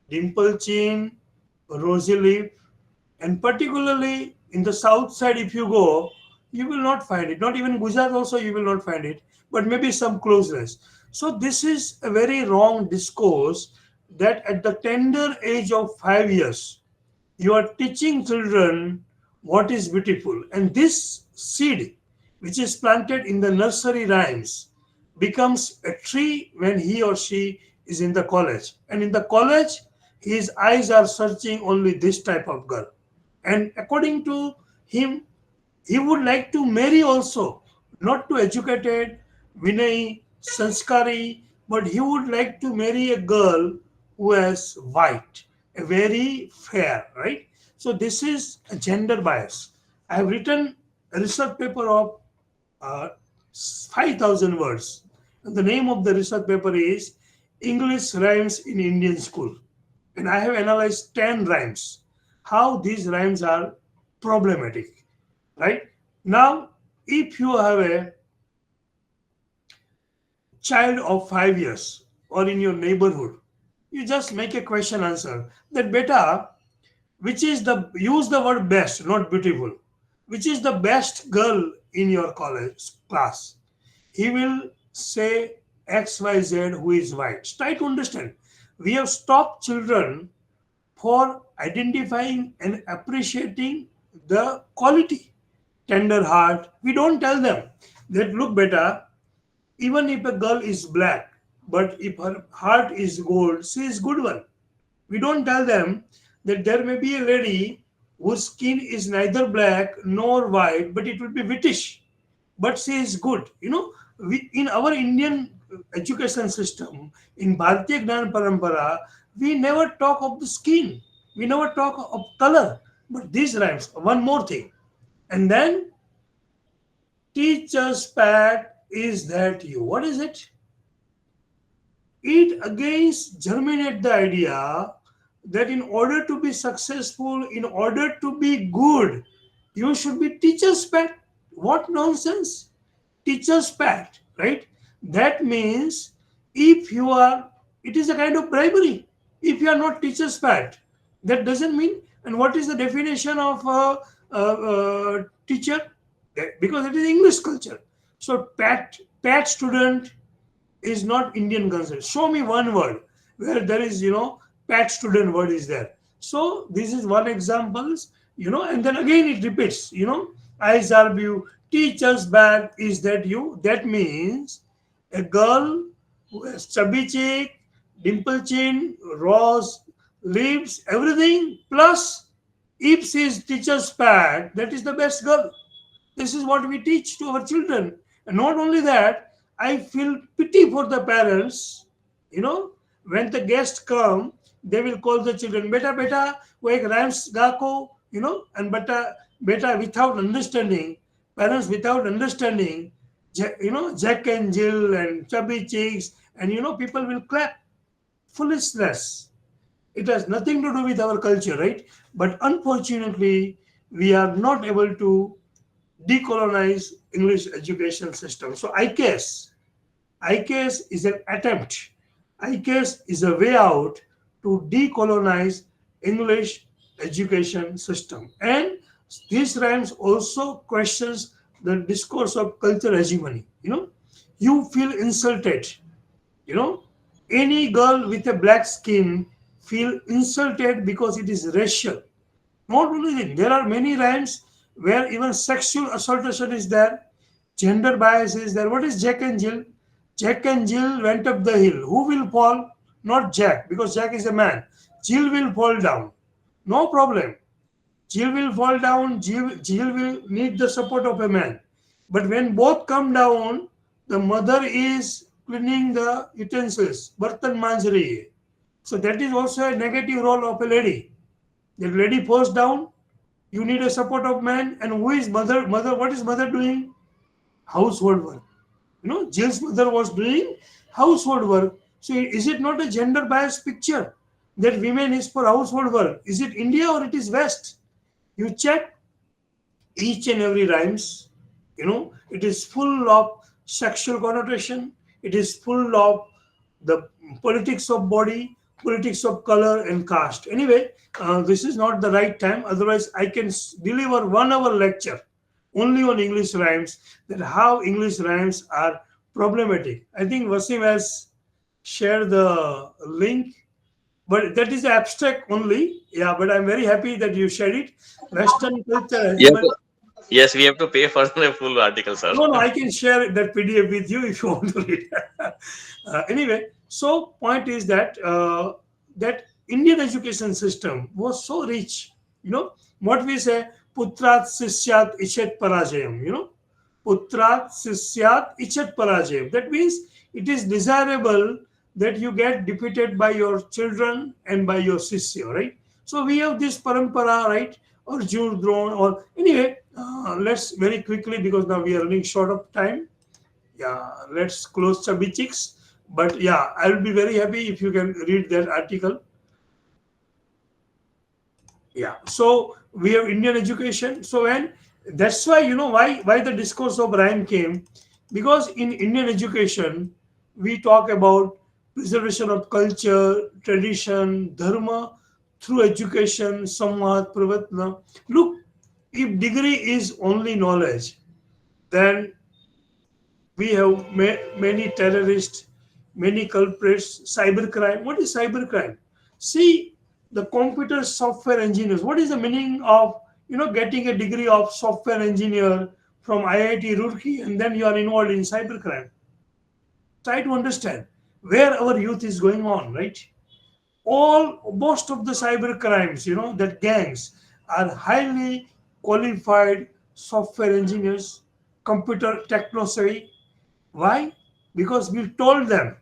dimple chin, rosy lip, and particularly in the south side, if you go, You will not find it. Not even Gujarat also you will not find it, but maybe some closeness. So this is a very wrong discourse that at the tender age of 5 years, you are teaching children what is beautiful. And this seed, which is planted in the nursery rhymes, becomes a tree when he or she is in the college. And in the college, his eyes are searching only this type of girl. And according to him, he would like to marry also, not to educated, Vinay, Sanskari, but he would like to marry a girl who is white, a very fair, right? So this is a gender bias. I have written a research paper of uh, 5,000 words. And the name of the research paper is English Rhymes in Indian School. And I have analyzed 10 rhymes, how these rhymes are problematic, right? Now, if you have a child of 5 years or in your neighborhood, you just make a question answer that beta, which is the use the word best, not beautiful, which is the best girl in your college class. He will say XYZ who is white. Try to understand. We have stopped children for identifying and appreciating the quality. Tender heart. We don't tell them that look better, even if a girl is black, but if her heart is gold, she is good one. We don't tell them that there may be a lady whose skin is neither black nor white, but it will be British, but she is good. We, in our Indian education system, in Bharatiya Gnan Parampara, we never talk of the skin, we never talk of color. But these rhymes, one more thing, and then teacher's pet is that you. What is it? It against germinate the idea that in order to be successful, in order to be good, you should be teacher's pet. What nonsense! Teacher's pet, right? That means if you are, it is a kind of bribery. If you are not teacher's pet, that doesn't mean. And what is the definition of a teacher? Because it is English culture. So pet student is not Indian concept. Show me one word where there is, pet student word is there. So this is one examples, and then again it repeats, eyes are view, teacher's bag is that you. That means a girl who has chubby cheek, dimple chin, rose, lips, everything, plus if she is teacher's pad, that is the best girl. This is what we teach to our children. And not only that, I feel pity for the parents. When the guests come, they will call the children, beta, beta, wake rhymes gako, and beta without understanding, parents without understanding, Jack and Jill and chubby cheeks, and people will clap. Foolishness. It has nothing to do with our culture, right? But unfortunately, we are not able to decolonize English education system. So ICAS is an attempt. ICAS is a way out to decolonize English education system. And these rhymes also questions the discourse of cultural hegemony. You feel insulted. Any girl with a black skin feel insulted because it is racial. Not only that, there are many rhymes where even sexual assaultation is there, gender bias is there. What is Jack and Jill? Jack and Jill went up the hill. Who will fall? Not Jack, because Jack is a man. Jill will fall down. No problem. Jill will fall down. Jill will need the support of a man. But when both come down, the mother is cleaning the utensils, bartan manjari. So that is also a negative role of a lady. The lady falls down, you need a support of man. And who is mother? What is mother doing? Household work. Jill's mother was doing household work. So is it not a gender biased picture that women is for household work? Is it India or it is West? You check each and every rhymes. It is full of sexual connotation. It is full of the politics of body, politics of color and caste. Anyway, this is not the right time. Otherwise, I can deliver 1 hour lecture only on English rhymes, that how English rhymes are problematic. I think Wasim has shared the link, but that is abstract only. Yeah, but I'm very happy that you shared it. Western culture has Yes, given. yes, we have to pay for the full article, sir. No, no, I can share that PDF with you if you want to read. Anyway, so point is that that Indian education system was so rich. You know what we say, putrat sisyat ichet parajayam. You know, putrat sisyat ichet parajayam. That means it is desirable that you get defeated by your children and by your sisya, right? So we have this parampara, right? Or Jur drone, or anyway, let's very quickly, because now we are running short of time. Yeah, let's close Chubby Chicks. But yeah, I'll be very happy if you can read that article. Yeah, so we have Indian education. So when that's why, you know, why the discourse of rhyme came, because in Indian education we talk about preservation of culture, tradition, dharma through education, samvad, pravatna. Look, if degree is only knowledge, then we have many terrorists, many culprits, cybercrime. What is cybercrime? See, the computer software engineers. What is the meaning of, you know, getting a degree of software engineer from IIT Roorkee and then you are involved in cybercrime? Try to understand where our youth is going on, right? Most of the cyber crimes, you know, that gangs are highly qualified software engineers, computer techno savvy. Why? Because we told them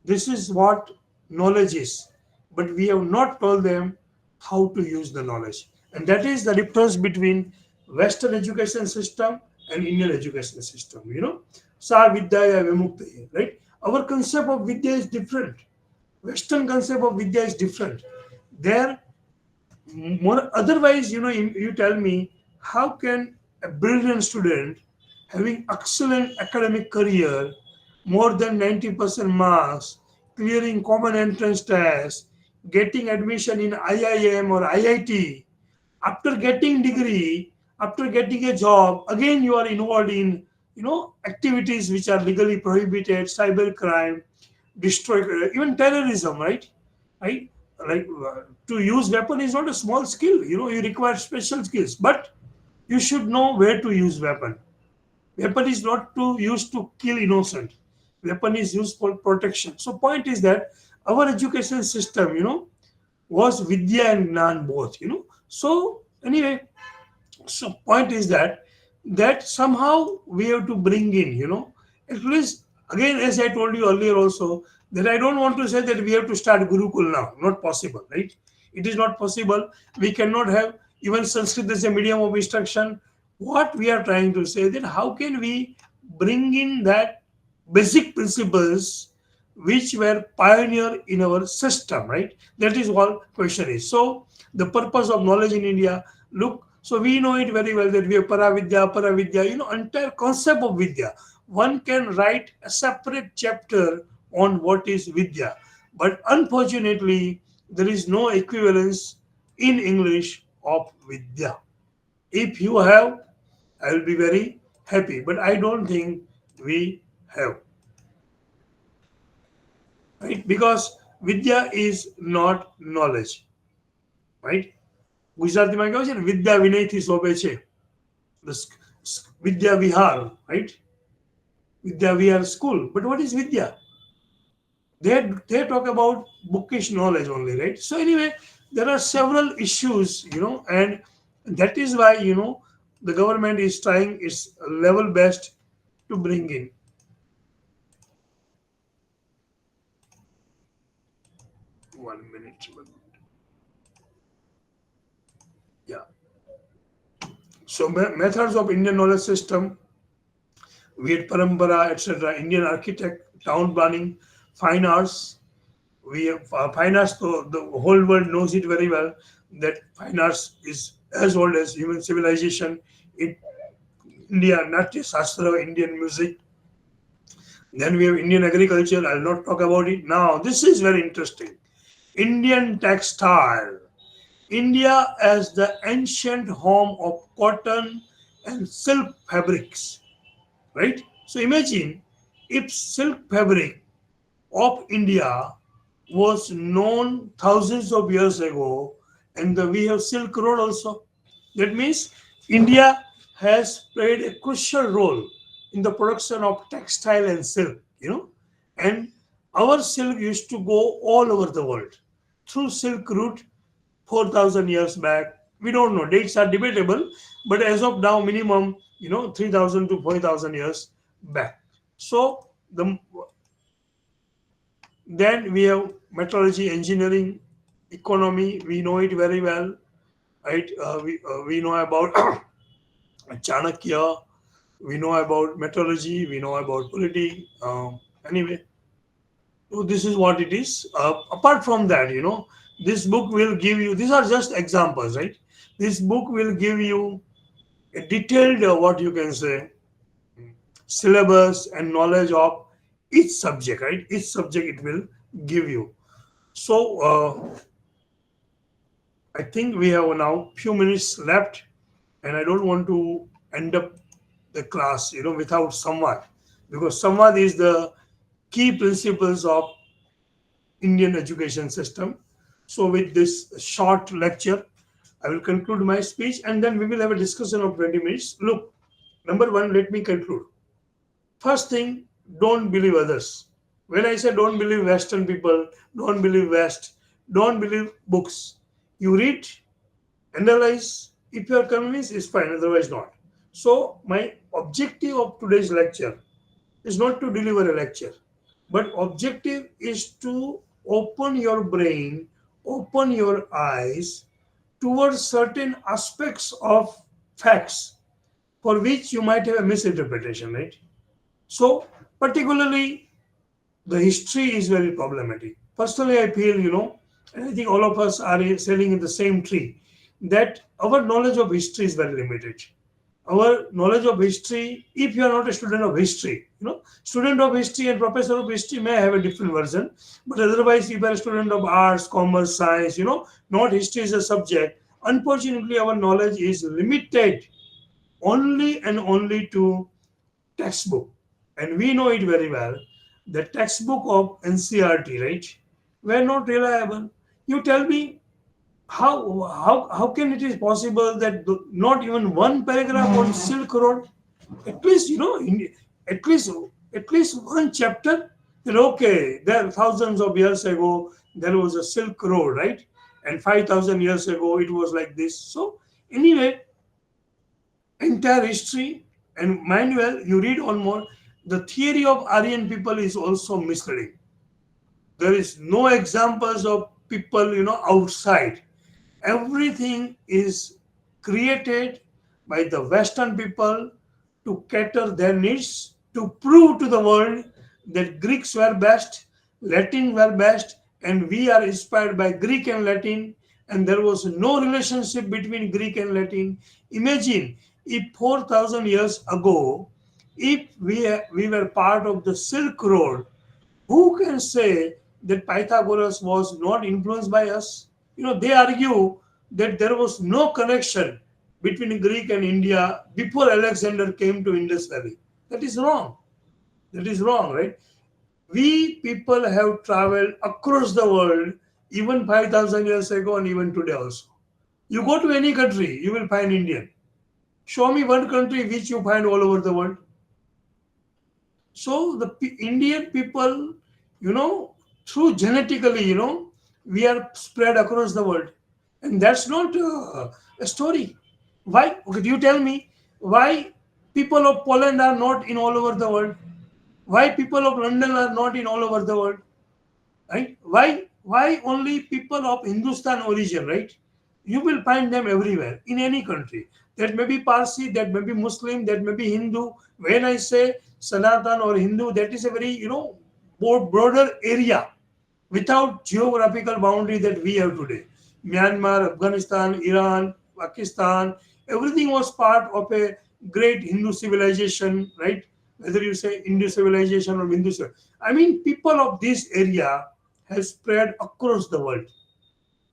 this is what knowledge is, but we have not told them how to use the knowledge. And that is the difference between Western education system and Indian education system. You know, Sa Vidyaya Vimukti, right? Our concept of Vidya is different. Western concept of Vidya is different. There, more otherwise, you know, you tell me, how can a brilliant student having excellent academic career, more than 90% marks, clearing common entrance tests, getting admission in IIM or IIT, after getting degree, after getting a job, again you are involved in, you know, activities which are legally prohibited, cyber crime, destroy, even terrorism, right? Right? Like to use weapon is not a small skill. You know, you require special skills, but you should know where to use weapon. Weapon is not to use to kill innocent. Weapon is used for protection. So point is that our education system, you know, was vidya and gnan both. You know. So anyway, so point is that somehow we have to bring in, you know, at least, again, as I told you earlier also, that I don't want to say that we have to start Gurukul now. Not possible, right? It is not possible. We cannot have even Sanskrit as a medium of instruction. What we are trying to say, that how can we bring in that basic principles which were pioneer in our system, right? That is what question is. So the purpose of knowledge in India, look, so we know it very well that we have Paravidya, you know, entire concept of Vidya. One can write a separate chapter on what is Vidya. But unfortunately, there is no equivalence in English of Vidya. If you have, I will be very happy. But I don't think we have. Right? Because Vidya is not knowledge. Right? ગુજરાતીમાં કહેવાય છે ને વિદ્યા વિનયથી શોભે છે. The Vidya Vihar, right? Vidya Vihar school. But what is Vidya? They talk about bookish knowledge only, right? So anyway, there are several issues, you know, and that is why, you know, the government is trying its level best to bring in. One minute. Yeah. So methods of Indian knowledge system, we had parampara, etc., Indian architect, town planning, fine arts. We have fine arts, so the whole world knows it very well, that fine arts is as old as human civilization. In India, Natya Shastra, Indian music. Then we have Indian agriculture. I'll not talk about it now. This is very interesting. Indian textile. India as the ancient home of cotton, and silk fabrics, right? So imagine if silk fabric of India was known thousands of years ago, and we have Silk Road also. That means India has played a crucial role in the production of textile and silk, and our silk used to go all over the world through Silk Route 4,000 years back. We don't know, dates are debatable, but as of now, minimum 3,000 to 4,000 years back. So the then we have metallurgy, engineering, economy. We know it very well, right? We know about Chanakya. We know about metallurgy. We know about polity. Anyway, so this is what it is. Apart from that, this book will give you. These are just examples, right? This book will give you a detailed, what you can say, syllabus and knowledge of each subject, right? Each subject it will give you. So I think we have now few minutes left, and I don't want to end up the class, without samvad, because samvad is the key principles of Indian education system. So with this short lecture, I will conclude my speech, and then we will have a discussion of 20 minutes. Look, number one, let me conclude. First thing, don't believe others. When I say don't believe Western people, don't believe West, don't believe books. You read, analyze. If you are convinced, it's fine, otherwise not. So my objective of today's lecture is not to deliver a lecture, but objective is to open your brain, open your eyes towards certain aspects of facts for which you might have a misinterpretation, right? So particularly the history is very problematic. Personally, I feel, and I think all of us are sailing in the same tree, that our knowledge of history is very limited. Our knowledge of history, if you are not a student of history, student of history and professor of history may have a different version, but otherwise, if you are a student of arts, commerce, science, not history is a subject, unfortunately, our knowledge is limited only and only to textbook. And we know it very well. The textbook of NCRT, right, were not reliable. You tell me how can it is possible that not even one paragraph on Silk Road, at least at least one chapter, that okay, there thousands of years ago there was a Silk Road, right, and 5,000 years ago it was like this. So anyway, entire history, and mind well, you read on more. The theory of Aryan people is also misleading. There is no examples of people outside. Everything is created by the Western people to cater their needs, to prove to the world that Greeks were best, Latin were best, and we are inspired by Greek and Latin, and there was no relationship between Greek and Latin. Imagine if 4,000 years ago, if we were part of the Silk Road, who can say that Pythagoras was not influenced by us? They argue that there was no connection between Greek and India before Alexander came to Indus Valley. That is wrong. That is wrong, right? We people have traveled across the world even 5,000 years ago and even today also. You go to any country, you will find Indian. Show me one country which you find all over the world. So the Indian people, through genetically, we are spread across the world, and that's not a story. Why? Okay, you tell me why people of Poland are not in all over the world? Why people of London are not in all over the world? Right? Why only people of Hindustan origin? Right? You will find them everywhere in any country. That may be Parsi, that may be Muslim, that may be Hindu. When I say Sanatan or Hindu, that is a very broader area without geographical boundary that we have today. Myanmar, Afghanistan, Iran, Pakistan, everything was part of a great Hindu civilization, right? Whether you say Hindu civilization or Hindu civilization. I mean, people of this area have spread across the world,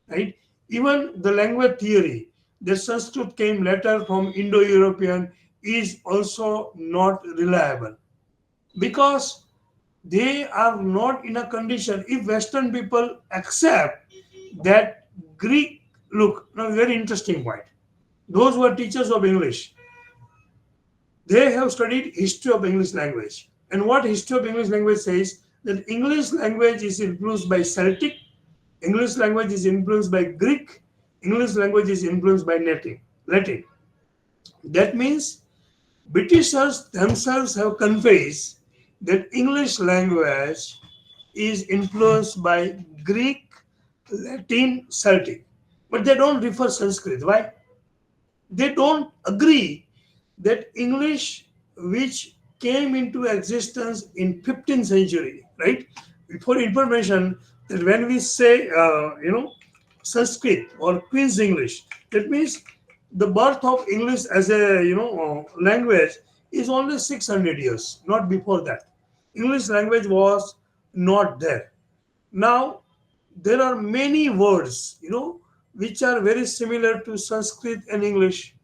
right? Even the language theory, that Sanskrit came later from Indo-European is also not reliable, because they are not in a condition. If Western people accept that Greek, look, now very interesting point. Those who are teachers of English, they have studied history of English language. And what history of English language says, that English language is influenced by Celtic, English language is influenced by Greek, English language is influenced by Latin. That means Britishers themselves have confessed that English language is influenced by Greek, Latin, Celtic. But they don't refer Sanskrit. Why? They don't agree that English, which came into existence in 15th century, right? For information, that when we say, Sanskrit or Queen's English, that means the birth of English as a language is only 600 years, not before that. English language was not there. Now there are many words, which are very similar to Sanskrit and English,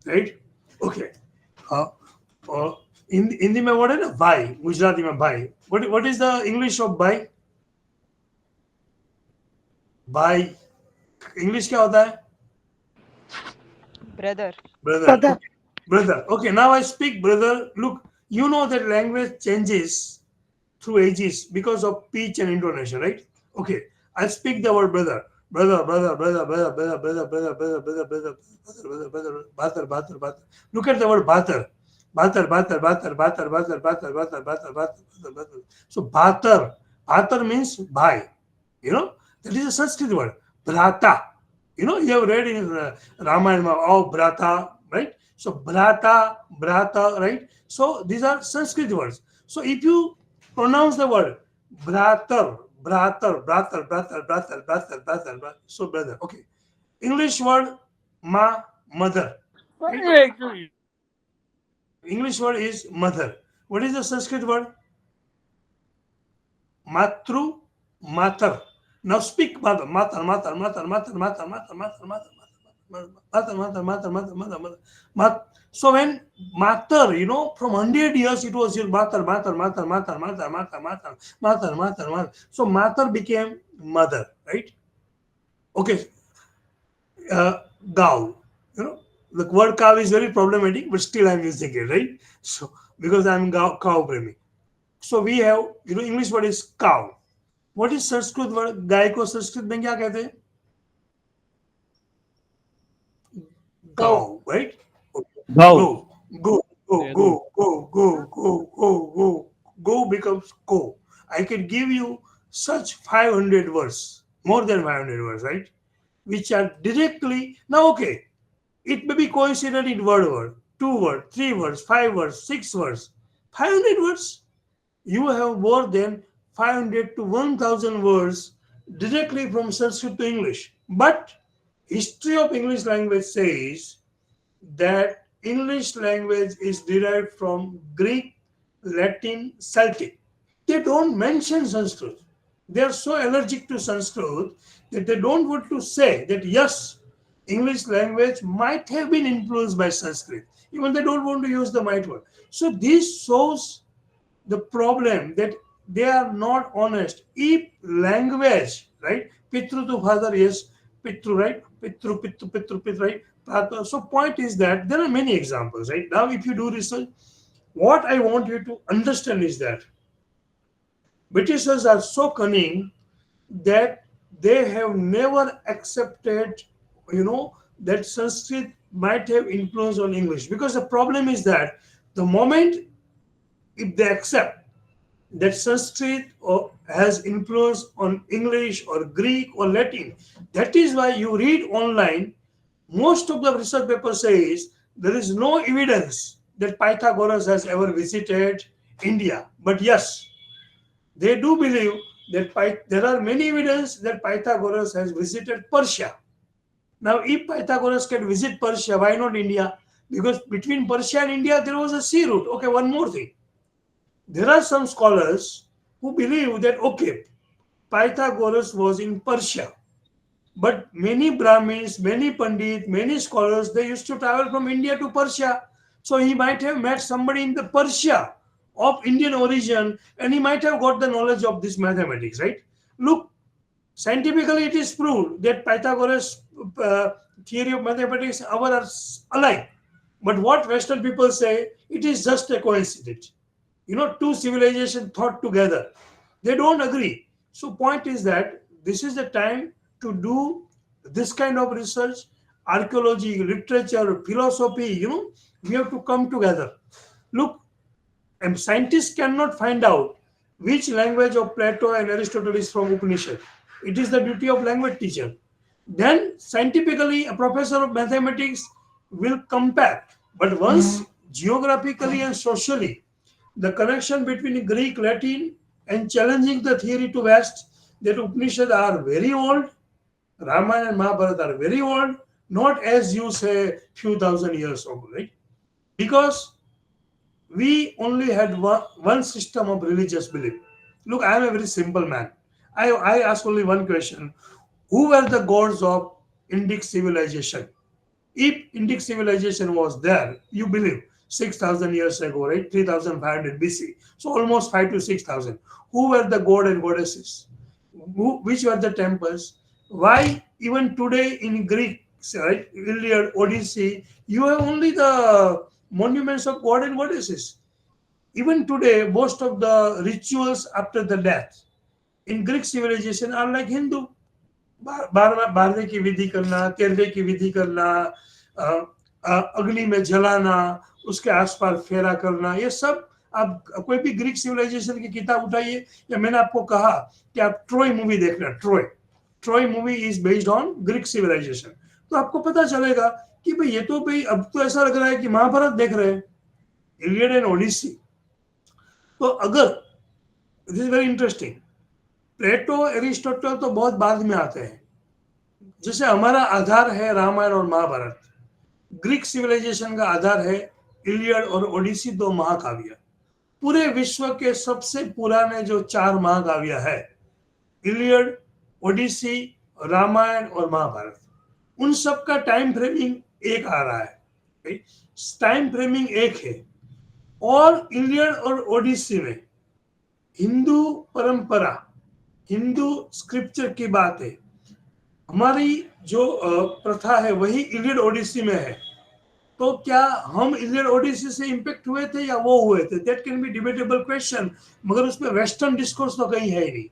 right? Okay. Uh, uh, Hindi में word है ना भाई, गुजराती में भाई. What is the English of भाई? भाई English क्या होता है? Brother. Brother. Brother. Okay, now I speak brother. Look, you know that language changes through ages because of pitch and intonation, right? Okay, I speak the word brother. Brother. Look at the word batar. So batar means bhai. That is a Sanskrit word. Bhrata. You have read in Ramayana, oh, Bhrata, right? So Bhrata, right? So these are Sanskrit words. So if you pronounce the word Bhratar. So brother. Okay. English word ma, mother. Right? English word is mother. What is the Sanskrit word? Matru, matar. Now speak matar. So when matar, from 100 years it was your matar. So matar became mother, right? Okay. Cow. The word cow is very problematic, but still I'm using it, right? So because I'm cow premi. So we have, English word is cow. What is Sanskrit word? गाय को संस्कृत में क्या कहते हैं? Cow, right? Go becomes go. I can give you such 500 words, more than 500 words, right? Which are directly, now okay, it may be coincident in word, 2 words, 3 words, 5 words, 6 words, 500 words. You have more than 500 to 1000 words directly from Sanskrit to English. But history of English language says that English language is derived from Greek, Latin, Celtic. They don't mention Sanskrit. They are so allergic to Sanskrit that they don't want to say that yes, English language might have been influenced by Sanskrit. Even they don't want to use the might word. So this shows the problem that they are not honest. If language, right? Pitru to father, yes, Pitru, right? Pitru, right? So point is that there are many examples, right? Now if you do research, what I want you to understand is that Britishers are so cunning that they have never accepted, that Sanskrit might have influence on English. Because the problem is that the moment if they accept that Sanskrit has influence on English or Greek or Latin, that is why you read online, most of the research paper says there is no evidence that Pythagoras has ever visited India. But yes, they do believe that there are many evidence that Pythagoras has visited Persia. Now, if Pythagoras can visit Persia, why not India? Because between Persia and India, there was a sea route. Okay, one more thing. There are some scholars who believe that, okay, Pythagoras was in Persia. But many Brahmins, many Pandit, many scholars, they used to travel from India to Persia. So he might have met somebody in the Persia of Indian origin, and he might have got the knowledge of this mathematics, right? Look, scientifically it is proved that Pythagoras' theory of mathematics and ours are alike. But what Western people say, it is just a coincidence. Two civilizations thought together. They don't agree. So point is that this is the time to do this kind of research, archaeology, literature, philosophy. We have to come together. Look, scientists cannot find out which language of Plato and Aristotle is from Upanishad. It is the duty of language teacher. Then scientifically, a professor of mathematics will compare. But once geographically and socially, the connection between Greek, Latin, and challenging the theory to West, that Upanishads are very old, Ramayana and Mahabharata are very old, not as you say few thousand years ago, right? Because we only had one system of religious belief. Look, I am a very simple man. I ask only one question. Who were the gods of Indic civilization? If Indic civilization was there, you believe 6,000 years ago, right? 3,500 BC. So almost 5 to 6,000. Who were the god and goddesses? Which were the temples? Why even today in Greek, right? Iliad, Odyssey, you have only the monuments of god and goddesses. Even today, most of the rituals after the death in Greek civilization are like Hindu. 12वें की विधि करना, 13वें की विधि करना, अग्नि में जलाना, उसके आसपास फेरा करना, ये सब आप कोई भी ग्रीक सिविलाइजेशन की किताब उठाइए, या मैंने आपको कहा कि आप ट्रोय मूवी देखना, Troy movie is based on Greek civilization, तो आपको पता चलेगा कि भाई ये तो भाई अब तो ऐसा लग रहा है कि महाभारत देख रहे हैं, इलियड एंड ओडिसी। तो अगर this is very interesting, Plato Aristotle तो बहुत बाद में आते हैं, जैसे हमारा आधार है रामायण और महाभारत, ग्रीक सिविलाइजेशन का आधार है इलियड और ओडिसी, 2 महाकाव्य। पूरे विश्व के सबसे पुराने जो 4 महाकाव्य है, इलियड, ओडिसी, रामायण और महाभारत, उन सब का टाइम फ्रेमिंग एक आ रहा है, टाइम फ्रेमिंग एक है। और इलियड और ओडिसी में हिंदू परंपरा, हिंदू स्क्रिप्चर की बात है, हमारी जो प्रथा है वही इलियड ओडिसी में है। तो क्या हम इलियड ओडिसी से इंपैक्ट हुए थे या वो हुए थे? That can be debatable question, मगर उसमें वेस्टर्न डिस्कोर्स तो कहीं है ही नहीं।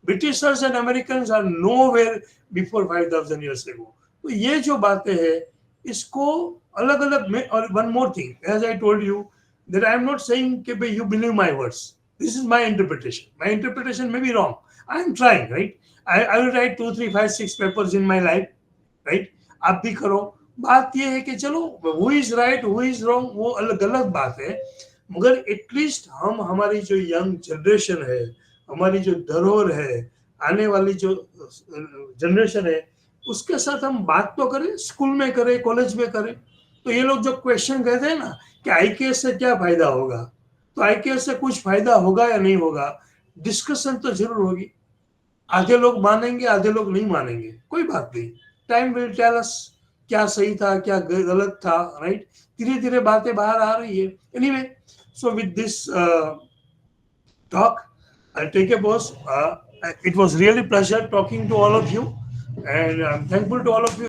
Britishers and Americans are nowhere before 5,000 years ago। तो ये जो बातें हैं, इसको अलग अलग में। और one more thing, as I told you that I am not saying कि you believe my words, this is my interpretation may be wrong, I am trying, right? I will write 2, 3, 5, 6 papers in my life, right? आप भी करो। बात ये है कि चलो who is right, who is wrong, वो अलग अलग बात है, मगर एटलीस्ट हम हमारी जो यंग जनरेशन है, हमारी जो धरोहर है, आने वाली जो जनरेशन है, उसके साथ हम बात तो करें, स्कूल में करें, कॉलेज में करें। तो ये लोग जो क्वेश्चन कहते हैं ना कि आईकेएस से क्या फायदा होगा, तो आईकेएस से कुछ फायदा होगा या नहीं होगा, डिस्कशन तो जरूर होगी। आधे लोग मानेंगे, आधे लोग नहीं मानेंगे, कोई बात नहीं, टाइम विल टेल अस क्या सही था, क्या गलत था, राइट? धीरे धीरे बातें बाहर आ रही है। Anyway, so with this talk, I'll take a pause. It was really pleasure talking to all of you, and I'm thankful to all of you.